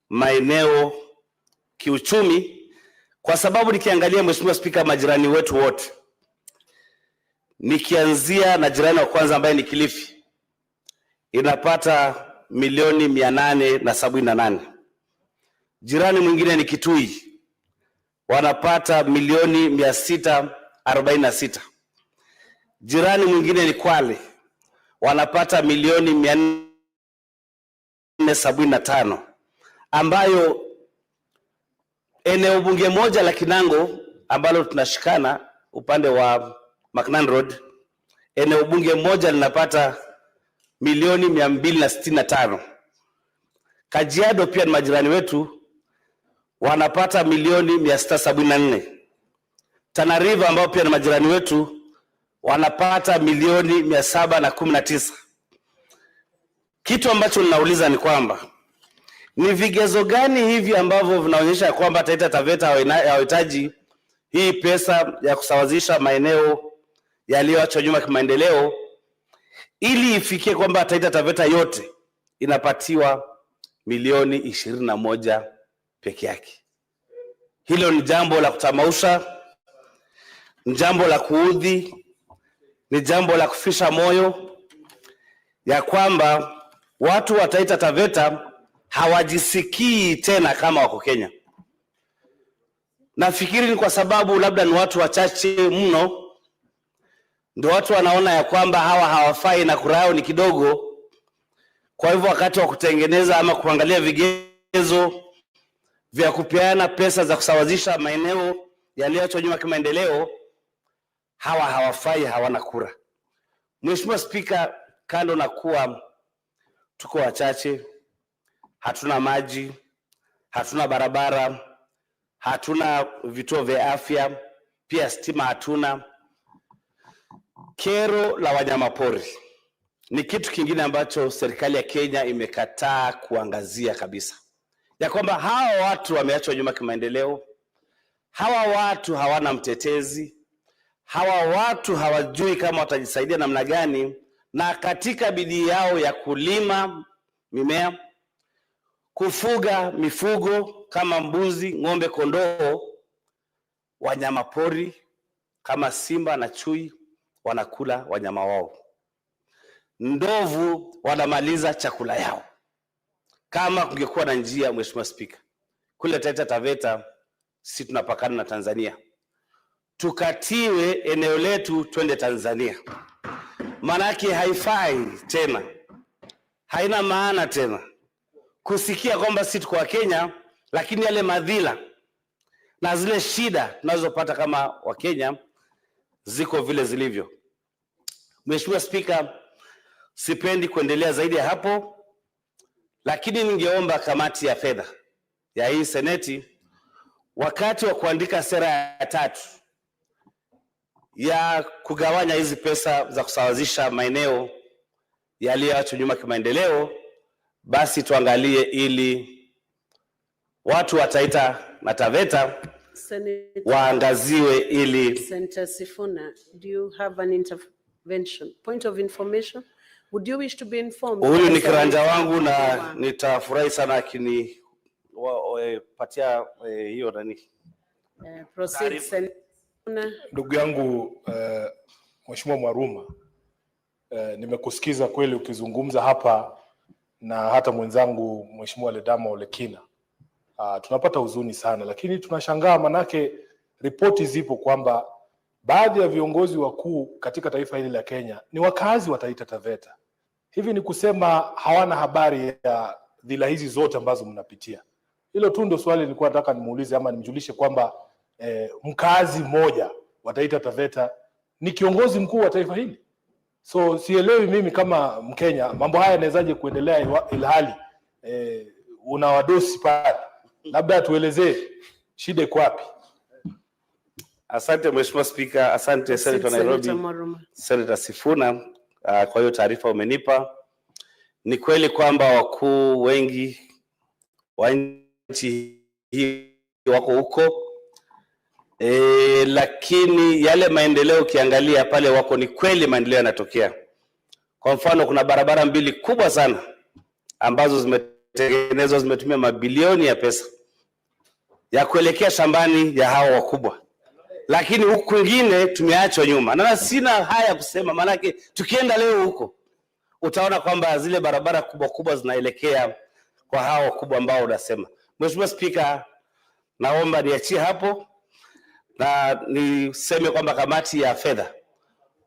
maeneo kiuchumi, kwa sababu nikiangalia Mheshimiwa Spika, majirani wetu wote, nikianzia na jirani wa kwanza ambaye ni Kilifi, inapata milioni 878. Jirani mwingine ni Kitui, wanapata milioni 646. Jirani mwingine ni Kwale, wanapata milioni 475, ambayo eneo bunge moja la Kinango ambalo tunashikana upande wa Macnan Road, eneo bunge moja linapata milioni 265. Kajiado pia ni majirani wetu, wanapata milioni 674. Tana River ambao pia ni majirani wetu wanapata milioni 719. Kitu ambacho ninauliza ni kwamba ni vigezo gani hivi ambavyo vinaonyesha kwamba Taita Taveta hawahitaji hii pesa ya kusawazisha maeneo yaliyoachwa nyuma kimaendeleo, ili ifikie kwamba Taita Taveta yote inapatiwa milioni 21 peke yake. Hilo ni jambo la kutamausha, ni jambo la kuudhi, ni jambo la kufisha moyo ya kwamba watu wa Taita Taveta hawajisikii tena kama wako Kenya. Nafikiri ni kwa sababu labda ni watu wachache mno ndio watu wanaona ya kwamba hawa hawafai na kura yao ni kidogo. Kwa hivyo wakati wa kutengeneza ama kuangalia vigezo vya kupeana pesa za kusawazisha maeneo yaliyoachwa nyuma kimaendeleo, hawa hawafai, hawana kura. Mheshimiwa Spika, kando na kuwa tuko wachache, hatuna maji, hatuna barabara, hatuna vituo vya afya, pia stima hatuna. Kero la wanyamapori ni kitu kingine ambacho serikali ya Kenya imekataa kuangazia kabisa. Ya kwamba hawa watu wameachwa nyuma kimaendeleo, hawa watu hawana mtetezi, hawa watu hawajui kama watajisaidia namna gani, na katika bidii yao ya kulima mimea, kufuga mifugo kama mbuzi, ng'ombe, kondoo, wanyamapori kama simba na chui wanakula wanyama wao. Ndovu wanamaliza chakula yao. Kama kungekuwa na njia, Mheshimiwa Spika, kule Taita Taveta sisi tunapakana na Tanzania, tukatiwe eneo letu twende Tanzania, manake haifai tena, haina maana tena kusikia kwamba sisi tuko wa Kenya, lakini yale madhila na zile shida tunazopata kama wa Kenya ziko vile zilivyo. Mheshimiwa Spika, sipendi kuendelea zaidi ya hapo, lakini ningeomba kamati ya fedha ya hii seneti wakati wa kuandika sera ya 3 ya kugawanya hizi pesa za kusawazisha maeneo yaliyoachwa nyuma kimaendeleo, basi tuangalie ili watu wa Taita na Taveta waangaziwe ili. Senator Sifuna, do you have an intervention? Point of information? Would you wish to be informed? Huyu ni kiranja wangu na nitafurahi sana akini patia hiyo nani. Proceed, Senator Sifuna. Ndugu yangu Mheshimiwa Mwaruma, nimekusikiza kweli ukizungumza hapa na hata mwenzangu Mheshimiwa Ledama Olekina. Tunapata huzuni sana, lakini tunashangaa manake ripoti zipo kwamba baadhi ya viongozi wakuu katika taifa hili la Kenya ni wakazi wa Taita Taveta. Hivi ni kusema hawana habari ya dhila hizi zote ambazo mnapitia. Hilo tu ndio swali nilikuwa nataka nimuulize ama nimjulishe kwamba mkazi mmoja wa Taita Taveta ni kiongozi mkuu wa taifa hili. So sielewi mimi kama Mkenya mambo haya yanawezaje kuendelea ilhali una wadosi pale. Labda tuelezee shida iko wapi? Asante Mheshimiwa Spika, asante Senator Nairobi, Senator Sifuna kwa hiyo taarifa umenipa. Ni kweli kwamba wakuu wengi wa nchi hii wako huko, lakini yale maendeleo ukiangalia pale wako ni kweli maendeleo yanatokea. Kwa mfano kuna barabara 2 kubwa sana ambazo zimetengenezwa, zimetumia mabilioni ya pesa ya kuelekea shambani ya hao wakubwa, lakini huku kwingine tumeachwa nyuma. Na sina haya kusema, manake tukienda leo huko utaona kwamba zile barabara kubwa kubwa zinaelekea kwa hao wakubwa ambao unasema. Mheshimiwa Spika, naomba niachie hapo na niseme kwamba kamati ya fedha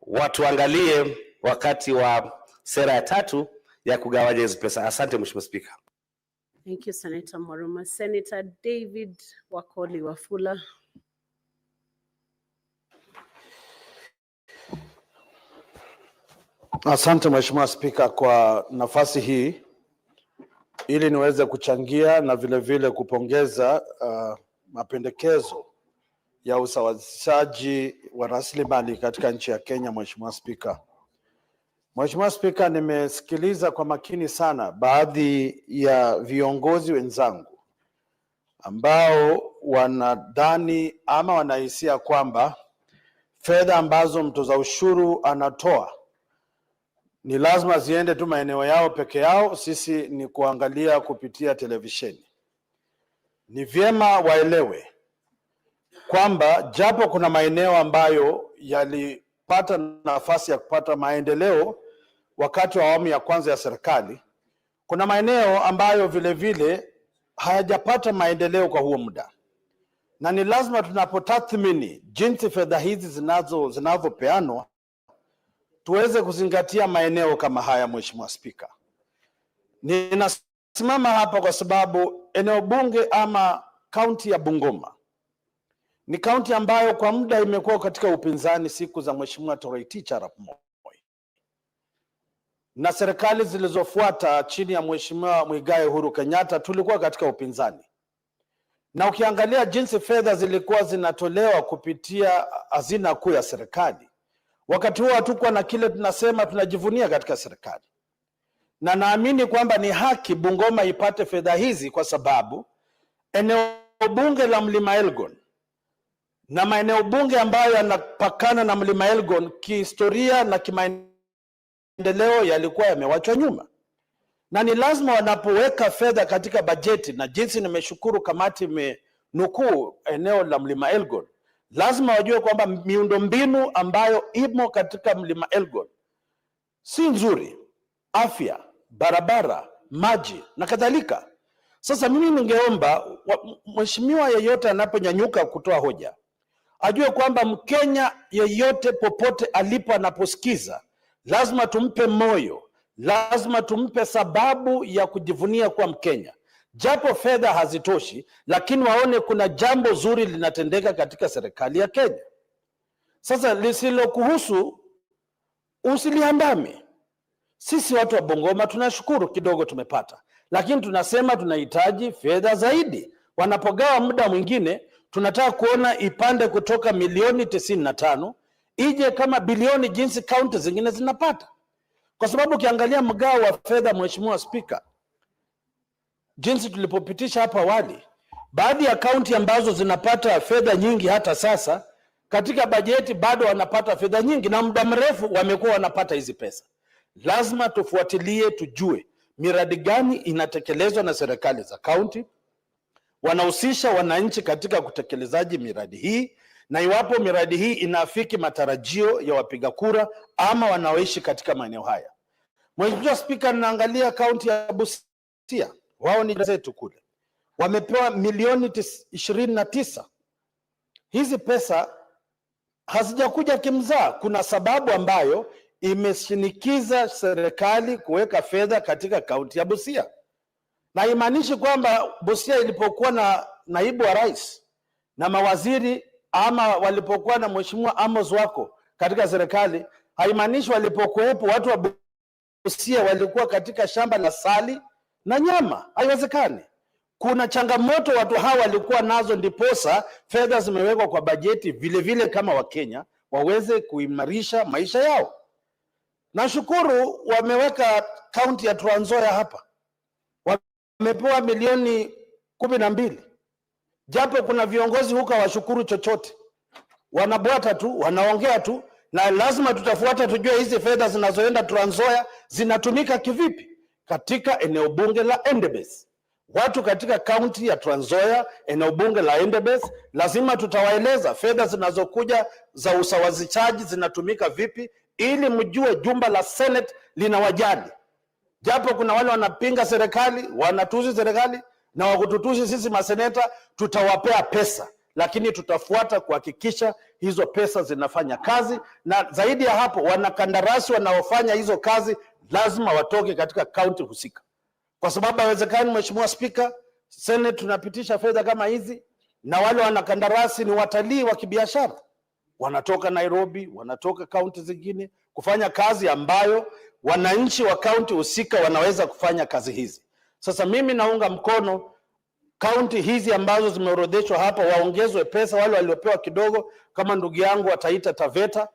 watuangalie wakati wa sera ya 3 ya kugawanya hizo pesa. Asante Mheshimiwa Spika. Thank you, Senator Mwaruma. Senator David Wakoli Wafula. Asante Mheshimiwa Spika kwa nafasi hii ili niweze kuchangia na vile vile kupongeza mapendekezo ya usawazishaji wa rasilimali katika nchi ya Kenya. Mheshimiwa Spika, Mheshimiwa Spika, nimesikiliza kwa makini sana baadhi ya viongozi wenzangu ambao wanadhani ama wanahisia kwamba fedha ambazo mtoza ushuru anatoa ni lazima ziende tu maeneo yao peke yao, sisi ni kuangalia kupitia televisheni. Ni vyema waelewe kwamba japo kuna maeneo ambayo yalipata nafasi ya kupata maendeleo wakati wa awamu ya kwanza ya serikali, kuna maeneo ambayo vile vile hayajapata maendeleo kwa huo muda, na ni lazima tunapotathmini jinsi fedha hizi zinavyopeanwa tuweze kuzingatia maeneo kama haya. Mheshimiwa Spika, ninasimama hapa kwa sababu eneo bunge ama kaunti ya Bungoma ni kaunti ambayo kwa muda imekuwa katika upinzani siku za Mheshimiwa Toroitich arap Moi na serikali zilizofuata chini ya Mheshimiwa Muigai Uhuru Kenyatta tulikuwa katika upinzani. Na ukiangalia jinsi fedha zilikuwa zinatolewa kupitia hazina kuu ya serikali, wakati huo hatukuwa na kile tunasema tunajivunia katika serikali. Na naamini kwamba ni haki Bungoma ipate fedha hizi kwa sababu eneo bunge la Mlima Elgon na maeneo bunge ambayo yanapakana na Mlima Elgon kihistoria na kimaendeleo yalikuwa yamewachwa nyuma. Na ni lazima wanapoweka fedha katika bajeti, na jinsi nimeshukuru kamati imenukuu eneo la Mlima Elgon, lazima wajue kwamba miundombinu ambayo imo katika Mlima Elgon si nzuri: afya, barabara, maji na kadhalika. Sasa mimi ningeomba mheshimiwa yeyote anaponyanyuka kutoa hoja ajue kwamba Mkenya yeyote popote alipo anaposikiza, lazima tumpe moyo, lazima tumpe sababu ya kujivunia kuwa Mkenya. Japo fedha hazitoshi, lakini waone kuna jambo zuri linatendeka katika serikali ya Kenya. Sasa lisilokuhusu usiliandame. Sisi watu wa Bungoma tunashukuru kidogo tumepata, lakini tunasema tunahitaji fedha zaidi. Wanapogawa muda mwingine tunataka kuona ipande kutoka milioni 95 ije kama bilioni jinsi kaunti zingine zinapata. Kwa sababu ukiangalia mgao wa fedha, Mheshimiwa Spika, jinsi tulipopitisha hapa awali, baadhi ya kaunti ambazo zinapata fedha nyingi hata sasa katika bajeti bado wanapata fedha nyingi, na muda mrefu wamekuwa wanapata hizi pesa. Lazima tufuatilie, tujue miradi gani inatekelezwa na serikali za kaunti, wanahusisha wananchi katika kutekelezaji miradi hii, na iwapo miradi hii inaafiki matarajio ya wapiga kura ama wanaoishi katika maeneo haya. Mheshimiwa Spika, naangalia kaunti ya Busia, wao ni zetu kule, wamepewa milioni 29. Hizi pesa hazijakuja kimzaa. Kuna sababu ambayo imeshinikiza serikali kuweka fedha katika kaunti ya Busia, na imaanishi kwamba Busia ilipokuwa na naibu wa rais na mawaziri ama walipokuwa na Mheshimiwa Amos wako katika serikali, haimaanishi walipokuwepo watu wa Busia walikuwa katika shamba la sali na nyama. Haiwezekani. Kuna changamoto watu hawa walikuwa nazo, ndiposa fedha zimewekwa kwa bajeti vile vile kama Wakenya waweze kuimarisha maisha yao. Nashukuru wameweka kaunti ya Trans Nzoia hapa, wamepewa milioni 12. Japo kuna viongozi huko washukuru chochote, wanabwata tu, wanaongea tu, na lazima tutafuata tujue hizi fedha zinazoenda Trans Nzoia zinatumika kivipi. Katika eneo bunge la Endebess, watu katika kaunti ya Trans Nzoia, eneo bunge la Endebess, lazima tutawaeleza fedha zinazokuja za usawazishaji zinatumika vipi, ili mjue jumba la Senate linawajali. Japo kuna wale wanapinga serikali, wanatusi serikali na wakututushi sisi maseneta, tutawapea pesa, lakini tutafuata kuhakikisha hizo pesa zinafanya kazi. Na zaidi ya hapo, wanakandarasi wanaofanya hizo kazi lazima watoke katika kaunti husika, kwa sababu haiwezekani, Mheshimiwa Spika, Senate tunapitisha fedha kama hizi na wale wanakandarasi ni watalii wa kibiashara, wanatoka Nairobi, wanatoka kaunti zingine kufanya kazi ambayo wananchi wa kaunti husika wanaweza kufanya kazi hizi. Sasa mimi naunga mkono kaunti hizi ambazo zimeorodheshwa hapa waongezwe pesa. Wale waliopewa kidogo kama ndugu yangu wataita Taveta,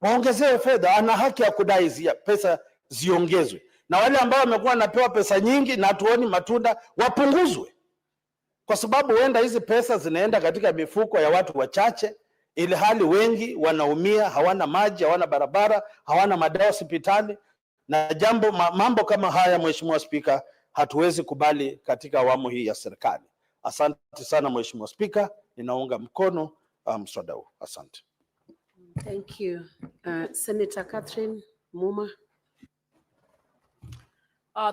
waongezewe fedha, ana haki ya kudai pesa ziongezwe. Na wale ambao wamekuwa wanapewa pesa nyingi na hatuoni matunda, wapunguzwe, kwa sababu huenda hizi pesa zinaenda katika mifuko ya watu wachache, ili hali wengi wanaumia, hawana maji, hawana barabara, hawana madawa hospitali. na mambo kama haya, Mheshimiwa Spika, hatuwezi kubali katika awamu hii ya serikali. Asante sana Mheshimiwa Spika, ninaunga mkono mswada huu. Asante. Thank you. Senator Catherine Muma.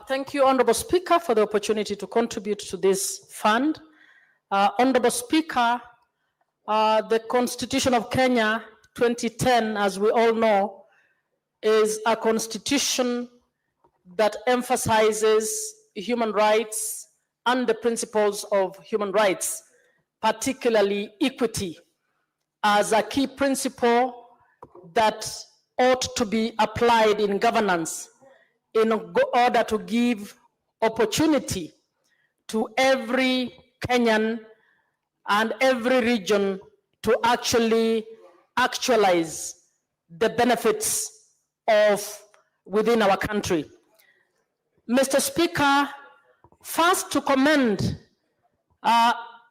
Thank you, Honorable Speaker, for the opportunity to contribute to this fund. Honorable Speaker, the Constitution of Kenya 2010, as we all know, is a constitution that emphasizes human rights and the principles of human rights, particularly equity, as a key principle that ought to be applied in governance in order to give opportunity to every Kenyan and every region to actualize the benefits of within our country. Mr. Speaker, first to commend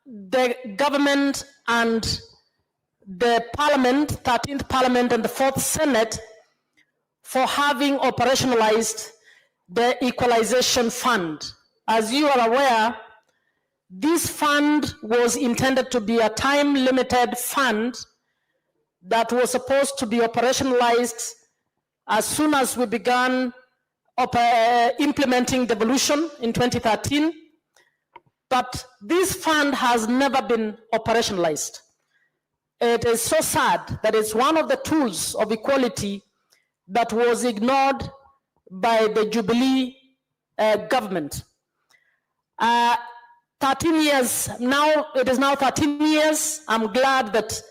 the government and the Parliament, 13th Parliament and the 4th Senate for having operationalized the Equalization Fund. As you are aware, this fund was intended to be a time-limited fund that was supposed to be operationalized as soon as we began implementing devolution in 2013, but this fund has never been operationalized. It is so sad that it's one of the tools of equality that was ignored by the Jubilee government. 13 years now, it is now 13 years. I'm glad that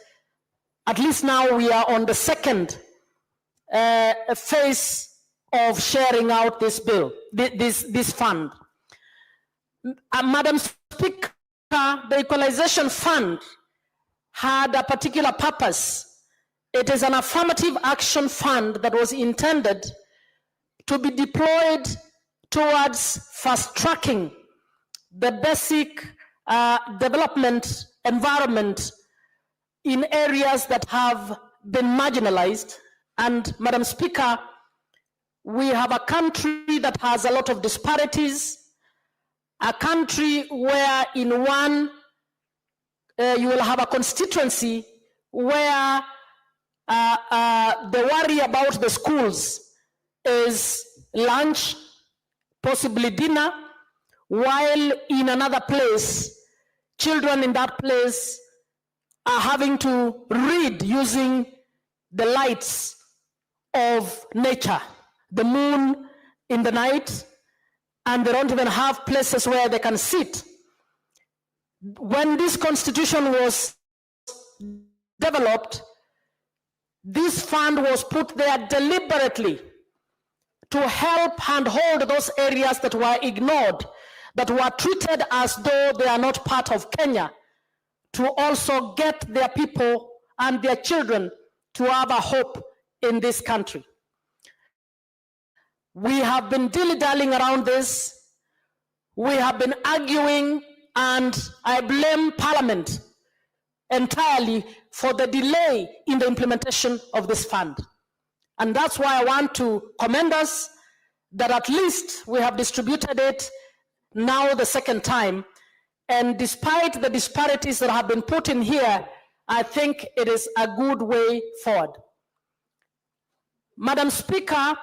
at least now we are on the second phase of sharing out this bill, this fund. Madam Speaker, the Equalization Fund had a particular purpose. It is an affirmative action fund that was intended to be deployed towards fast-tracking the basic development environment in areas that have been marginalized. And Madam Speaker, we have a country that has a lot of disparities, a country where in one, you will have a constituency where the worry about the schools is lunch, possibly dinner, while in another place, children in that place are having to read using the lights of nature, the moon in the night, and they don't even have places where they can sit. When this constitution was developed, this fund was put there deliberately to help and hold those areas that were ignored, that were treated as though they are not part of Kenya, to also get their people and their children to have a hope in this country. We have been dilly-dallying around this. We have been arguing, and I blame Parliament entirely for the delay in the implementation of this fund. And that's why I want to commend us that at least we have distributed it now the second time. And despite the disparities that have been put in here, I think it is a good way forward. Madam Speaker,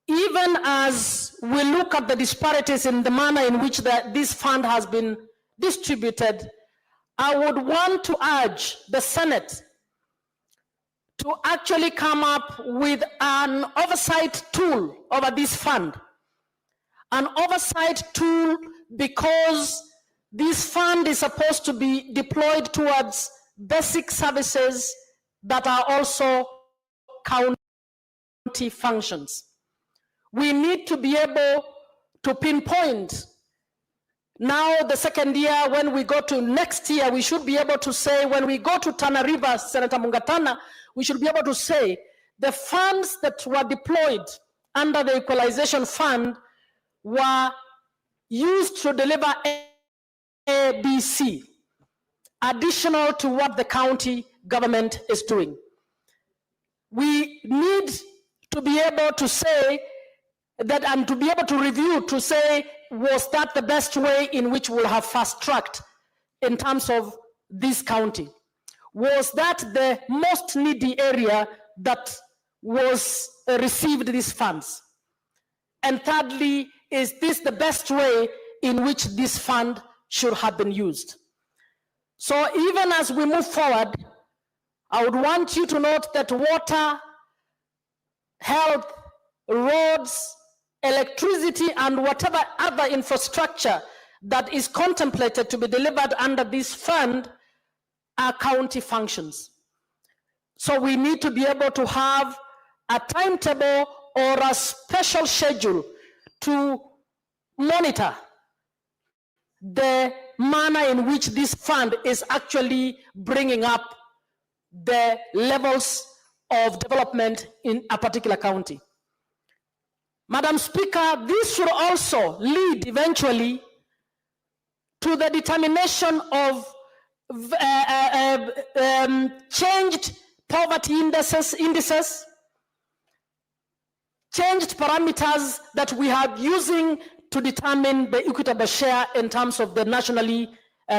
even as we look at the disparities in the manner in which this fund has been distributed, I would want to urge the Senate to actually come up with an oversight tool over this fund. An oversight tool because this fund is supposed to be deployed towards basic services that are also county functions. We need to be able to pinpoint. Now, the second year, when we go to next year, we should be able to say, when we go to Tana River, Senator Mungatana, we should be able to say the funds that were deployed under the Equalization Fund were used to deliver ABC, additional to what the county government is doing. We need to be able to say that, and to be able to review, to say, was that the best way in which we'll have fast-tracked in terms of this county? Was that the most needy area that was received these funds? And thirdly, is this the best way in which this fund should have been used? So even as we move forward, I would want you to note that water, health, roads, electricity, and whatever other infrastructure that is contemplated to be delivered under this fund are county functions. So we need to be able to have a timetable or a special schedule to monitor the manner in which this fund is actually bringing up the levels of development in a particular county. Madam Speaker, this should also lead eventually to the determination of changed poverty indices, changed parameters that we are using to determine the equitable share in terms of the nationally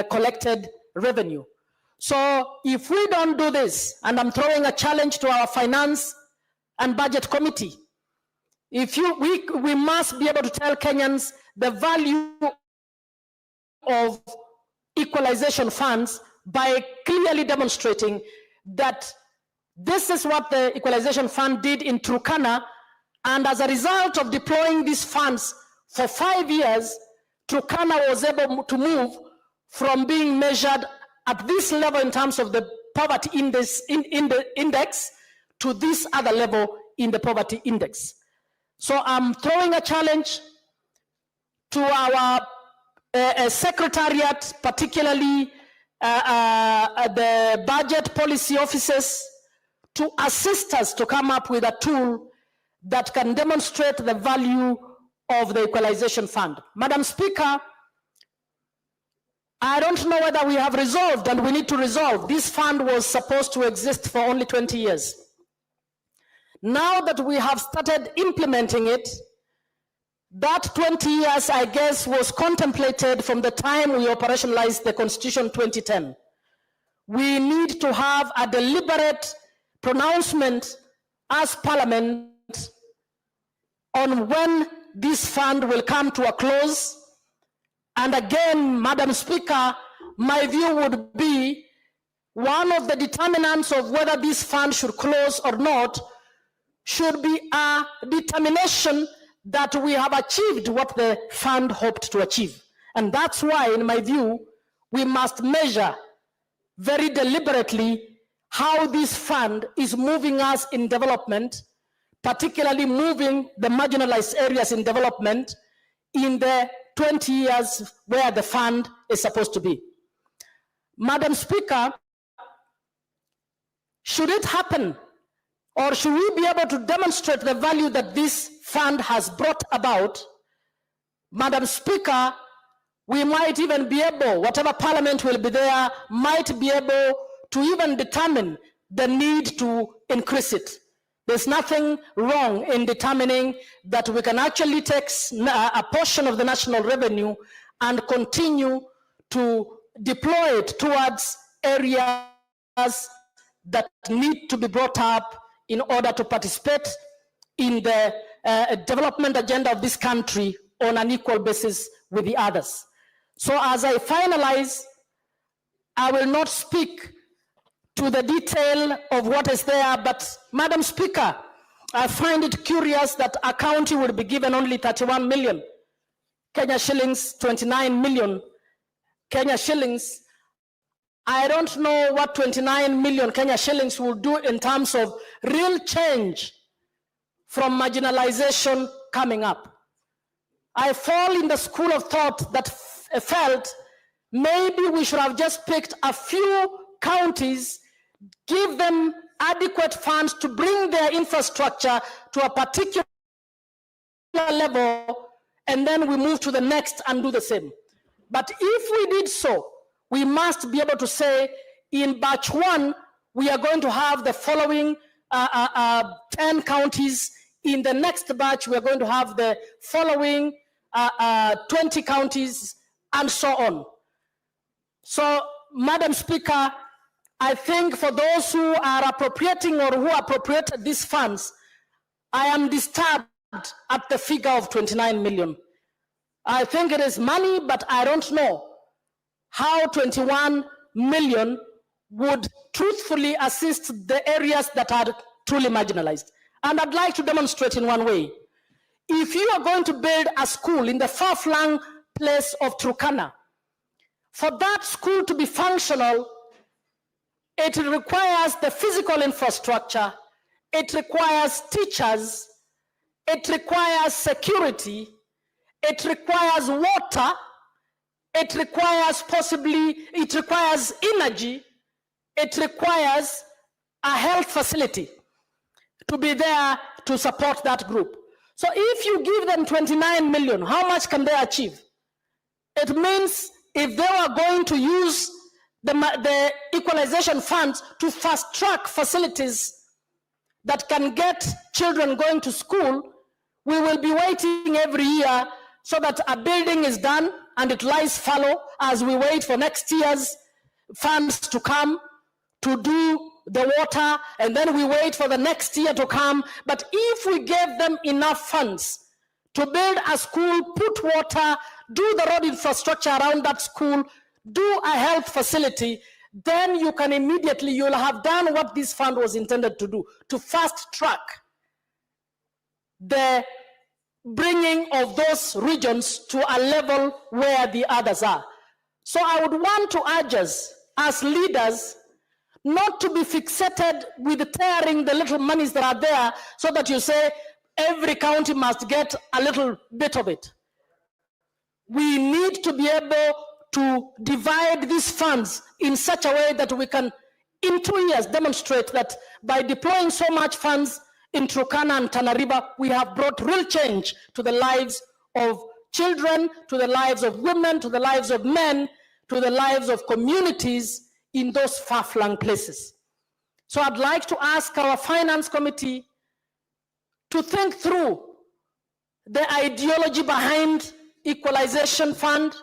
collected revenue. So if we don't do this, and I'm throwing a challenge to our Finance and Budget Committee, we must be able to tell Kenyans the value of equalization funds by clearly demonstrating that this is what the equalization fund did in Turkana, and as a result of deploying these funds for 5 years, Turkana was able to move from being measured at this level in terms of the poverty index, index to this other level in the poverty index. So I'm throwing a challenge to our secretariat, particularly the budget policy officers, to assist us to come up with a tool that can demonstrate the value of the equalization fund. Madam Speaker, I don't know whether we have resolved, and we need to resolve. This fund was supposed to exist for only 20 years. Now that we have started implementing it, that 20 years, I guess, was contemplated from the time we operationalized the Constitution 2010. We need to have a deliberate pronouncement as Parliament on when this fund will come to a close. And again, Madam Speaker, my view would be one of the determinants of whether this fund should close or not should be a determination that we have achieved what the fund hoped to achieve. And that's why, in my view, we must measure very deliberately how this fund is moving us in development, particularly moving the marginalized areas in development in the 20 years where the fund is supposed to be. Madam Speaker, should it happen, or should we be able to demonstrate the value that this fund has brought about, Madam Speaker, we might even be able, whatever Parliament will be there, might be able to even determine the need to increase it. There's nothing wrong in determining that we can actually take a portion of the national revenue and continue to deploy it towards areas that need to be brought up in order to participate in the development agenda of this country on an equal basis with the others. So as I finalize, I will not speak to the detail of what is there, but Madam Speaker, I find it curious that a county would be given only 31 million Kenya shillings, 29 million Kenya shillings. I don't know what 29 million Kenya shillings will do in terms of real change from marginalization coming up. I fall in the school of thought that felt maybe we should have just picked a few counties, give them adequate funds to bring their infrastructure to a particular level, and then we move to the next and do the same. But if we did so, we must be able to say in batch one, we are going to have the following 10 counties in the next batch, we're going to have the following 20 counties and so on. So, Madam Speaker, I think for those who are appropriating or who appropriated these funds, I am disturbed at the figure of 29 million. I think it is money, but I don't know how 21 million would truthfully assist the areas that are truly marginalized. And I'd like to demonstrate in one way. If you are going to build a school in the far-flung place of Turkana, for that school to be functional, it requires the physical infrastructure, it requires teachers, it requires security, it requires water, it requires energy, it requires a health facility to be there to support that group. So if you give them 29 million, how much can they achieve? It means if they are going to use the equalization funds to fast track facilities that can get children going to school, we will be waiting every year so that a building is done and it lies fallow as we wait for next year's funds to come to do the water, and then we wait for the next year to come. But if we gave them enough funds to build a school, put water, do the road infrastructure around that school, do a health facility, then you can immediately, you'll have done what this fund was intended to do, to fast track the bringing of those regions to a level where the others are. So I would want to urge us as leaders not to be fixated with tearing the little monies that are there so that you say every county must get a little bit of it. We need to be able to divide these funds in such a way that we can, in 2 years, demonstrate that by deploying so much funds in Turkana and Tana River, we have brought real change to the lives of children, to the lives of women, to the lives of men, to the lives of communities in those far-flung places. So I'd like to ask our finance committee to think through the ideology behind equalization fund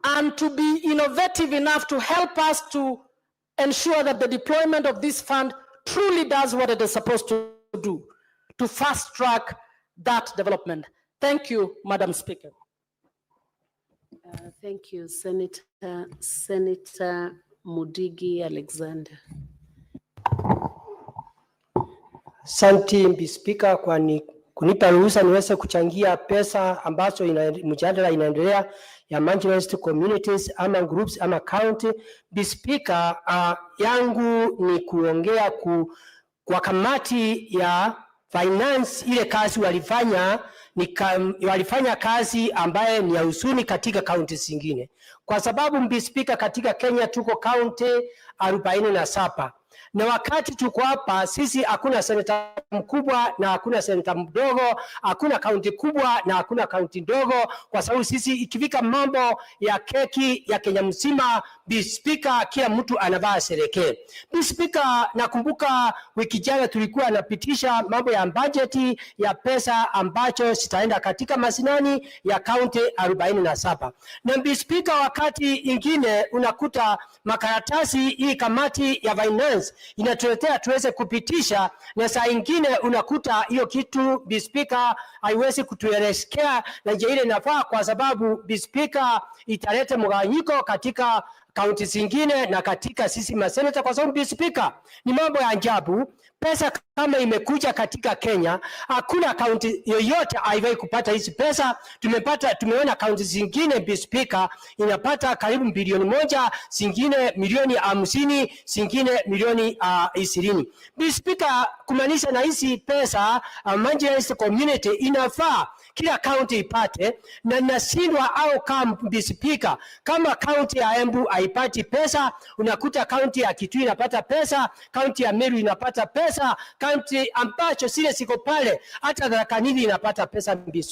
and to be innovative enough to help us to ensure that the deployment of this fund truly does what it is supposed to do, to fast track that development. Thank you, Madam Speaker. Thank you, Senator Mudigi Alexander. Asante Mbi Spika kwa kunipa ruhusa niweze kuchangia pesa ambazo mjadala inaendelea ya marginalized communities ama groups ama county. Mbi Spika, yangu ni kuongea kwa kamati ya finance. Ile kazi walifanya kazi ambaye ni ya huzuni katika kaunti zingine, kwa sababu Mbi Spika, katika Kenya tuko kaunti 47 na wakati tuko hapa sisi hakuna seneta mkubwa na hakuna seneta mdogo, hakuna kaunti kubwa na hakuna kaunti ndogo, kwa sababu sisi ikifika mambo ya keki ya Kenya mzima, Mbi Spika, kila mtu anavaa serikali. Mbi Spika, nakumbuka wiki jana tulikuwa napitisha mambo ya bajeti ya pesa ambacho sitaenda katika masinani ya kaunti 47. Na Mbi Spika, wakati ingine unakuta makaratasi hii kamati ya finance inatuletea tuweze kupitisha, na saa ingine unakuta hiyo kitu Mbi Spika haiwezi kutuelekea na je ile nafaa, kwa sababu Mbi Spika italeta mgawanyiko katika kaunti zingine na katika sisi maseneta, kwa sababu Mbi Spika ni mambo ya ajabu. Pesa kama imekuja katika Kenya, hakuna kaunti yoyote haiwahi kupata hizi pesa. Tumeona kaunti zingine Mbi Spika inapata karibu bilioni 1, zingine milioni 50, zingine milioni 20. Mbi Spika, kumaanisha na hizi pesa marginalized community inafaa kila kaunti ipate, na nashindwa au kama Mbi Spika, kama kaunti ya Embu haipati pesa, unakuta kaunti ya Kitui inapata pesa, kaunti ya Meru inapata pesa, kaunti ambacho sile siko pale hata Tharaka Nithi inapata pesa Mbi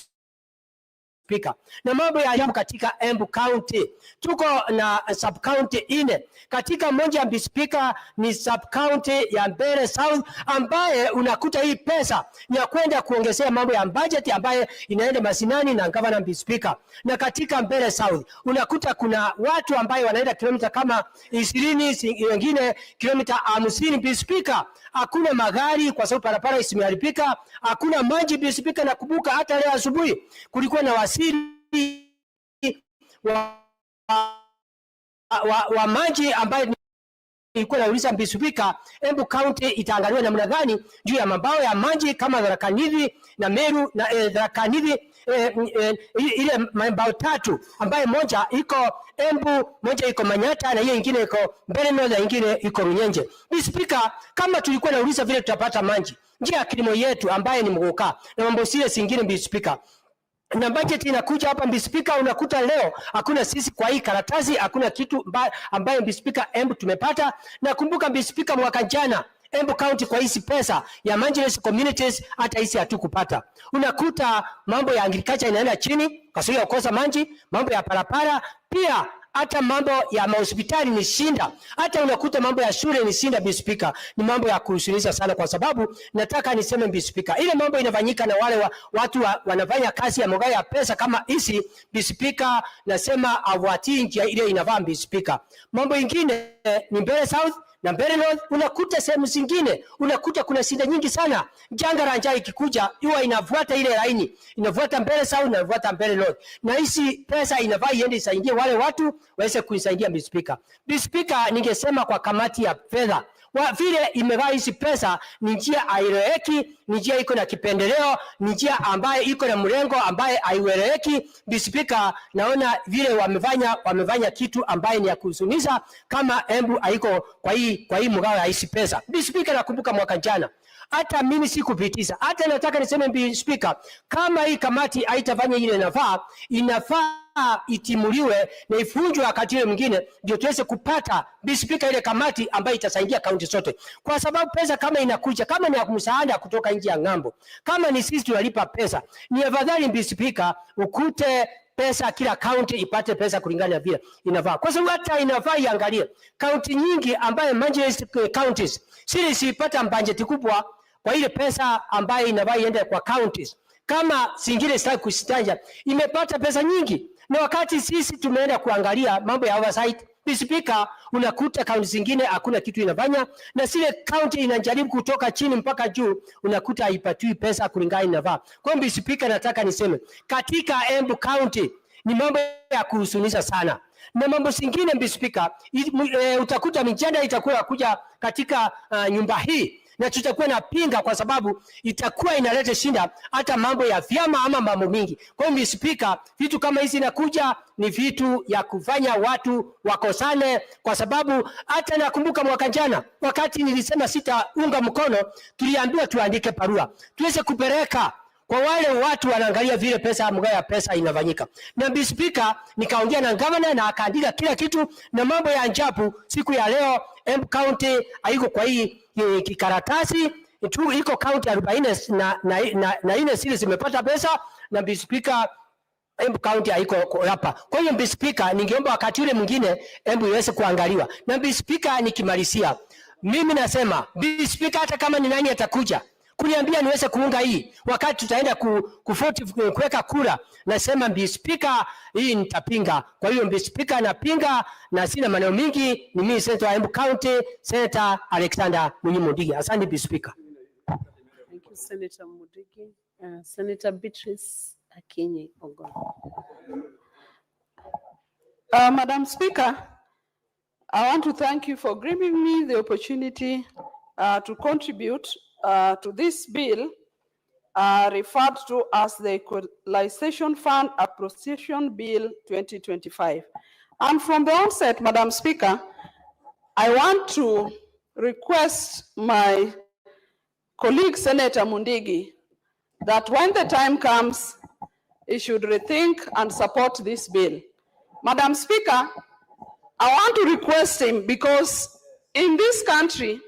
Speaker. Na mambo ya ajabu katika Embu County. Tuko na sub county 4. Katika moja Mr. Speaker ni sub county ya Mbeere South ambaye unakuta hii pesa ya kwenda kuongezea mambo ya budget ambaye inaenda masinani na governor Mr. Speaker. Na katika Mbeere South unakuta kuna watu ambaye wanaenda kilomita kama 20, wengine kilomita 50 Mr. Speaker. Hakuna magari kwa sababu barabara imeharibika, hakuna maji Mr. Speaker. Na kubuka hata leo asubuhi kulikuwa na wasiri wa maji ambaye ilikuwa nauliza Mr. Speaker, Embu County itaangaliwa namna gani juu ya mabao ya maji kama Tharaka Nithi na Meru na Tharaka Nithi ile mabao 3 ambaye moja iko Embu, moja iko Manyata na hiyo nyingine iko Mbeere North na nyingine iko Runyenje. Mr. Speaker, kama tulikuwa nauliza vile tutapata maji, njia ya kilimo yetu ambaye ni mgoka na mambo sile singine Mr. Speaker. Na budget inakuja hapa Mr. Speaker, unakuta leo hakuna sisi kwa hii karatasi, hakuna kitu ambayo Mr. Speaker Embu tumepata. Na kumbuka Mr. Speaker, mwaka jana Embu County kwa hizi pesa ya marginalized communities hata hizi hatukupata. Unakuta mambo ya agriculture inaenda chini kwa sababu ya kukosa maji, mambo ya parapara pia, hata mambo ya mahospitali ni shinda, hata unakuta mambo ya shule ni shinda Mr. Speaker. Ni mambo ya kuhuzunisha sana, kwa sababu nataka niseme Mr. Speaker, ile mambo inafanyika na wale watu wanafanya kazi ya mgao ya pesa kama hizi Mr. Speaker, nasema awatii njia ile inavaa Mr. Speaker. Mambo ingine ni Mbeere South na Mbeere North, unakuta sehemu zingine unakuta kuna shida nyingi sana. Janga la njaa ikikuja huwa inafuata ile laini, inafuata Mbeere South na inafuata Mbeere North, na hizi pesa inafaa iende isaidie wale watu waweze kuisaidia Mr. Speaker. Mr. Speaker, ningesema kwa kamati ya fedha vile imevaa hizi pesa ni njia aieleweki, ni njia iko na kipendeleo, ni njia ambaye iko na mrengo ambaye haieleweki. Mr. Speaker, naona vile wamefanya kitu ambaye ni ya kuhuzunisha kama Embu haiko kwa hii mgao ya hizi pesa. Mr. Speaker, nakumbuka mwaka jana hata mimi sikupitisha, hata nataka niseme Mr. Speaker, kama hii kamati haitafanya ile inafaa itimuliwe na ifunjwe wakati ile mwingine ndio tuweze kupata Mr. Speaker ile kamati ambayo itasaidia kaunti zote, kwa sababu pesa kama inakuja kama ni msaada kutoka nje ya ng'ambo, kama ni sisi tunalipa pesa, ni afadhali Mr. Speaker ukute pesa kila county ipate pesa kulingana na vile inafaa, kwa sababu hata inafaa iangalie county nyingi ambaye marginalized counties sisi ipata budget kubwa kwa ile pesa ambayo inafaa iende kwa counties, kama singine sitaki kusitaja imepata pesa nyingi, na wakati sisi tumeenda kuangalia mambo ya oversight Mr. Speaker, unakuta kaunti zingine hakuna kitu inafanya, na zile kaunti inajaribu kutoka chini mpaka juu, unakuta haipatiwi pesa kulingana inafaa. Kwa hiyo Mr. Speaker, nataka niseme katika Embu County ni mambo ya kuhuzunisha sana, na mambo singine Mr. Speaker, utakuta mijadala itakuwa kuja katika nyumba hii na tutakuwa na pinga kwa sababu itakuwa inaleta shinda hata mambo ya vyama ama mambo mingi. Kwa hiyo Mr. Speaker, vitu kama hizi inakuja ni vitu ya kufanya watu wakosane, kwa sababu hata nakumbuka mwaka jana wakati nilisema sitaunga mkono, tuliambiwa tuandike barua tuweze kupeleka kwa wale watu wanaangalia vile pesa mgao ya pesa inafanyika. Na Mr. Speaker, nikaongea na governor na akaandika kila kitu, na mambo ya ajabu siku ya leo Embu County haiko kwa hii kikaratasi tu, iko county 40 na ine siri zimepata pesa, na Mr. Speaker Embu County haiko hapa. Kwa hiyo Mr. Speaker, ningeomba wakati ule mwingine Embu iweze kuangaliwa. Na Mr. Speaker, nikimalizia mimi nasema Mr. Speaker, hata kama ni nani atakuja kuniambia niweze kuunga hii wakati tutaenda kuweka kura, nasema Mr. Speaker, hii nitapinga. Kwa hiyo Mr. Speaker, napinga na sina maneno mingi. Ni mimi Senator wa Embu County, Senator Alexander Mudigi. Asante Mr. Speaker. Thank you, Senator Mudigi. Senator Beatrice Akinyi Ogon. Madam Speaker, I want to thank you for giving me the opportunity to contribute to this bill referred to as the Equalization Fund Appropriation Bill 2025. And from the onset, Madam Speaker, I want to request my colleague Senator Mudigi that when the time comes, he should rethink and support this bill. Madam Speaker, I want to request him because in this country,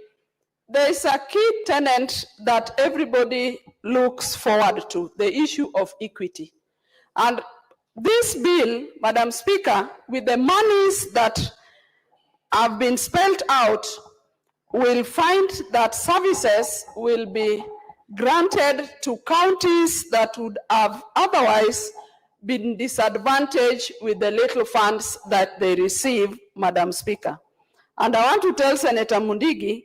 there is a key tenet that everybody looks forward to, the issue of equity. And this bill, Madam Speaker, with the monies that have been spelled out, will find that services will be granted to counties that would have otherwise been disadvantaged with the little funds that they receive, Madam Speaker. And I want to tell Senator Mundigi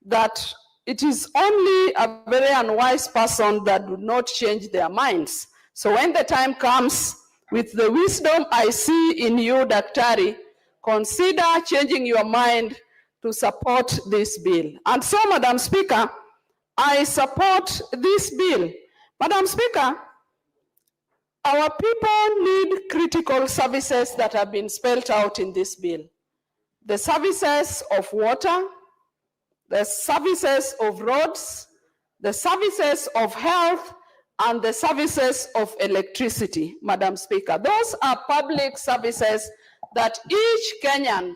that it is only a very unwise person that would not change their minds. So when the time comes, with the wisdom I see in you, Daktari, consider changing your mind to support this bill. And so, Madam Speaker, I support this bill. Madam Speaker, our people need critical services that have been spelled out in this bill. The services of water, the services of roads, the services of health, and the services of electricity, Madam Speaker. Those are public services that each Kenyan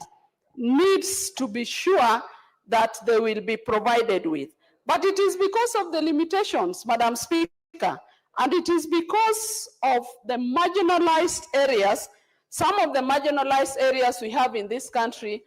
needs to be sure that they will be provided with. But it is because of the limitations, Madam Speaker, and it is because of the marginalized areas, some of the marginalized areas we have in this country,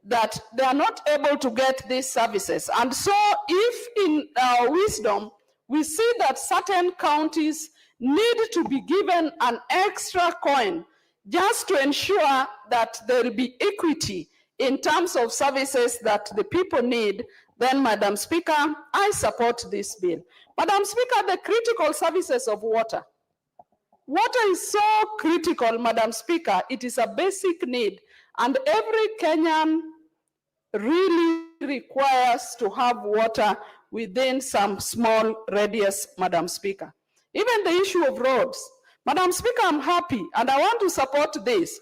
that they are not able to get these services. And so if in our wisdom, we see that certain counties need to be given an extra coin just to ensure that there will be equity in terms of services that the people need, then, Madam Speaker, I support this bill. Madam Speaker, the critical services of water. Water is so critical, Madam Speaker. It is a basic need, and every Kenyan really requires to have water within some small radius, Madam Speaker. Even the issue of roads. Madam Speaker, I'm happy, and I want to support this.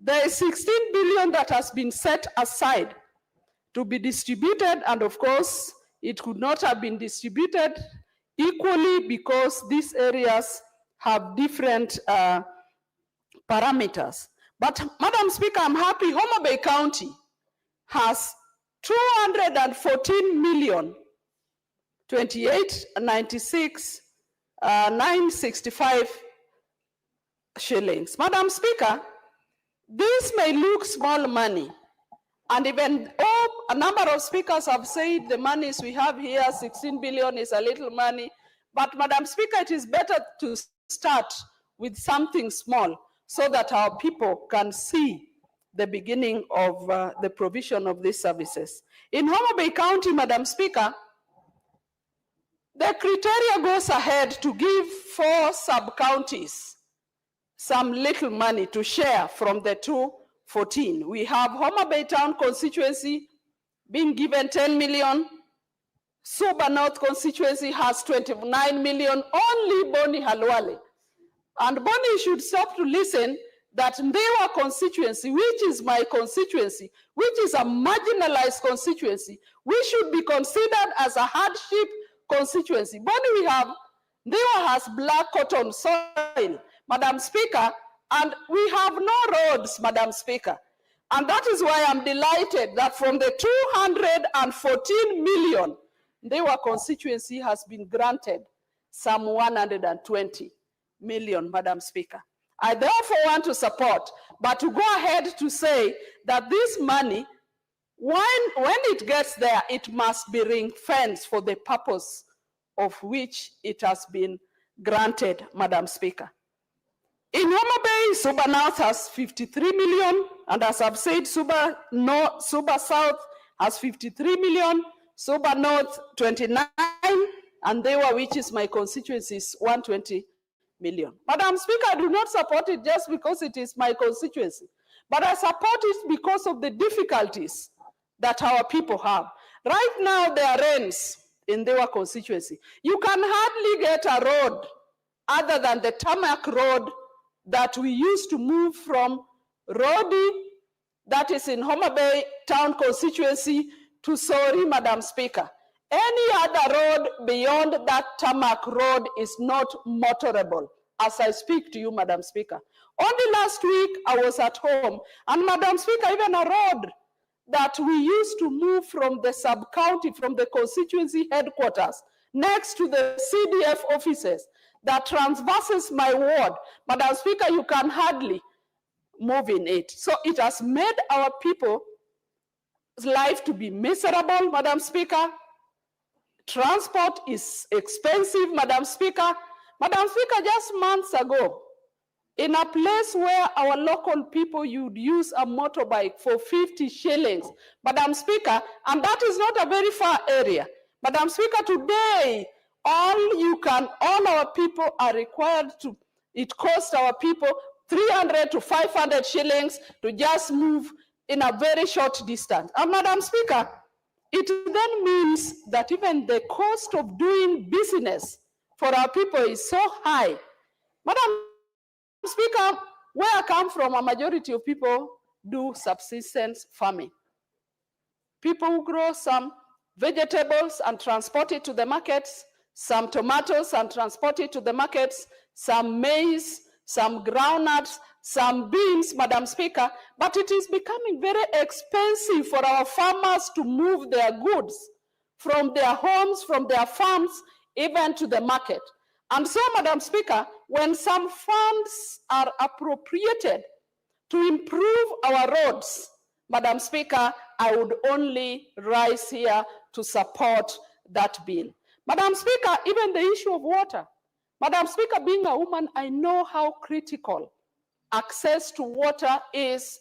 There is 16 billion that has been set aside to be distributed, and of course, it could not have been distributed equally because these areas have different parameters. But Madam Speaker, I'm happy Homa Bay County has 214 million, 2896, 965 shillings. Madam Speaker, this may look small money, and even a number of speakers have said the monies we have here, 16 billion, is a little money. But Madam Speaker, it is better to start with something small so that our people can see the beginning of the provision of these services. In Homa Bay County, Madam Speaker, the criteria goes ahead to give 4 sub-counties some little money to share from the 214. We have Homa Bay Town constituency being given 10 million. Suba North constituency has 29 million, only Boni Halwale. And Boni should stop to listen that Ndewa constituency, which is my constituency, which is a marginalized constituency, we should be considered as a hardship constituency. Boni we have, Ndewa has black cotton soil, Madam Speaker, and we have no roads, Madam Speaker. And that is why I'm delighted that from the 214 million, Ndewa constituency has been granted some 120 million, Madam Speaker. I therefore want to support, but to go ahead to say that this money, when it gets there, it must be ring-fenced for the purpose of which it has been granted, Madam Speaker. In Homa Bay, Suba North has 53 million, and as I've said, Suba South has 53 million, Suba North 29, and Ndewa, which is my constituency, is 120 million. Madam Speaker, I do not support it just because it is my constituency, but I support it because of the difficulties that our people have. Right now, there are rains in Ndewa constituency. You can hardly get a road other than the tarmac road that we used to move from Rodi, that is in Homa Bay Town constituency, to Sori, Madam Speaker. Any other road beyond that tarmac road is not motorable as I speak to you, Madam Speaker. Only last week I was at home, and Madam Speaker, even a road that we used to move from the sub-county, from the constituency headquarters, next to the CDF offices that traverses my ward. Madam Speaker, you can hardly move in it. So it has made our people's life to be miserable, Madam Speaker. Transport is expensive, Madam Speaker. Madam Speaker, just months ago, in a place where our local people you'd use a motorbike for 50 shillings, Madam Speaker, and that is not a very far area. Madam Speaker, today, all our people are required to, it costs our people 300 to 500 shillings to just move in a very short distance. And Madam Speaker, it then means that even the cost of doing business for our people is so high. Madam Speaker, where I come from, a majority of people do subsistence farming. People who grow some vegetables and transport it to the markets, some tomatoes and transport it to the markets, some maize, some groundnuts, some beans, Madam Speaker, but it is becoming very expensive for our farmers to move their goods from their homes, from their farms, even to the market. And so, Madam Speaker, when some funds are appropriated to improve our roads, Madam Speaker, I would only rise here to support that bill. Madam Speaker, even the issue of water. Madam Speaker, being a woman, I know how critical access to water is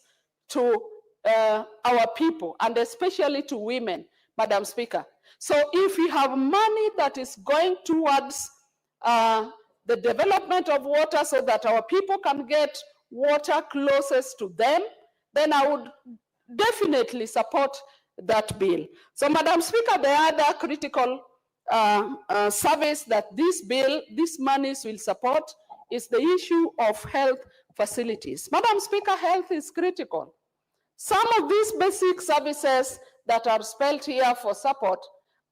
to our people, and especially to women, Madam Speaker. So if we have money that is going towards the development of water so that our people can get water closest to them, then I would definitely support that bill. So, Madam Speaker, the other critical service that this monies will support is the issue of health facilities. Madam Speaker, health is critical. Some of these basic services that are spelled here for support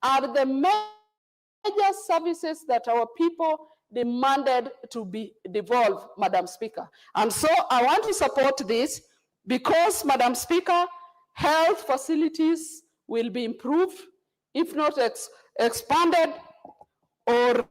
are the major services that our people demanded to be devolved, Madam Speaker. And so I want to support this because, Madam Speaker, health facilities will be improved, if not expanded or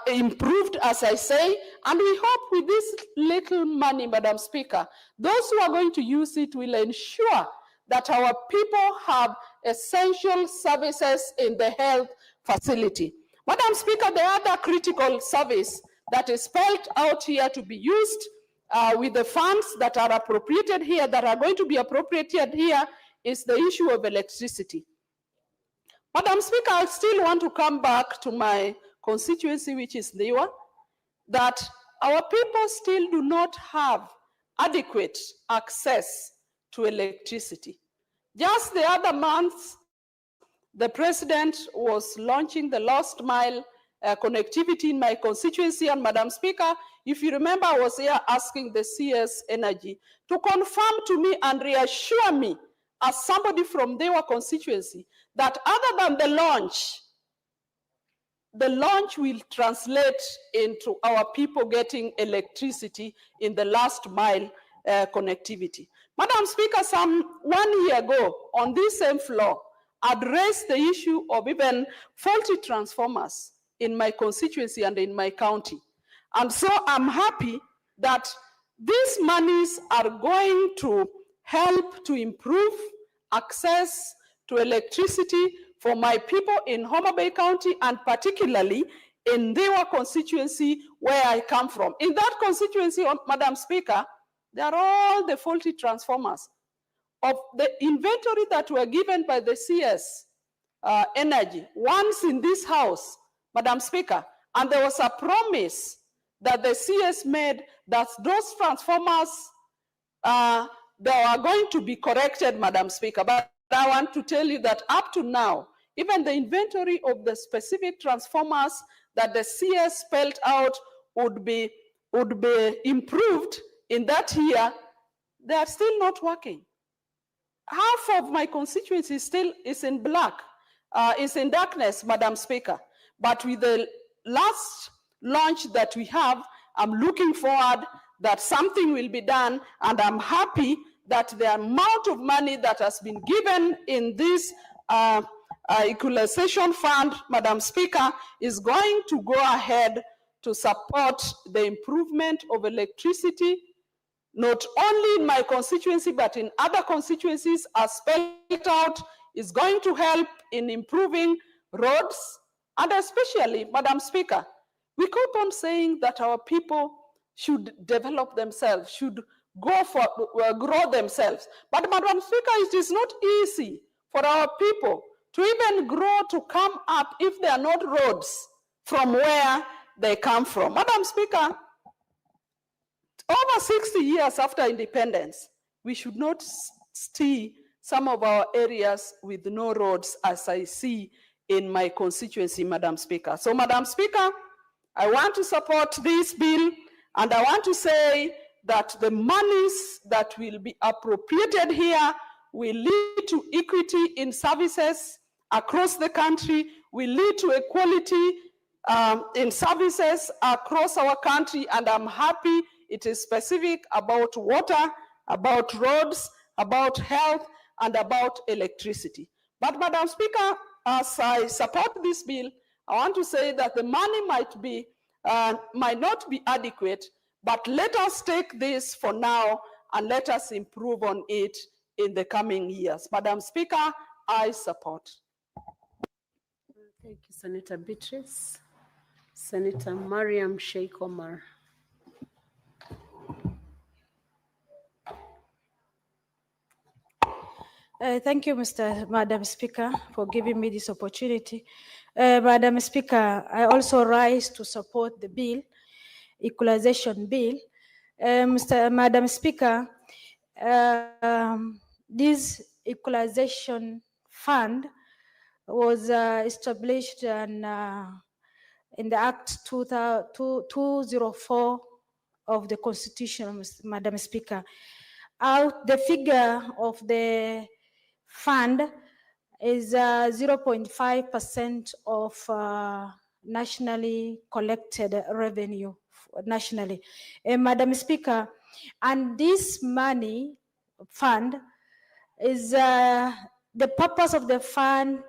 improved, as I say, and we hope with this little money, Madam Speaker, those who are going to use it will ensure that our people have essential services in the health facility. Madam Speaker, the other critical service that is spelled out here to be used with the funds that are appropriated here, that are going to be appropriated here, is the issue of electricity. Madam Speaker, I still want to come back to my constituency, which is Niwa, that our people still do not have adequate access to electricity. Just the other month, the president was launching the last mile connectivity in my constituency, and Madam Speaker, if you remember, I was here asking the CS Energy to confirm to me and reassure me as somebody from their constituency that other than the launch will translate into our people getting electricity in the last mile connectivity. Madam Speaker, some 1 year ago on this same floor, addressed the issue of even faulty transformers in my constituency and in my county. And so I'm happy that these monies are going to help to improve access to electricity for my people in Homa Bay County, and particularly in their constituency where I come from. In that constituency, Madam Speaker, there are all the faulty transformers of the inventory that were given by the CS Energy once in this house, Madam Speaker, and there was a promise that the CS made that those transformers they are going to be corrected, Madam Speaker. But I want to tell you that up to now, even the inventory of the specific transformers that the CS spelled out would be improved in that year, they are still not working. Half of my constituency still is in black, is in darkness, Madam Speaker. But with the last launch that we have, I'm looking forward that something will be done, and I'm happy that the amount of money that has been given in this equalization fund, Madam Speaker, is going to go ahead to support the improvement of electricity, not only in my constituency, but in other constituencies as spelled out, is going to help in improving roads, and especially, Madam Speaker, we keep on saying that our people should develop themselves, should go for grow themselves. But Madam Speaker, it is not easy for our people to even grow to come up if there are not roads from where they come from. Madam Speaker, over 60 years after independence, we should not see some of our areas with no roads as I see in my constituency, Madam Speaker. So, Madam Speaker, I want to support this bill, and I want to say that the monies that will be appropriated here will lead to equity in services across the country, will lead to equality in services across our country, and I'm happy it is specific about water, about roads, about health, and about electricity. But Madam Speaker, as I support this bill, I want to say that the money might not be adequate, but let us take this for now and let us improve on it in the coming years. Madam Speaker, I support. Thank you, Senator Beatrice. Senator Mariam Sheikh Omar. Thank you, Madam Speaker, for giving me this opportunity. Madam Speaker, I also rise to support the bill, equalization bill. Madam Speaker, this equalization fund was established in the Act 204 of the Constitution, Madam Speaker. The figure of the fund is 0.5% of nationally collected revenue nationally. Madam Speaker, and this money fund is, the purpose of the fund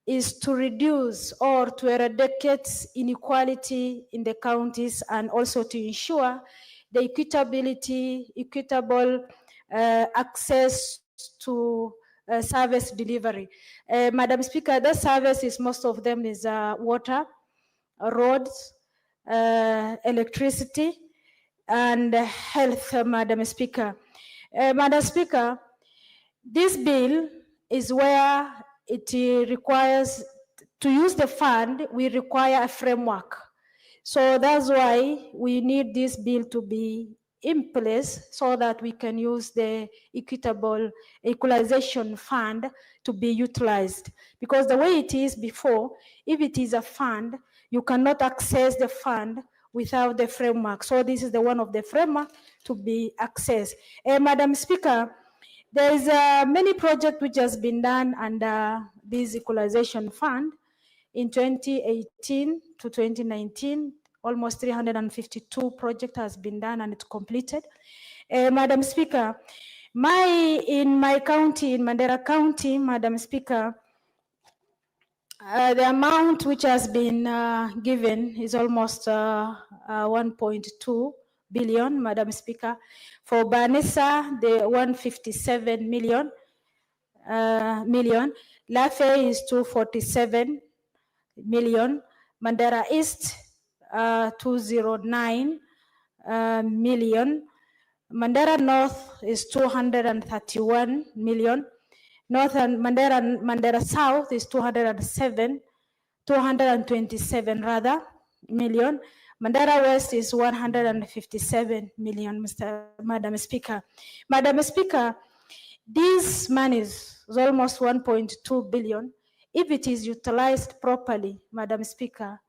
is to reduce or to eradicate inequality in the counties and also to ensure the equitable access to service delivery. Madam Speaker, the services, most of them is water, roads, electricity, and health, Madam Speaker. Madam Speaker, this bill is where it requires, to use the fund, we require a framework. So that's why we need this bill to be in place so that we can use the equitable equalization fund to be utilized. Because the way it is before, if it is a fund, you cannot access the fund without the framework. So this is the one of the framework to be accessed. Madam Speaker, there is many projects which has been done under this equalization fund. In 2018 to 2019, almost 352 projects has been done and it's completed. Madam Speaker, in my county, in Mandera County, Madam Speaker, the amount which has been given is almost 1.2 billion, Madam Speaker. For Banissa, the 157 million. Lafe is 247 million. Mandera East, 209 million. Mandera North is 231 million. North and Mandera South is 227 rather million. Mandera West is 157 million, Madam Speaker. Madam Speaker, this money is almost 1.2 billion. If it is utilized properly, Madam Speaker,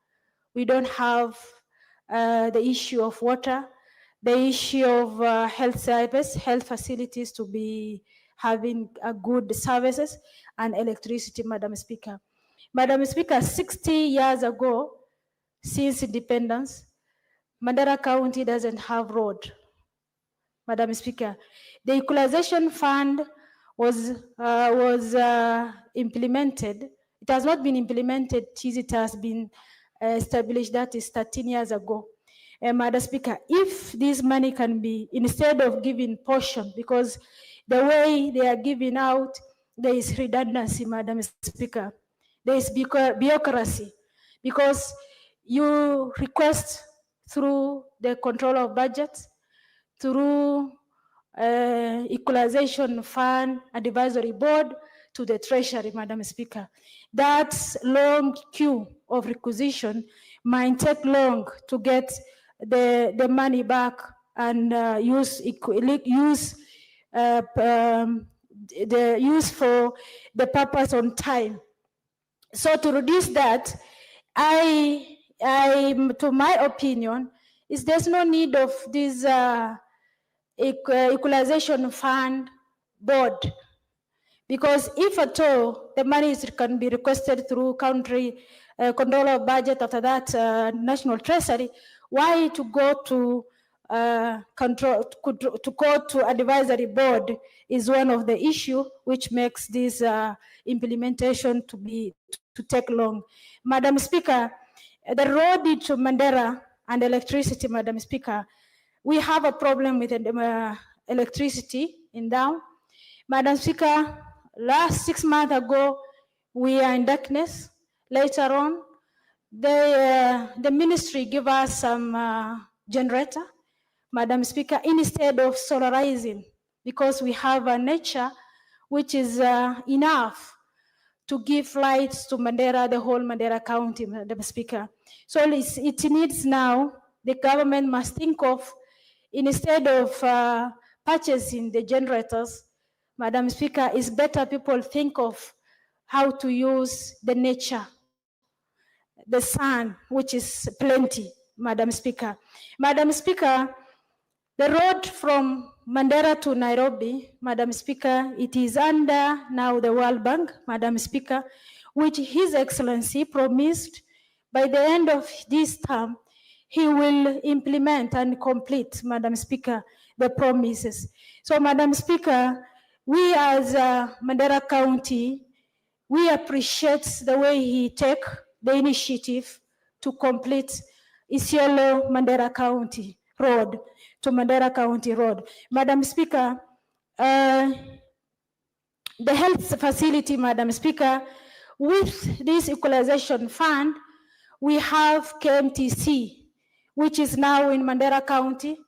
we don't have the issue of water, the issue of health service, health facilities to be having good services, and electricity, Madam Speaker. Madam Speaker, 60 years ago, since independence, Mandera County doesn't have road. Madam Speaker, the equalization fund was implemented. It has not been implemented since it has been established, that is 13 years ago. Madam Speaker, if this money can be, instead of giving portion, because the way they are giving out, there is redundancy, Madam Speaker. There is bureaucracy, because you request through the control of budget, through equalization fund advisory board to the treasury, Madam Speaker. That long queue of requisition might take long to get the money back and use for the purpose on time. So to reduce that, to my opinion, is there's no need of this equalization fund board, because if at all the money can be requested through country control of budget, after that national treasury, why to go to go to advisory board is one of the issue which makes this implementation to take long. Madam Speaker, the road into Mandera and electricity, Madam Speaker, we have a problem with electricity in down. Madam Speaker, last 6 months ago, we are in darkness. Later on, the ministry give us some generator, Madam Speaker, instead of solarizing, because we have a nature which is enough to give lights to Mandera, the whole Mandera County, Madam Speaker. So it needs now, the government must think of, instead of purchasing the generators, Madam Speaker, it's better people think of how to use the nature, the sun, which is plenty, Madam Speaker. Madam Speaker, the road from Mandera to Nairobi, Madam Speaker, it is under now the World Bank, Madam Speaker, which His Excellency promised by the end of this term, he will implement and complete, Madam Speaker, the promises. So, Madam Speaker, we as Mandera County, we appreciate the way he take the initiative to complete Isiolo Mandera County Road to Mandera County Road. Madam Speaker, the health facility, Madam Speaker, with this equalization fund, we have KMTC, which is now in Mandera County,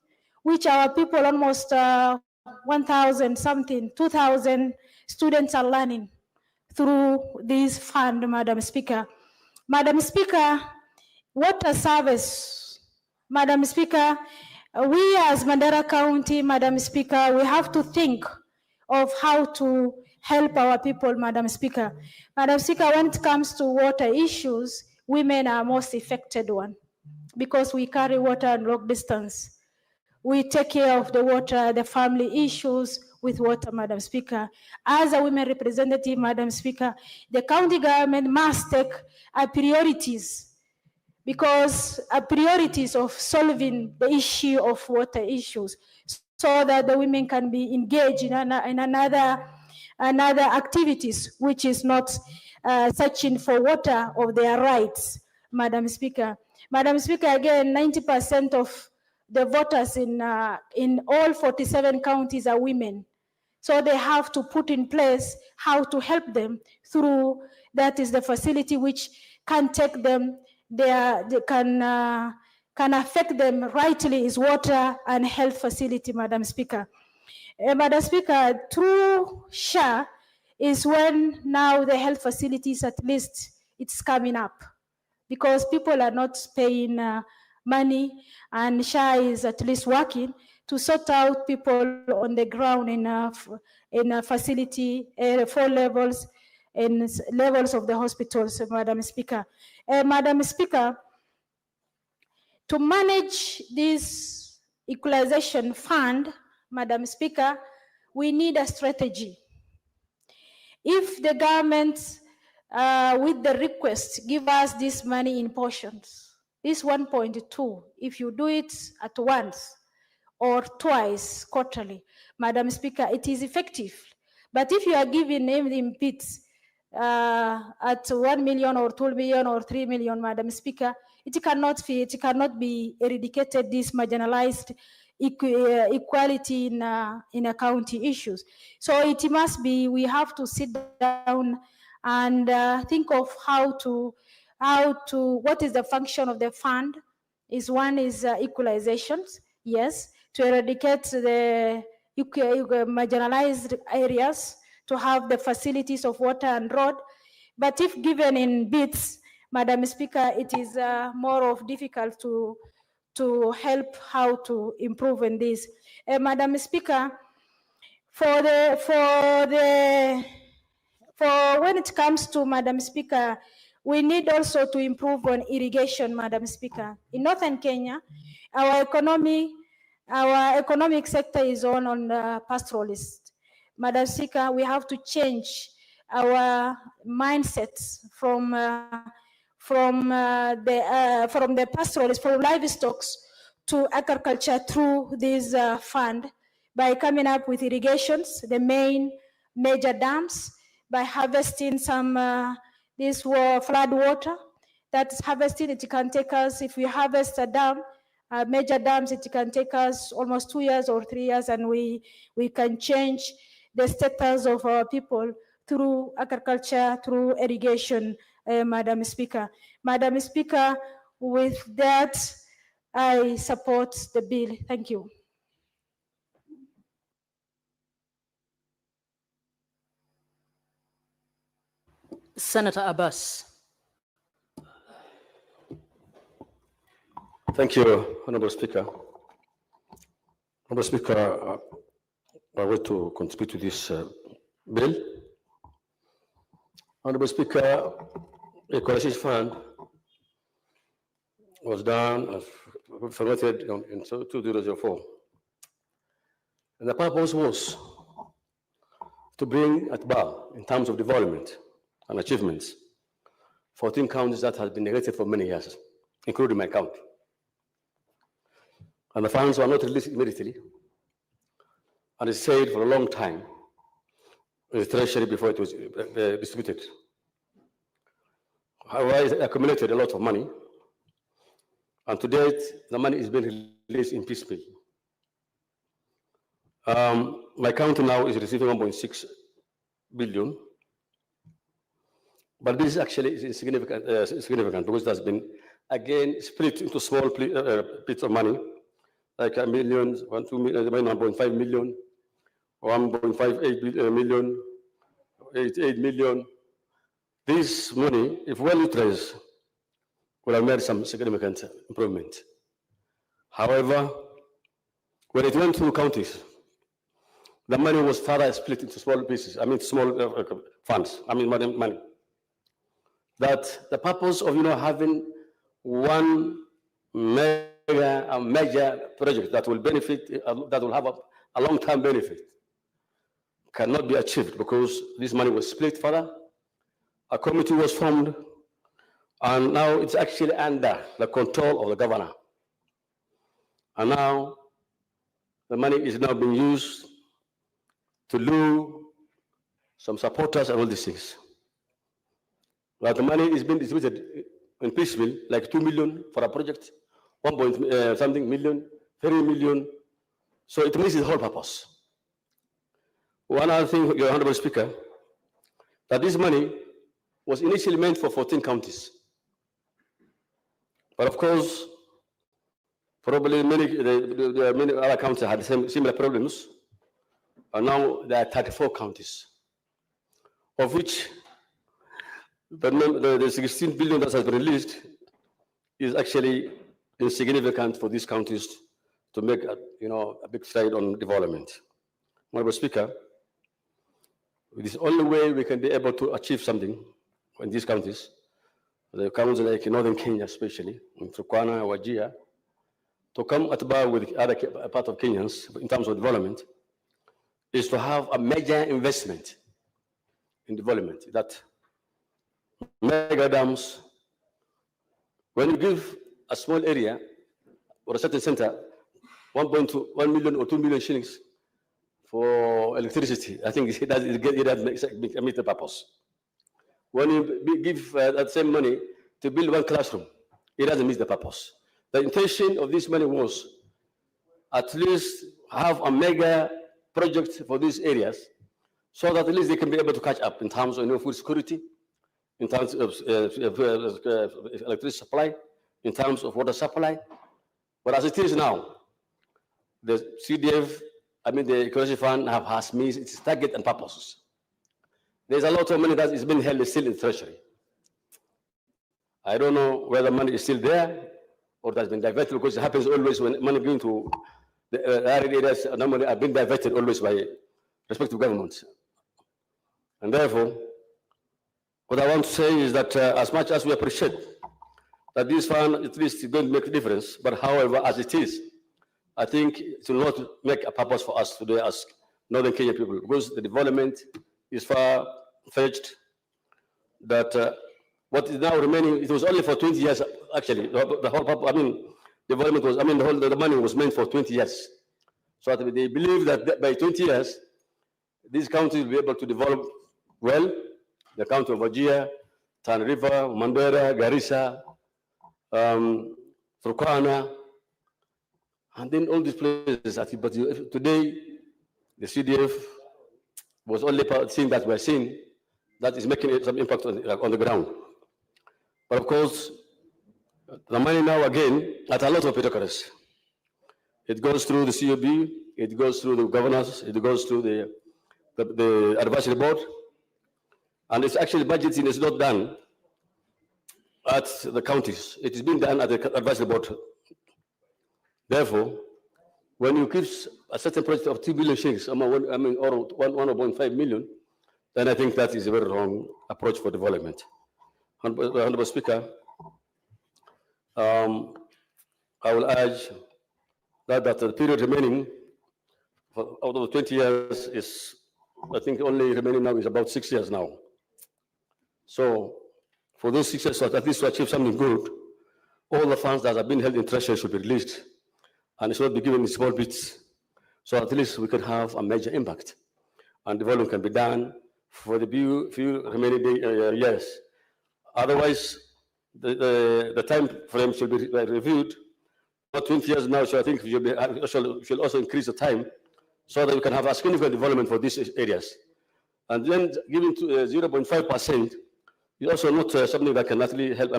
which our people, almost 1,000 something, 2,000 students are learning through this fund, Madam Speaker. Madam Speaker, water service, Madam Speaker, we as Mandera County, Madam Speaker, we have to think of how to help our people, Madam Speaker. Madam Speaker, when it comes to water issues, women are most affected one, because we carry water at long distance. We take care of the water, the family issues with water, Madam Speaker. As a women representative, Madam Speaker, the county government must take priorities, because priorities of solving the issue of water issues, so that the women can be engaged in another activities, which is not searching for water of their rights, Madam Speaker. Madam Speaker, again, 90% of the voters in all 47 counties are women. So they have to put in place how to help them through, that is the facility which can take them, they can affect them rightly, is water and health facility, Madam Speaker. Madam Speaker, through SHA is when now the health facilities, at least it's coming up, because people are not paying money, and SHA is at least working to sort out people on the ground in a facility, 4 levels, and levels of the hospitals, Madam Speaker. Madam Speaker, to manage this equalization fund, Madam Speaker, we need a strategy. If the government, with the request, give us this money in portions, this 1.2, if you do it at once or twice quarterly, Madam Speaker, it is effective. But if you are giving them in bits, at 1 million or 2 million or 3 million, Madam Speaker, it cannot be eradicated, this marginalized equality in a county issues. So it must be, we have to sit down and think of what is the function of the fund. One is equalizations, yes, to eradicate the marginalized areas, to have the facilities of water and road. But if given in bits, Madam Speaker, it is more of difficult to help how to improve in this. Madam Speaker, for when it comes to, Madam Speaker, we need also to improve on irrigation, Madam Speaker. In Northern Kenya, our economic sector is on pastoralist. Madam Speaker, we have to change our mindsets from the pastoralists, from livestock to agriculture through this fund, by coming up with irrigations, the major dams, by harvesting some this flood water. That's harvesting, it can take us, if we harvest a dam, major dams, it can take us almost 2 years or 3 years, and we can change the status of our people through agriculture, through irrigation, Madam Speaker. Madam Speaker, with that, I support the bill. Thank you. Senator Abbas. Thank you, Honorable Speaker. Honorable Speaker, I want to contribute to this bill. Honorable Speaker, the Coalition Fund was done, formatted in 2004. And the purpose was to bring at bar, in terms of development and achievements, 14 counties that have been neglected for many years, including my county. And the funds were not released immediately, and it stayed for a long time in the treasury before it was distributed. However, it accumulated a lot of money, and to date, the money is being released in piecemeal. My county now is receiving 1.6 billion, but this actually is insignificant because it has been again split into small bits of money, like a million, 1.5 million, 1.58 million, 88 million. This money, if well utilized, would have made some significant improvement. However, when it went through counties, the money was further split into small pieces, small funds, money. That the purpose of, having one major project that will benefit, that will have a long-term benefit, cannot be achieved because this money was split further. A committee was formed, and now it's actually under the control of the governor. And now the money is now being used to lure some supporters and all these things. But the money is being distributed in piecemeal, like 2 million for a project, 1 million, 3 million. So it misses the whole purpose. One other thing, Your Honorable Speaker, that this money was initially meant for 14 counties. But of course, probably many other counties had similar problems. And now there are 34 counties, of which the 16 billion that has been released is actually insignificant for these counties to make a big stride on development. Honorable Speaker, it is the only way we can be able to achieve something in these counties, the counties like Northern Kenya especially, in Turkana, Wajir, to come at bar with other part of Kenyans in terms of development, is to have a major investment in development. That mega dams, when you give a small area or a certain center 1 million or 2 million shillings for electricity, I think it does meet the purpose. when you give that same money to build one classroom, it doesn't meet the purpose. The intention of this money was at least have a mega project for these areas so that at least they can be able to catch up in terms of food security, in terms of electricity supply, in terms of water supply. But as it is now, the CDF, the Equalization Fund has missed its target and purposes. There's a lot of money that is being held still in the treasury. I don't know whether money is still there or that's been diverted, because it happens always when money going to the arid areas, normally have been diverted always by respective governments. And therefore, what I want to say is that as much as we appreciate that this fund at least is going to make a difference, but however, as it is, I think it will not make a purpose for us today as Northern Kenya people, because the development is far-fetched, that what is now remaining, it was only for 20 years, actually. The whole purpose, development was, the money was meant for 20 years. So they believe that by 20 years, these counties will be able to develop well. The county of Wajir, Tana River, Mandera, Garissa, Turkana, and then all these places. But today, the CDF was only seeing that we're seeing that is making some impact on the ground. But of course, the money now again at a lot of bureaucracies. It goes through the COB, it goes through the governors, it goes through the advisory board, and it's actually budgeting is not done at the counties. It is being done at the advisory board. Therefore, when you give a certain project of 2 billion shillings, or 1.5 million, then I think that is a very wrong approach for development. Honorable Speaker, I will urge that the period remaining out of the 20 years is, I think only remaining now is about 6 years now. So for those 6 years, at least to achieve something good, all the funds that have been held in treasury should be released, and it should not be given in small bits, so at least we can have a major impact, and development can be done for the few remaining years. Otherwise, the time frame should be reviewed. Not 20 years now, so I think we should also increase the time so that we can have a significant development for these areas. And then giving to 0.5% is also not something that can actually help.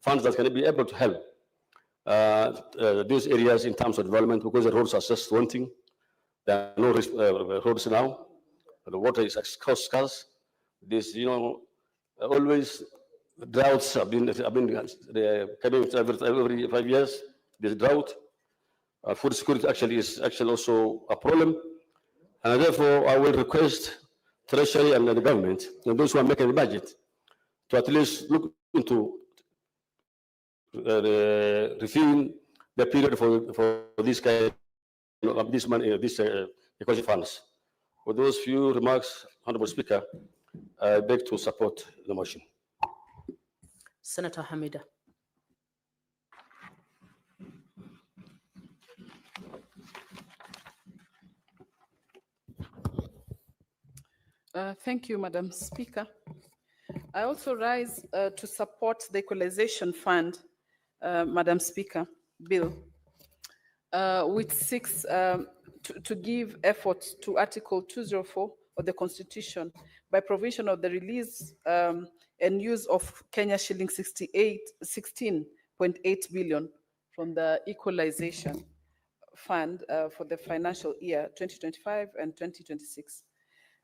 Funds that can be able to help those areas in terms of development, because the roads are just wanting. There are no roads now. The water is scarce. This, always droughts have been coming every 5 years. There's drought. Food security actually is also a problem. And therefore, I will request Treasury and the government, and those who are making the budget, to at least look into reviewing the period for this kind of this money, this equity funds. For those few remarks, Honorable Speaker, I beg to support the motion. Senator Hamida. Thank you, Madam Speaker. I also rise to support the Equalization Fund, Madam Speaker, bill, which seeks to give effort to Article 204 of the Constitution by provision of the release and use of Kenya shilling 16.8 billion from the Equalization Fund for the financial year 2025 and 2026.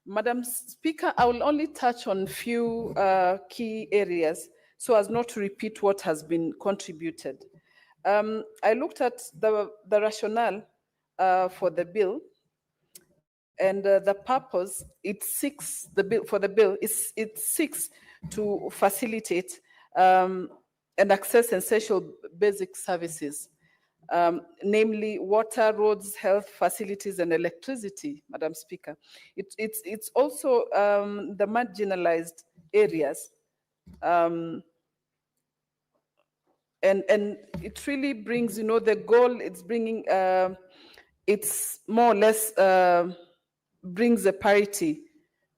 Madam Speaker, I will only touch on few key areas so as not to repeat what has been contributed. I looked at the rationale for the bill, and the purpose it seeks to facilitate and access essential basic services, namely water, roads, health facilities, and electricity, Madam Speaker. It's also the marginalized areas. And it really brings, the goal it's bringing, it's more or less brings a parity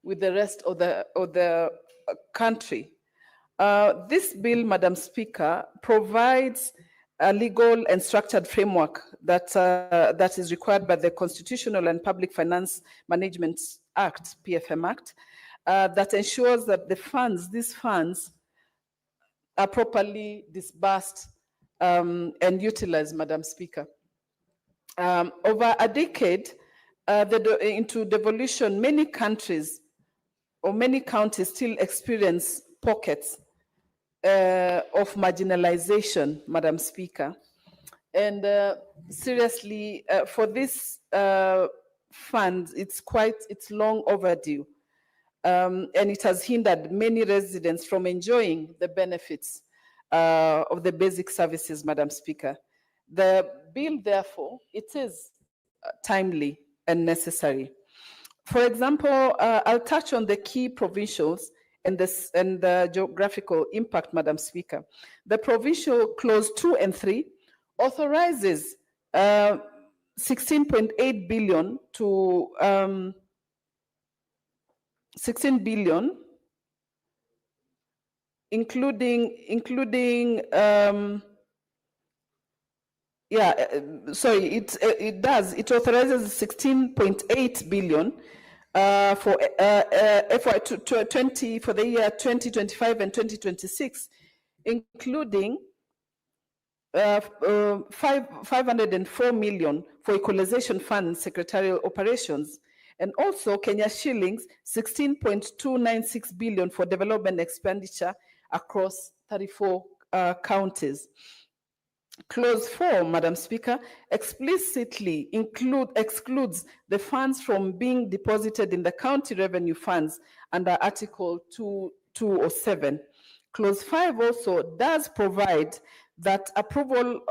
with the rest of the country. This bill, Madam Speaker, provides a legal and structured framework that is required by the Constitutional and Public Finance Management Act, PFM Act, that ensures that these funds are properly disbursed and utilized, Madam Speaker. Over a decade into devolution, many countries or many counties still experience pockets of marginalization, Madam Speaker. And seriously, for this fund, it's long overdue. And it has hindered many residents from enjoying the benefits of the basic services, Madam Speaker. The bill, therefore, it is timely and necessary. For example, I'll touch on the key provincials and the geographical impact, Madam Speaker. The provincial clause 2 and 3 authorizes 16.8 billion to 16 billion, including it authorizes 16.8 billion for FY 20 for the year 2025 and 2026, including 504 million for equalization fund secretarial operations, and also Kenya shillings 16.296 billion for development expenditure across 34 counties. Clause 4, Madam Speaker, explicitly excludes the funds from being deposited in the county revenue funds under Article 207. Clause 5 also does provide that approval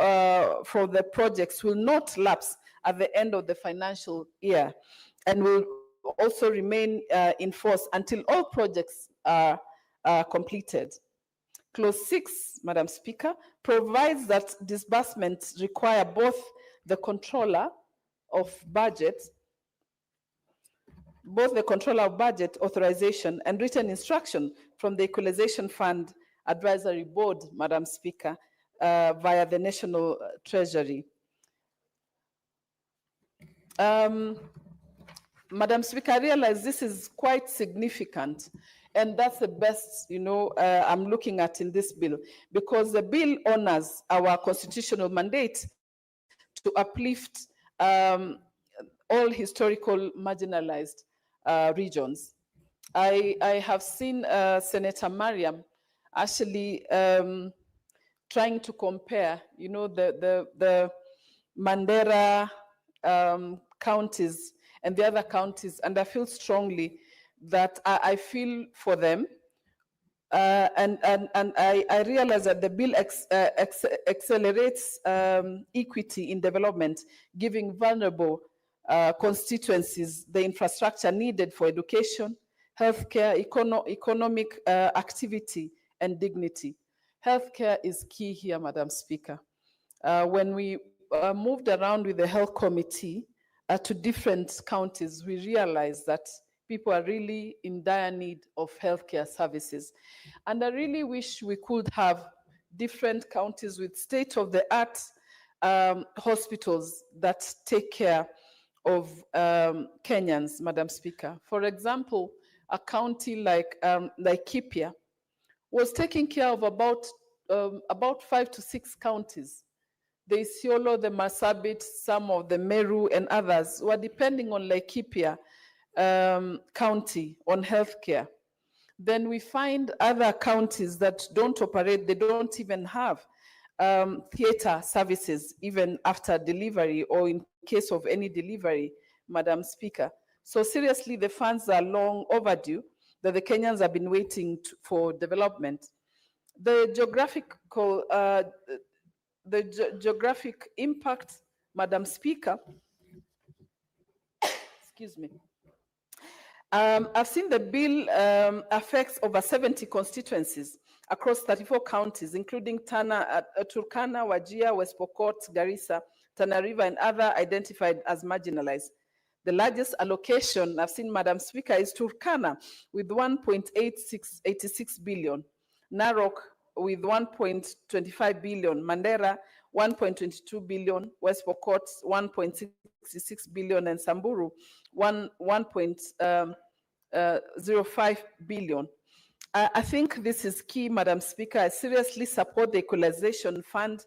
for the projects will not lapse at the end of the financial year and will also remain in force until all projects are completed. Clause 6, Madam Speaker, provides that disbursements require both the controller of budget authorization and written instruction from the Equalization Fund Advisory Board, Madam Speaker, via the National Treasury. Madam Speaker, I realize this is quite significant, and that's the best, I'm looking at in this bill, because the bill honors our constitutional mandate to uplift all historical marginalized regions. I have seen Senator Mariam actually trying to compare, the Mandera counties and the other counties, and I feel strongly that I feel for them, and I realize that the bill accelerates equity in development, giving vulnerable constituencies the infrastructure needed for education, healthcare, economic activity, and dignity. Healthcare is key here, Madam Speaker. When we moved around with the health committee to different counties, we realized that people are really in dire need of healthcare services. And I really wish we could have different counties with state-of-the-art hospitals that take care of Kenyans, Madam Speaker. For example, a county like Laikipia was taking care of about 5 to 6 counties. The Isiolo, the Marsabit, some of the Meru and others were depending on Laikipia county on healthcare. Then we find other counties that don't operate, they don't even have theater services even after delivery or in case of any delivery, Madam Speaker. So seriously, the funds are long overdue that the Kenyans have been waiting for development. The geographic impact, Madam Speaker, excuse me. I've seen the bill affects over 70 constituencies across 34 counties, including Turkana, Wajir, West Pokot, Garissa, Tana River, and other identified as marginalized. The largest allocation I've seen, Madam Speaker, is Turkana with 1.86 billion, Narok with 1.25 billion, Mandera 1.22 billion, West Pokot 1.66 billion, and Samburu 1.05 billion. I think this is key, Madam Speaker. I seriously support the Equalization Fund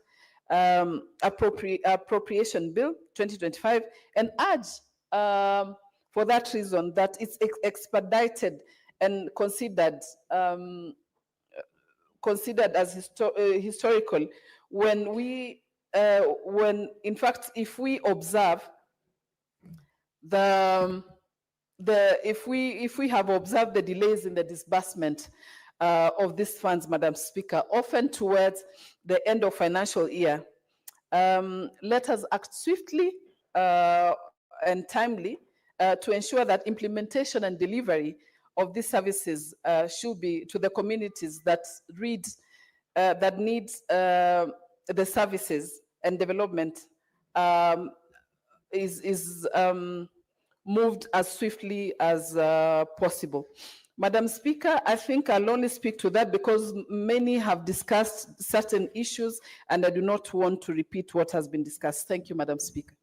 Appropriation Bill 2025 and urge for that reason that it's expedited and considered as historical when in fact, if we observe if we have observed the delays in the disbursement of these funds, Madam Speaker, often towards the end of financial year, let us act swiftly and timely to ensure that implementation and delivery of these services should be to the communities that need the services and development is moved as swiftly as possible. Madam Speaker, I think I'll only speak to that because many have discussed certain issues and I do not want to repeat what has been discussed. Thank you, Madam Speaker.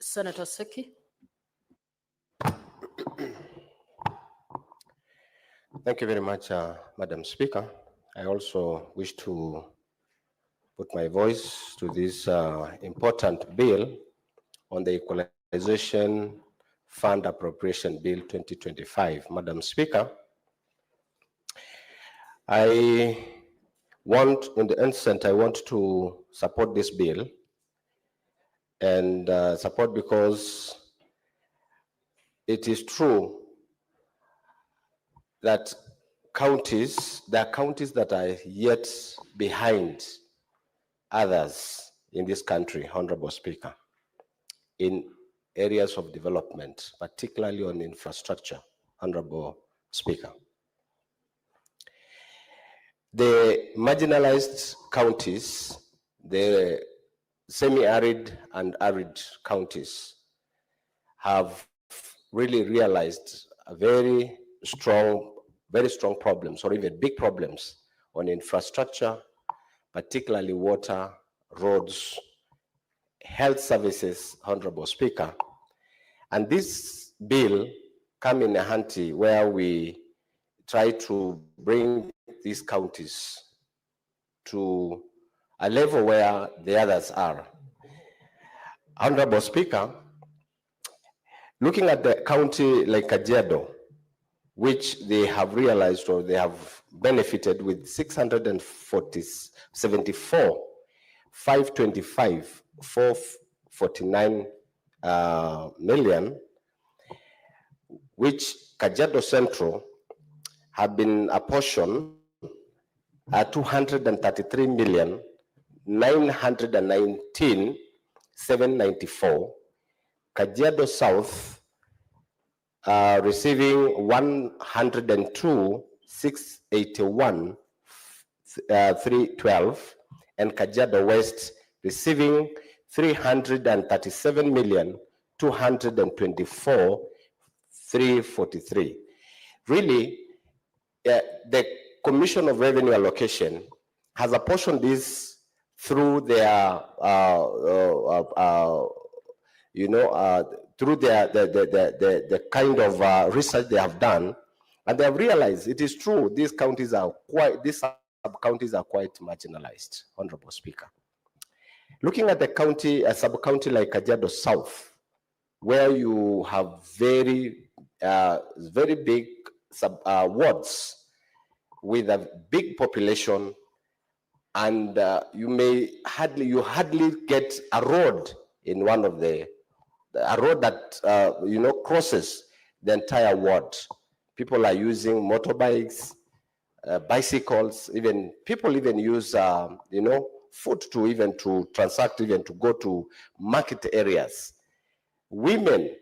Senator Seki. Thank you very much, Madam Speaker. I also wish to put my voice to this important bill on the Equalization Fund Appropriation Bill 2025. Madam Speaker, in the instant, I want to support this bill and support because it is true that there are counties that are yet behind others in this country, Honorable Speaker, in areas of development, particularly on infrastructure, Honorable Speaker. The marginalized counties, the semi-arid and arid counties have really realized a very strong problems or even big problems on infrastructure, particularly water, roads, health services, Honorable Speaker. And this bill come in a handy where we try to bring these counties to a level where the others are. Honorable Speaker, looking at the county like Kajiado, which they have realized or they have benefited with 674, 525, 449 million, which Kajiado Central have been apportioned at 233 million, 919, 794. Kajiado South receiving 102, 681, 312, and Kajiado West receiving 337 million, 224, 343. Really, the Commission of Revenue Allocation has apportioned this through their, through the kind of research they have done, and they have realized it is true. These sub-counties are quite marginalized, Honorable Speaker. Looking at the county, a sub-county like Kajiado South, where you have very big wards with a big population, and you hardly get a road in one of a road that crosses the entire ward. People are using motorbikes, bicycles, even people even use foot to transact, even to go to market areas. Women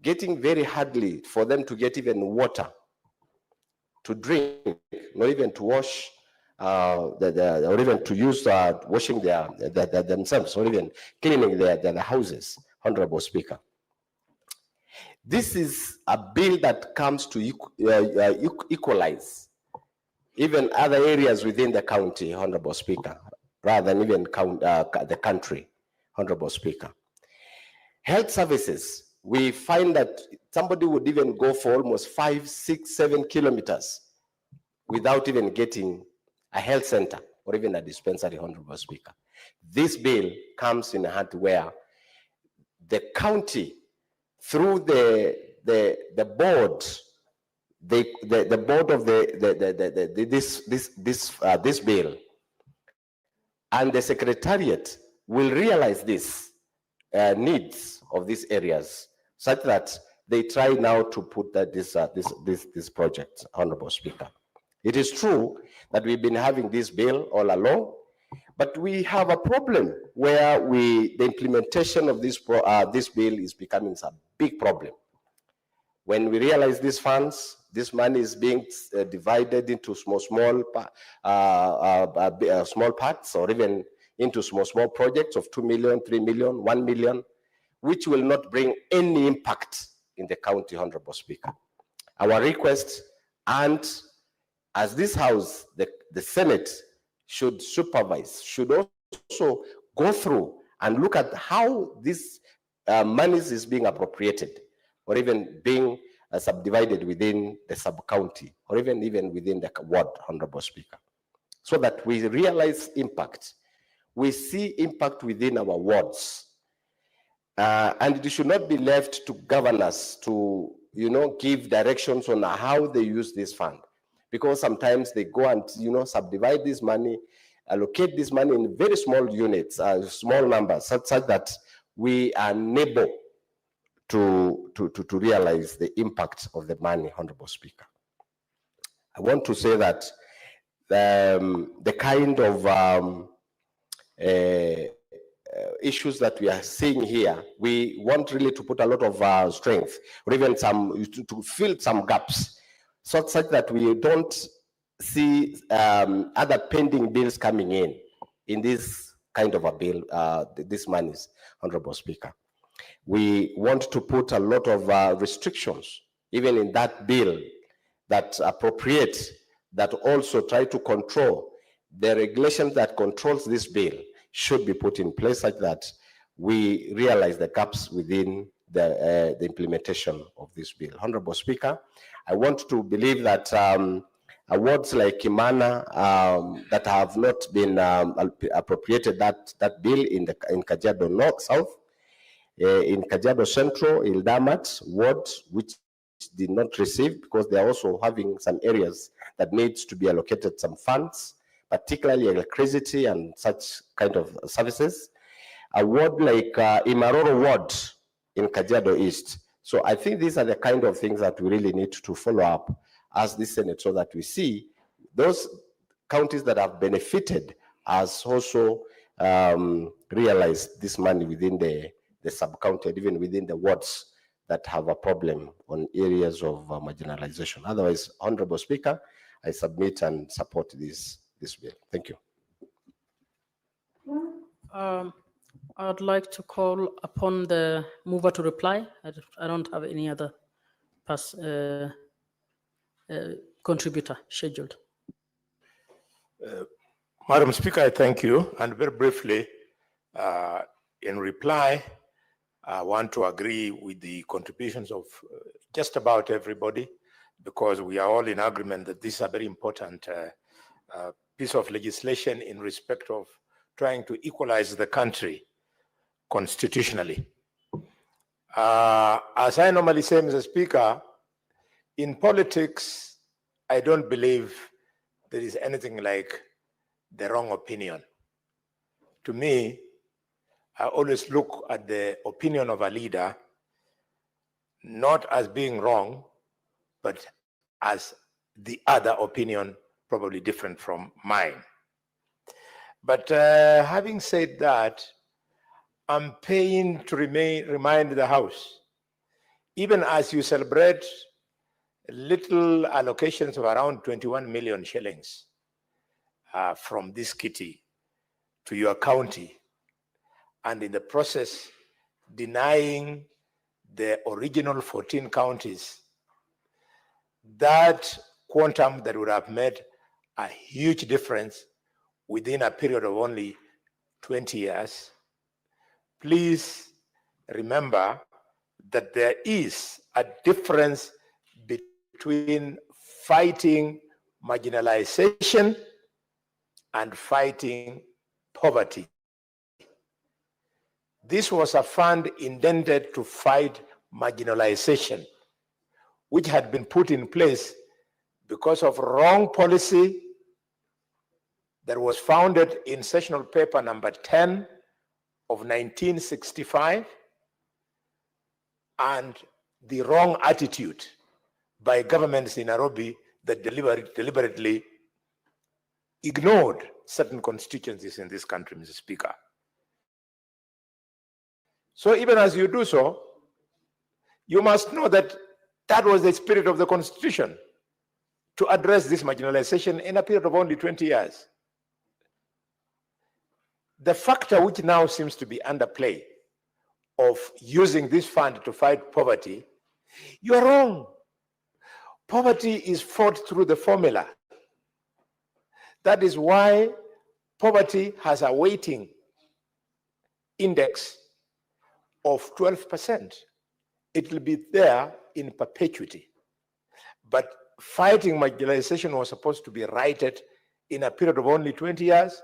getting very hardly for them to get even water to drink, not even to wash, or even to use washing themselves, or even cleaning their houses, Honorable Speaker. This is a bill that comes to equalize even other areas within the county, Honorable Speaker, rather than even the country, Honorable Speaker. Health services, we find that somebody would even go for almost 5, 6, 7 kilometers without even getting a health center or even a dispensary, Honorable Speaker. This bill comes in a hand where the county, through the board, the board of this bill, and the secretariat will realize this needs of these areas, such that they try now to put that this project, Honorable Speaker. It is true that we've been having this bill all along, but we have a problem where the implementation of this bill is becoming a big problem. When we realize these funds, this money is being divided into small parts, or even into small projects of 2 million, 3 million, 1 million, which will not bring any impact in the county, Honorable Speaker. Our request, and as this House, the Senate should supervise, should also go through and look at how this money is being appropriated, or even being subdivided within the sub-county, or even within the ward, Honorable Speaker, so that we realize impact. We see impact within our wards, and it should not be left to governors to, give directions on how they use this fund, because sometimes they go and, subdivide this money, allocate this money in very small units, small numbers, such that we are unable to realize the impact of the money, Honorable Speaker. I want to say that the kind of issues that we are seeing here, we want really to put a lot of strength, or even to fill some gaps, such that we don't see other pending bills coming in this kind of a bill, this monies, Honorable Speaker. We want to put a lot of restrictions, even in that bill, that appropriate, that also try to control the regulations that controls this bill should be put in place, such that we realize the gaps within the implementation of this bill. Honorable Speaker, I want to believe that awards like Kimana that have not been appropriated that bill in Kajiado North, South, in Kajiado Central, Ildamat ward, which did not receive, because they are also having some areas that needs to be allocated some funds, particularly electricity and such kind of services. A ward like Imaroro ward in Kajiado East. So I think these are the kind of things that we really need to follow up as the Senate, so that we see those counties that have benefited as also realize this money within the sub-county, even within the wards that have a problem on areas of marginalization. Otherwise, Honorable Speaker, I submit and support this bill. Thank you. I'd like to call upon the mover to reply. I don't have any other contributor scheduled. Madam Speaker, I thank you. And very briefly, in reply, I want to agree with the contributions of just about everybody, because we are all in agreement that this is a very important piece of legislation in respect of trying to equalize the country constitutionally. As I normally say, Mr. Speaker, in politics, I don't believe there is anything like the wrong opinion. To me, I always look at the opinion of a leader not as being wrong, but as the other opinion probably different from mine. But having said that, I'm paying to remind the House, even as you celebrate little allocations of around 21 million shillings from this kitty to your county, and in the process denying the original 14 counties that quantum that would have made a huge difference within a period of only 20 years. Please remember that there is a difference between fighting marginalization and fighting poverty. This was a fund intended to fight marginalization, which had been put in place because of wrong policy that was founded in sessional paper number 10 of 1965 and the wrong attitude by governments in Nairobi that deliberately ignored certain constituencies in this country, Mr. Speaker. So even as you do so, you must know that that was the spirit of the Constitution, to address this marginalization in a period of only 20 years. The factor which now seems to be underplay of using this fund to fight poverty, you are wrong. Poverty is fought through the formula. That is why poverty has a weighting index of 12%. It will be there in perpetuity. But fighting marginalization was supposed to be righted in a period of only 20 years.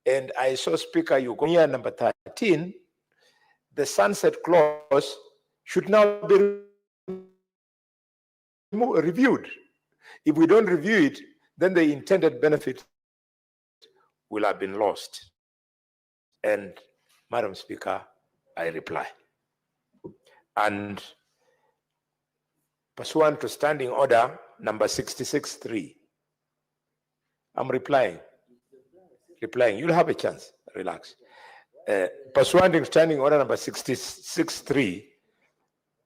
And I saw Speaker Ugonia number 13, the sunset clause should now be reviewed. If we don't review it, then the intended benefit will have been lost. And Madam Speaker, I reply. And pursuant to standing order number 66.3, I'm replying. You'll have a chance, relax. Pursuant to standing order number 66.3,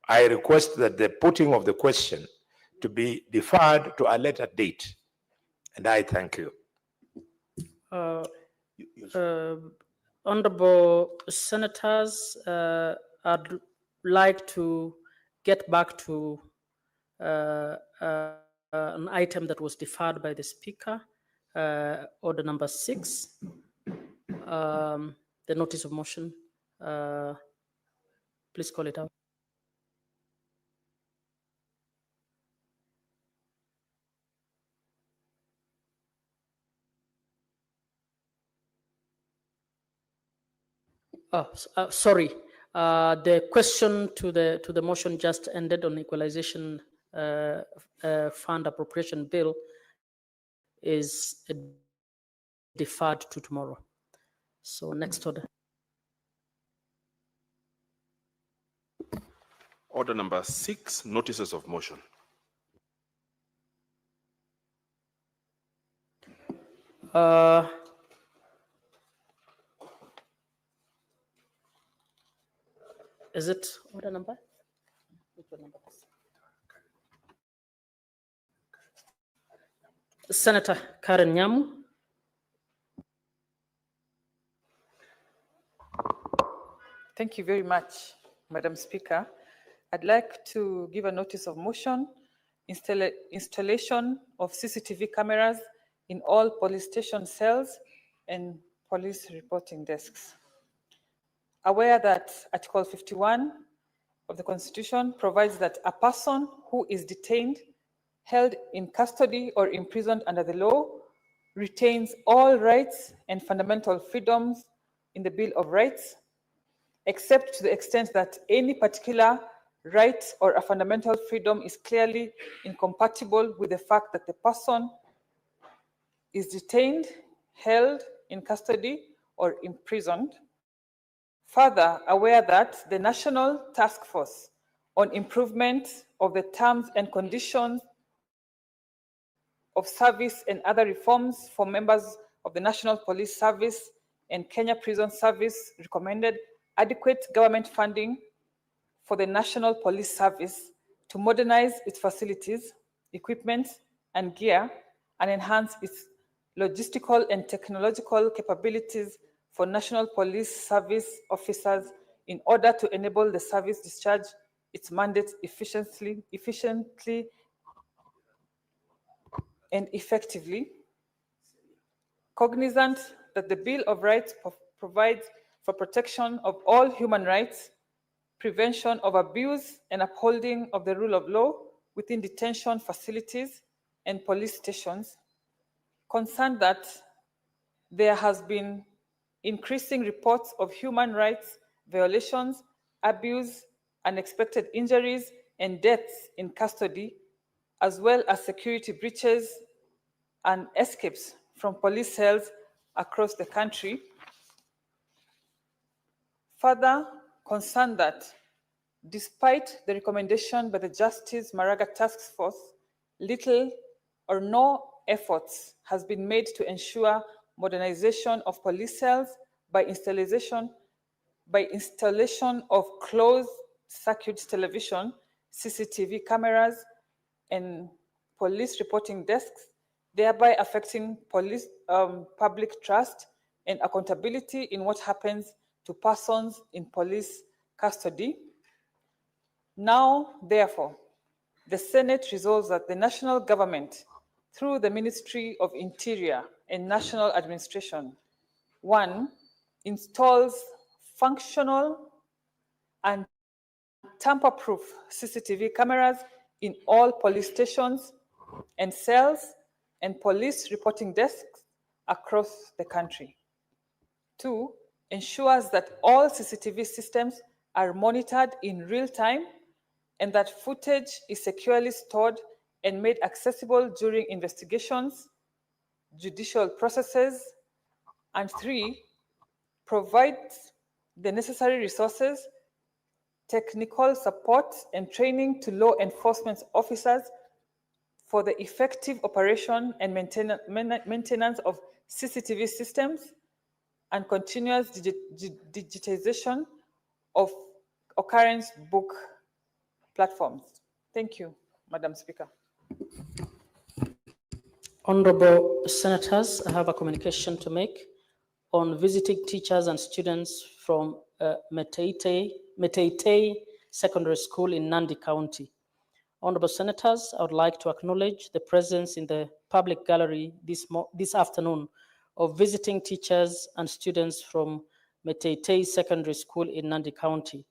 I request that the putting of the question to be deferred to a later date. And I thank you. Honorable Senators, I'd like to get back to an item that was deferred by the Speaker, order number 6, the notice of motion. Please call it out. Sorry, the question to the motion just ended on equalization fund appropriation bill is deferred to tomorrow. So next order. Order number 6, notices of motion. Is it order number? Which one number? Senator Karen Nyamu. Thank you very much, Madam Speaker. I'd like to give a notice of motion, installation of CCTV cameras in all police station cells and police reporting desks. Aware that Article 51 of the Constitution provides that a person who is detained, held in custody, or imprisoned under the law retains all rights and fundamental freedoms in the Bill of Rights, except to the extent that any particular right or a fundamental freedom is clearly incompatible with the fact that the person is detained, held in custody, or imprisoned. Further, aware that the National Task Force on Improvement of the Terms and Conditions of Service and other reforms for members of the National Police Service and Kenya Prison Service recommended adequate government funding for the National Police Service to modernize its facilities, equipment, and gear, and enhance its logistical and technological capabilities for National Police Service officers in order to enable the service discharge its mandate efficiently and effectively. Cognizant that the Bill of Rights provides for protection of all human rights, prevention of abuse, and upholding of the rule of law within detention facilities and police stations, concerned that there has been increasing reports of human rights violations, abuse, unexpected injuries, and deaths in custody, as well as security breaches and escapes from police cells across the country. Further, concerned that despite the recommendation by the Justice Maraga Task Force, little or no efforts has been made to ensure modernization of police cells by installation of closed-circuit television, CCTV cameras, and police reporting desks, thereby affecting police public trust and accountability in what happens to persons in police custody. Now, therefore, the Senate resolves that the national government, through the Ministry of Interior and National Administration, 1, installs functional and tamper-proof CCTV cameras in all police stations and cells and police reporting desks across the country. 2, ensures that all CCTV systems are monitored in real time and that footage is securely stored and made accessible during investigations, judicial processes, and 3, provides the necessary resources, technical support, and training to law enforcement officers for the effective operation and maintenance of CCTV systems and continuous digitization of occurrence book platforms. Thank you, Madam Speaker. Honorable Senators, I have a communication to make on visiting teachers and students from Meteitei Secondary School in Nandi County. Honorable Senators, I would like to acknowledge the presence in the public gallery this afternoon of visiting teachers and students from Meteitei Secondary School in Nandi County.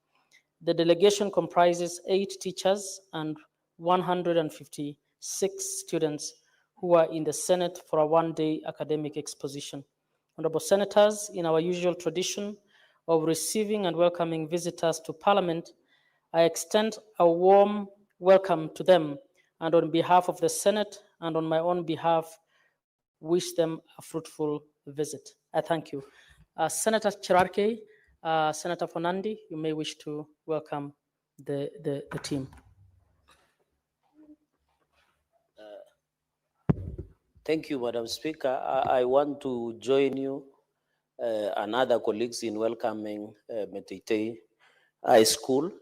The delegation comprises 8 teachers and 156 students who are in the Senate for a one-day academic exposition. Honorable Senators, in our usual tradition of receiving and welcoming visitors to Parliament, I extend a warm welcome to them, and on behalf of the Senate and on my own behalf, wish them a fruitful visit. I thank you. Senator Cherarke, Senator Fonandi, you may wish to welcome the team. Thank you, Madam Speaker. I want to join you and other colleagues in welcoming Meteitei High School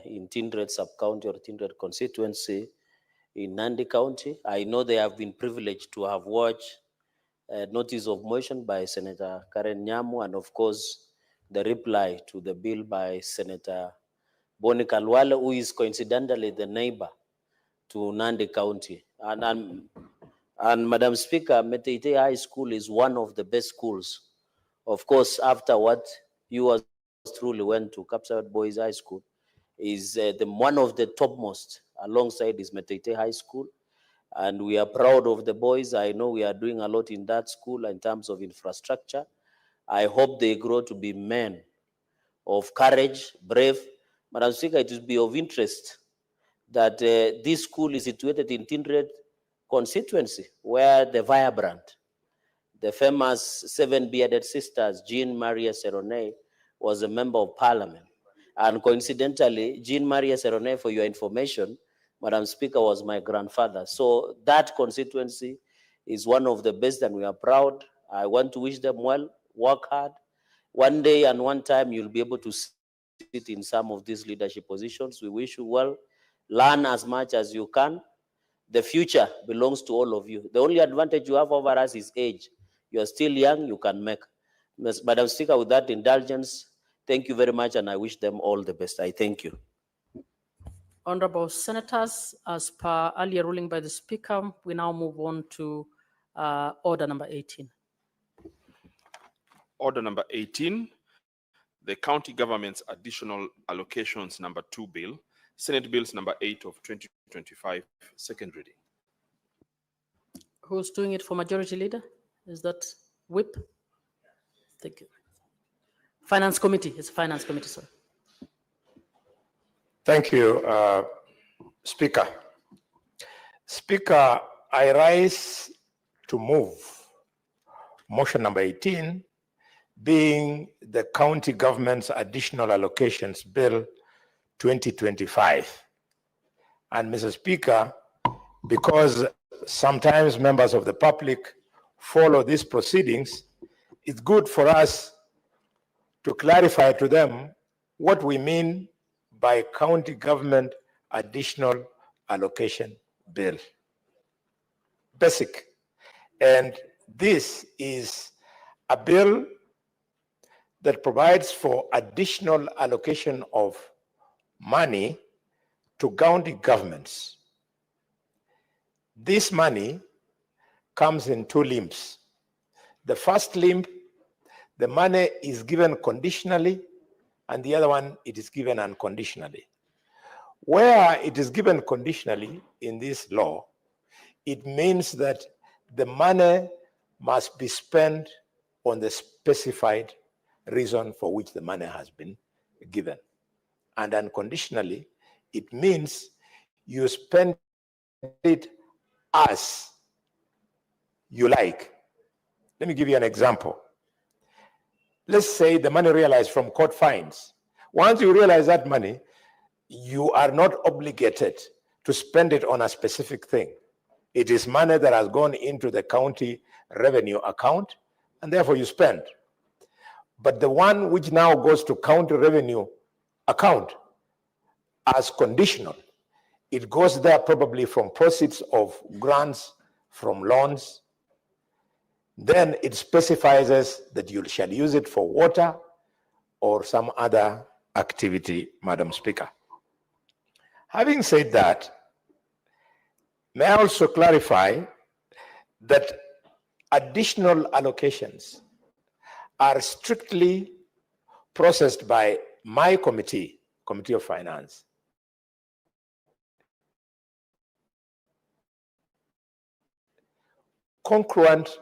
in Tindred Sub-County or Tindred constituency in Nandi County. I know they have been privileged to have watched notice of motion by Senator Karen Nyamu and of course the reply to the bill by Senator Boni Kalwale, who is coincidentally the neighbor to Nandi County. And Madam Speaker, Meteitei High School is one of the best schools. Of course, after what you truly went to Kapsawet Boys High School, is one of the topmost alongside is Meteitei High School. And we are proud of the boys. I know we are doing a lot in that school in terms of infrastructure. I hope they grow to be men of courage, brave. Madam Speaker, it will be of interest that this school is situated in Tindred constituency, where the vibrant, the famous 7 bearded sisters, Jean Maria Serone, was a member of parliament. And coincidentally, Jean Maria Serone, for your information, Madam Speaker, was my grandfather. So that constituency is one of the best and we are proud. I want to wish them well, work hard. One day and one time you'll be able to sit in some of these leadership positions. We wish you well. Learn as much as you can. The future belongs to all of you. The only advantage you have over us is age. You are still young, you can make. Madam Speaker, with that indulgence, thank you very much, and I wish them all the best. I thank you. Honorable Senators, as per earlier ruling by the Speaker, we now move on to order number 18. Order number 18, the County Government's Additional Allocations number 2 Bill, Senate Bills number 8 of 2025, second reading. Who's doing it for Majority Leader? Is that Whip? Thank you. Finance Committee, it's Finance Committee, sir. Thank you, Speaker. Speaker, I rise to move motion number 18, being the County Government's Additional Allocations Bill 2025. And Mr. Speaker, because sometimes members of the public follow these proceedings, it's good for us to clarify to them what we mean by County Government Additional Allocation Bill. Basic. And this is a bill that provides for additional allocation of money to county governments. This money comes in two limbs. The first limb, the money is given conditionally, and the other one, it is given unconditionally. Where it is given conditionally in this law, it means that the money must be spent on the specified reason for which the money has been given. And unconditionally, it means you spend it as you like. Let me give you an example. Let's say the money realized from court fines. Once you realize that money, you are not obligated to spend it on a specific thing. It is money that has gone into the county revenue account, and therefore you spend. But the one which now goes to county revenue account as conditional, it goes there probably from proceeds of grants, from loans. Then it specifies that you shall use it for water or some other activity, Madam Speaker. Having said that, may I also clarify that additional allocations are strictly processed by my committee, Committee of Finance. Concurrent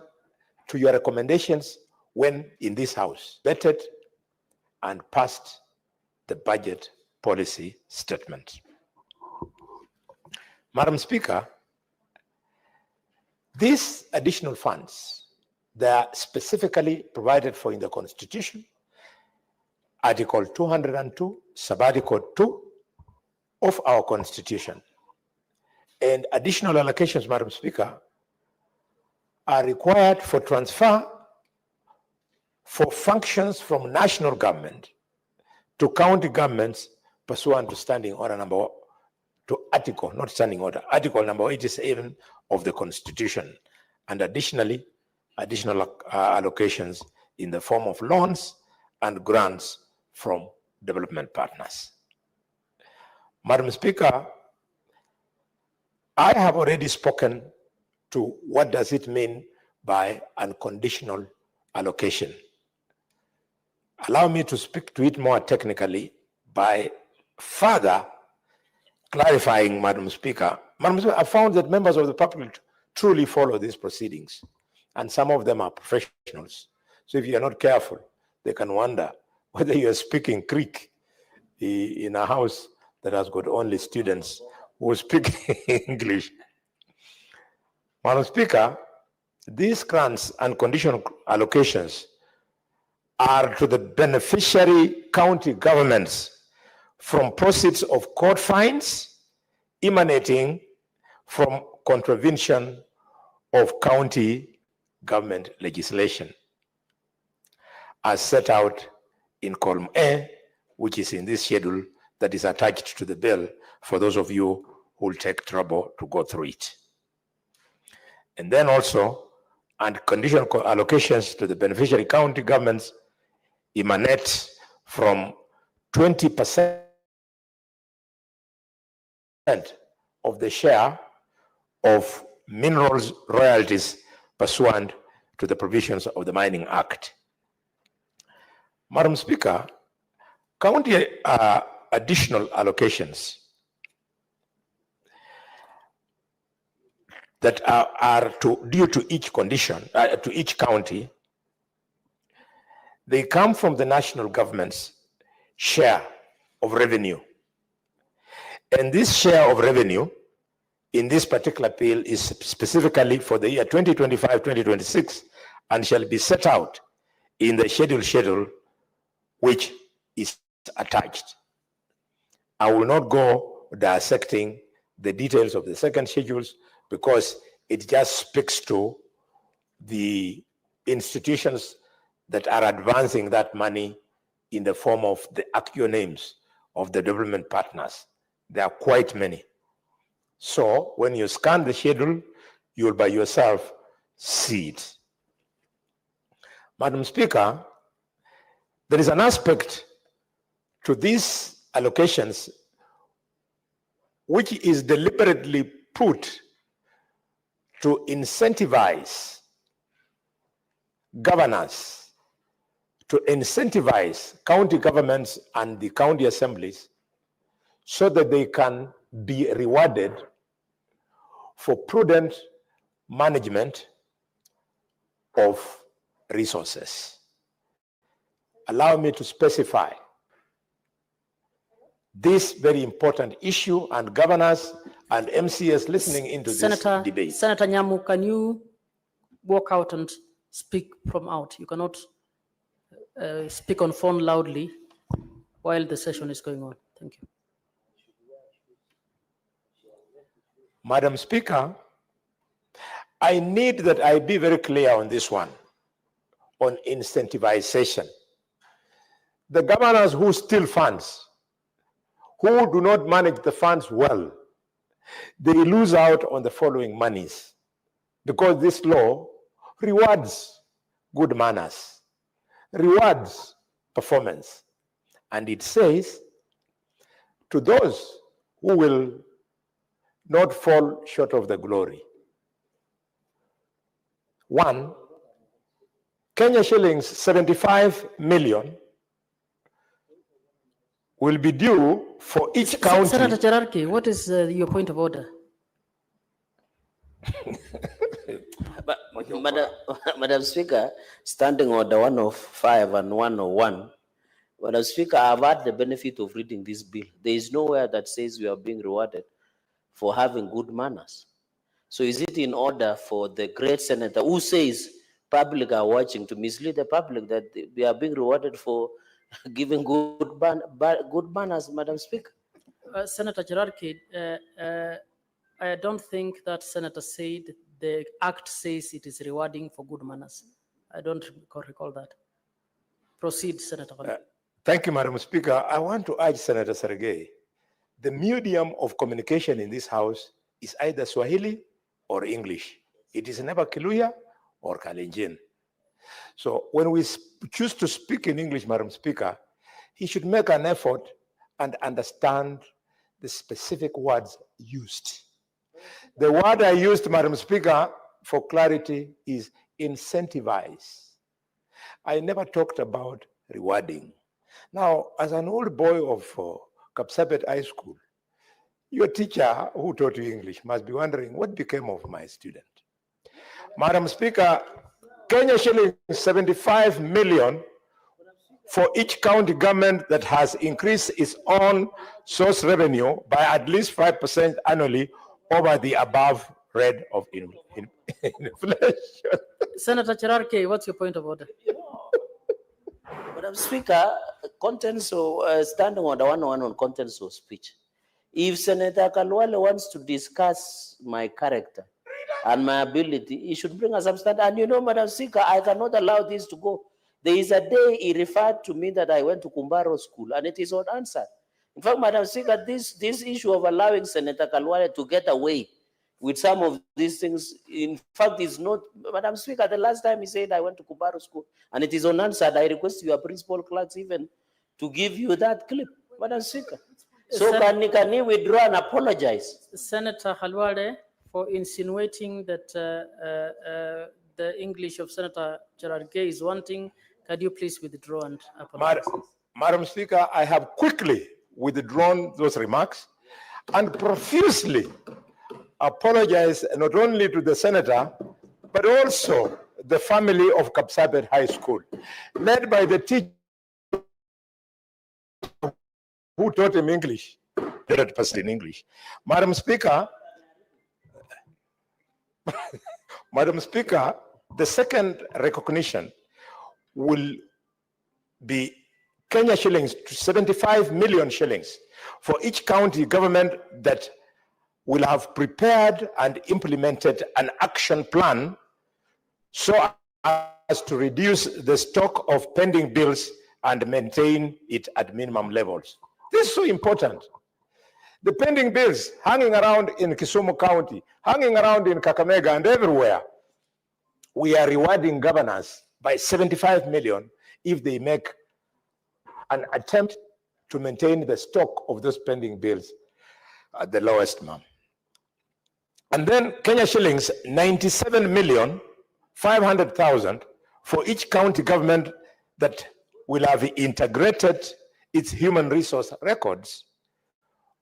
to your recommendations when in this House vetted and passed the budget policy statement. Madam Speaker, these additional funds, they are specifically provided for in the Constitution, Article 202, Sub-Article 2 of our Constitution. And additional allocations, Madam Speaker, are required for transfer for functions from national government to county governments pursuant to standing order number, to article, not standing order, article number 87 of the Constitution, and additionally, additional allocations in the form of loans and grants from development partners. Madam Speaker, I have already spoken to what does it mean by unconditional allocation. Allow me to speak to it more technically by further clarifying, Madam Speaker. Madam Speaker, I found that members of the public truly follow these proceedings, and some of them are professionals. So if you're not careful, they can wonder whether you're speaking Greek in a house that has got only students who speak English. Madam Speaker, these grants and conditional allocations are to the beneficiary county governments from proceeds of court fines emanating from contravention of county government legislation, as set out in column A, which is in this schedule that is attached to the bill for those of you who will take trouble to go through it. And then also and conditional allocations to the beneficiary county governments emanate from 20% of the share of minerals royalties pursuant to the provisions of the Mining Act. Madam Speaker, county additional allocations that are due to each condition, to each county, they come from the national government's share of revenue. And this share of revenue in this particular bill is specifically for the year 2025-2026 and shall be set out in the schedule which is attached. I will not go dissecting the details of the second schedules because it just speaks to the institutions that are advancing that money in the form of the actual names of the development partners. There are quite many. So when you scan the schedule, you'll by yourself see it. Madam Speaker, there is an aspect to these allocations which is deliberately put to incentivize governors, to incentivize county governments and the county assemblies so that they can be rewarded for prudent management of resources. Allow me to specify this very important issue, and governors and MCS listening into this debate. Senator Nyamu, can you walk out and speak from out? You cannot speak on phone loudly while the session is going on. Thank you. Madam Speaker, I need that I be very clear on this one, on incentivization. The governors who steal funds, who do not manage the funds well, they lose out on the following monies because this law rewards good manners, rewards performance. And it says to those who will not fall short of the glory. One, Kenya shillings 75 million will be due for each county. Senator Cherarki, what is your point of order? Madam Speaker, Standing Order 105 and 101, Madam Speaker, I've had the benefit of reading this bill. There is nowhere that says we are being rewarded for having good manners. So is it in order for the great senator who says public are watching to mislead the public that we are being rewarded for giving good manners, Madam Speaker? Senator Cherarki, I don't think that senator said the act says it is rewarding for good manners. I don't recall that. Proceed, Senator. Thank you, Madam Speaker. I want to urge Senator Sergei, the medium of communication in this house is either Swahili or English. It is never Kiluya or Kalenjin. So when we choose to speak in English, Madam Speaker, he should make an effort and understand the specific words used. The word I used, Madam Speaker, for clarity is incentivize. I never talked about rewarding. Now, as an old boy of Kapsabet High School, your teacher who taught you English must be wondering what became of my student. Madam Speaker, Kenya shilling 75 million for each county government that has increased its own source revenue by at least 5% annually over the above rate of inflation. Senator Cherarki, what's your point of order? Madam Speaker, contents of Standing Order 101 on contents of speech. If Senator Kalwale wants to discuss my character and my ability, he should bring a substance. And you know, Madam Speaker, I cannot allow this to go. There is a day he referred to me that I went to Kumbaro School, and it is not answered. In fact, Madam Speaker, this issue of allowing Senator Kalwale to get away with some of these things. In fact, it's not, Madam Speaker, the last time he said, I went to Kubaru School, and it is unanswered. I request your principal clerks even to give you that clip, Madam Speaker. So can you withdraw and apologize? Senator Halwale, for insinuating that the English of Senator Gerard Gay is wanting, can you please withdraw and apologize? Madam Speaker, I have quickly withdrawn those remarks and profusely apologize not only to the senator, but also the family of Kapsabet High School, led by the teacher who taught him English, 100% in English. Madam Speaker, Madam Speaker, the second recognition will be Kenya shillings, 75 million shillings for each county government that will have prepared and implemented an action plan so as to reduce the stock of pending bills and maintain it at minimum levels. This is so important. The pending bills hanging around in Kisumu County, hanging around in Kakamega and everywhere, we are rewarding governors by 75 million if they make an attempt to maintain the stock of those pending bills at the lowest amount. And then Kenya shillings, 97,500,000 for each county government that will have integrated its human resource records,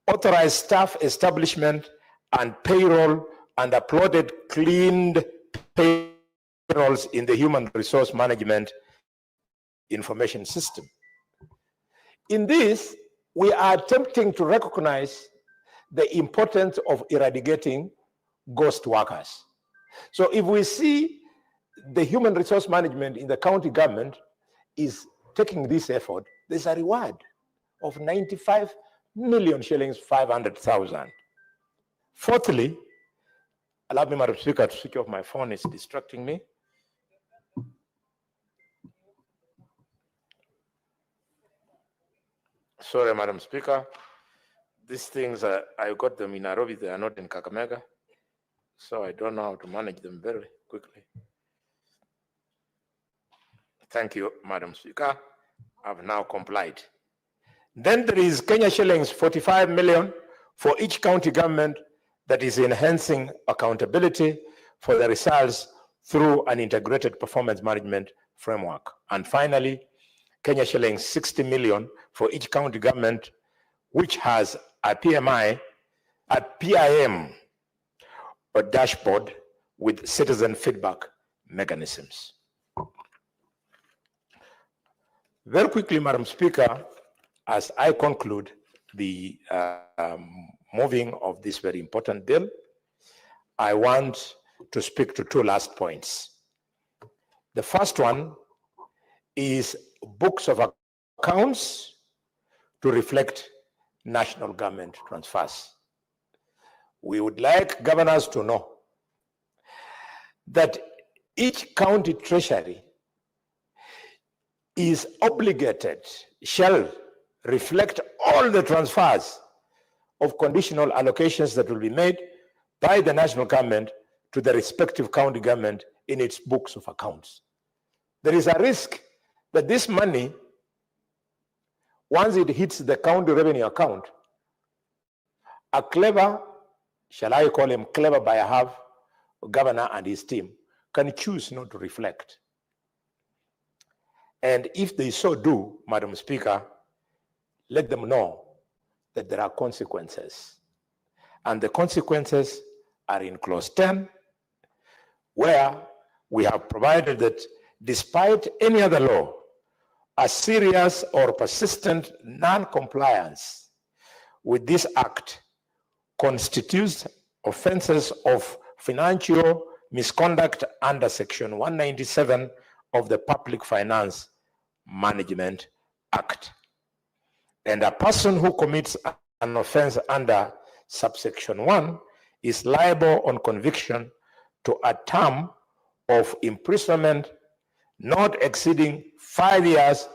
authorized staff establishment and payroll, and uploaded cleaned payrolls in the human resource management information system. In this, we are attempting to recognize the importance of eradicating ghost workers. So if we see the human resource management in the county government is taking this effort, there's a reward of 95 million shillings, 500,000. Fourthly, allow me, Madam Speaker, to switch off my phone, it's distracting me. Sorry, Madam Speaker. These things, I got them in Nairobi, they are not in Kakamega. So I don't know how to manage them very quickly. Thank you, Madam Speaker. I've now complied. Then there is Kenya shillings, 45 million for each county government that is enhancing accountability for the results through an integrated performance management framework. And finally, Kenya shillings, 60 million for each county government which has a PIM or dashboard with citizen feedback mechanisms. Very quickly, Madam Speaker, as I conclude the moving of this very important bill, I want to speak to two last points. The first one is books of accounts to reflect national government transfers. We would like governors to know that each county treasury is obligated, shall reflect all the transfers of conditional allocations that will be made by the national government to the respective county government in its books of accounts. There is a risk that this money, once it hits the county revenue account, a clever, shall I call him clever by half, governor and his team can choose not to reflect. And if they so do, Madam Speaker, let them know that there are consequences. And the consequences are in clause 10, where we have provided that despite any other law, a serious or persistent non-compliance with this act constitutes offenses of financial misconduct under Section 197 of the Public Finance Management Act. And a person who commits an offense under subsection 1 is liable on conviction to a term of imprisonment not exceeding 5 years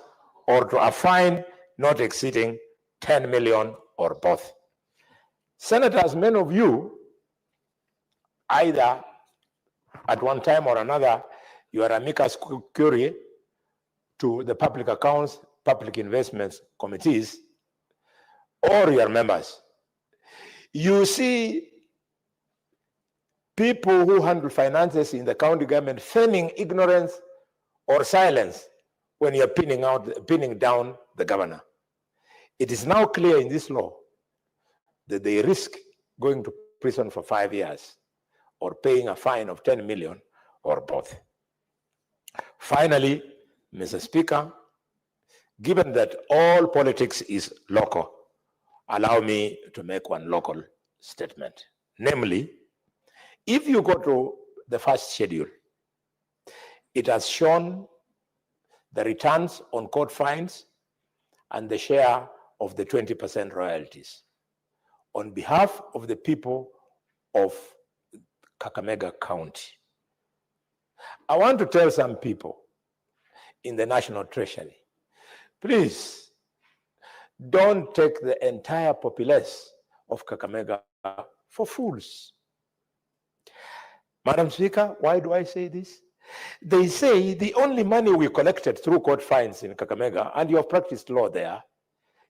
or to a fine not exceeding 10 million or both. Senators, many of you either at one time or another, you are amicus curiae to the public accounts, public investments committees, or your members. You see people who handle finances in the county government feigning ignorance or silence when you're pinning down the governor. It is now clear in this law that they risk going to prison for 5 years or paying a fine of 10 million or both. Finally, Mr. Speaker, given that all politics is local, allow me to make one local statement. Namely, if you go to the first schedule, it has shown the returns on court fines and the share of the 20% royalties. On behalf of the people of Kakamega County, I want to tell some people in the National Treasury, please don't take the entire populace of Kakamega for fools. Madam Speaker, why do I say this? They say the only money we collected through court fines in Kakamega, and you have practiced law there,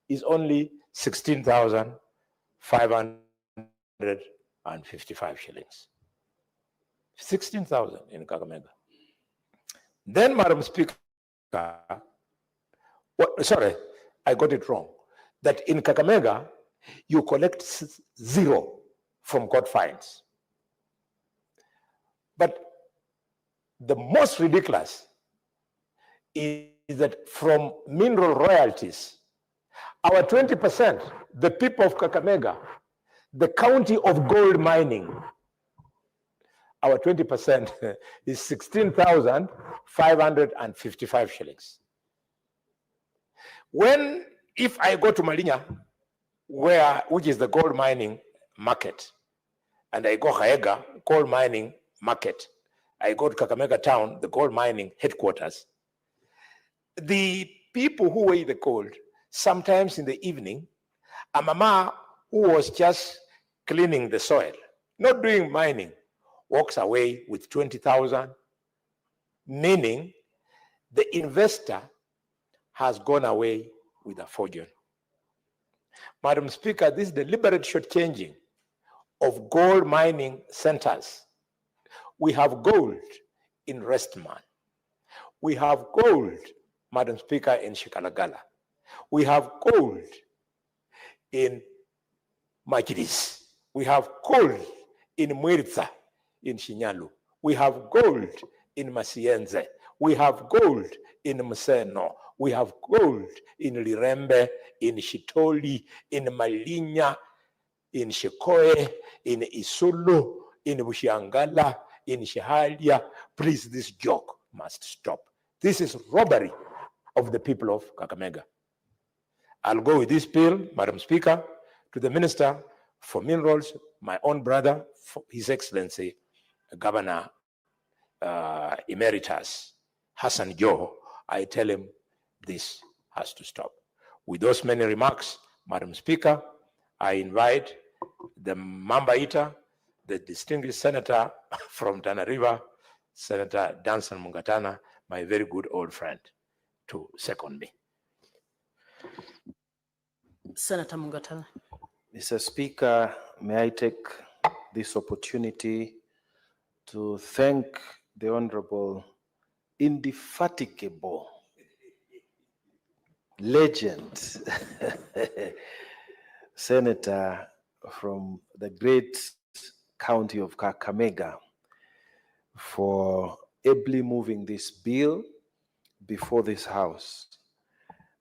is only 16,555 shillings. 16,000 in Kakamega. Then, Madam Speaker, sorry, I got it wrong. That in Kakamega, you collect zero from court fines. But the most ridiculous is that from mineral royalties, our 20%, the people of Kakamega, the county of gold mining, our 20% is 16,555 shillings. If I go to Malinya, which is the gold mining market, and I go Haega, gold mining market, I go to Kakamega town, the gold mining headquarters, the people who weigh the gold, sometimes in the evening, a mama who was just cleaning the soil, not doing mining, walks away with 20,000, meaning the investor has gone away with a fortune. Madam Speaker, this deliberate shortchanging of gold mining centers. We have gold in Restman. We have gold, Madam Speaker, in Shikalagala. We have gold in Majiris. We have gold in Mwiritza, in Shinyalu. We have gold in Masienze. We have gold in Museno. We have gold in Lirembe, in Shitoli, in Malinya, in Shikoe, in Isulu, in Bushiangala, in Shihalia. Please, this joke must stop. This is robbery of the people of Kakamega. I'll go with this bill, Madam Speaker, to the Minister for Minerals, my own brother, His Excellency, Governor Emeritus Hassan Joho. I tell him this has to stop. With those many remarks, Madam Speaker, I invite the Mamba Eater, the distinguished senator from Tana River, Senator Danson Mungatana, my very good old friend, to second me. Senator Mungatana. Mr. Speaker, may I take this opportunity to thank the Honorable, indefatigable legend, Senator from the great county of Kakamega, for ably moving this bill before this House.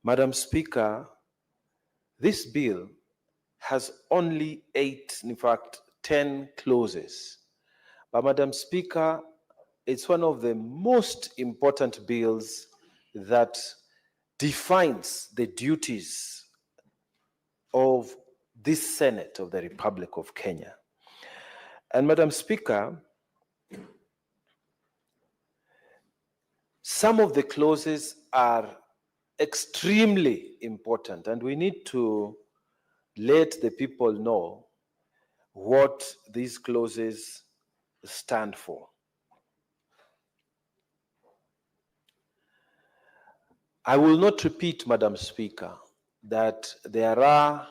Madam Speaker, this bill has only 8, in fact, 10 clauses. But Madam Speaker, it's one of the most important bills that defines the duties of this Senate of the Republic of Kenya. And Madam Speaker, some of the clauses are extremely important, and we need to let the people know what these clauses stand for. I will not repeat, Madam Speaker, that there are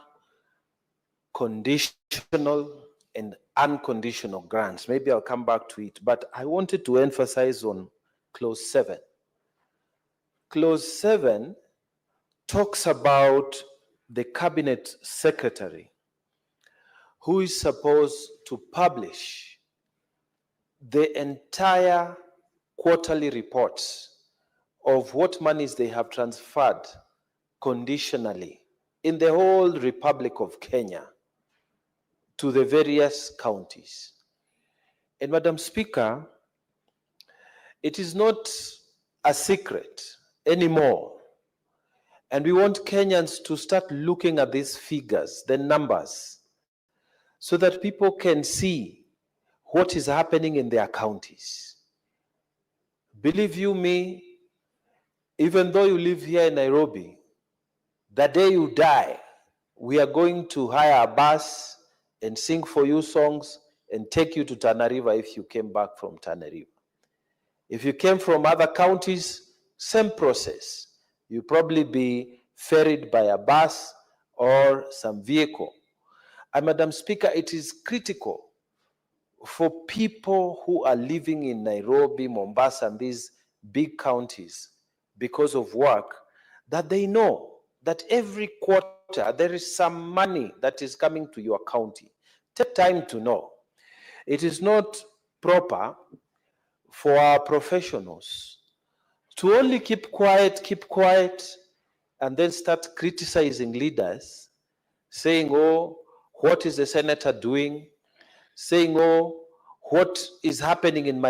conditional and unconditional grants. Maybe I'll come back to it, but I wanted to emphasize on clause 7. Clause 7 talks about the cabinet secretary who is supposed to publish the entire quarterly reports of what monies they have transferred conditionally in the whole Republic of Kenya to the various counties. And Madam Speaker, it is not a secret anymore. And we want Kenyans to start looking at these figures, the numbers, so that people can see what is happening in their counties. Believe you me, even though you live here in Nairobi, the day you die, we are going to hire a bus and sing for you songs and take you to Tana River if you came back from Tana River. If you came from other counties, same process. You'll probably be ferried by a bus or some vehicle. And Madam Speaker, it is critical for people who are living in Nairobi, Mombasa, and these big counties because of work, that they know that every quarter there is some money that is coming to your county. Take time to know. It is not proper for our professionals to only keep quiet, and then start criticizing leaders, saying, oh, what is the senator doing? Saying, oh, what is happening in my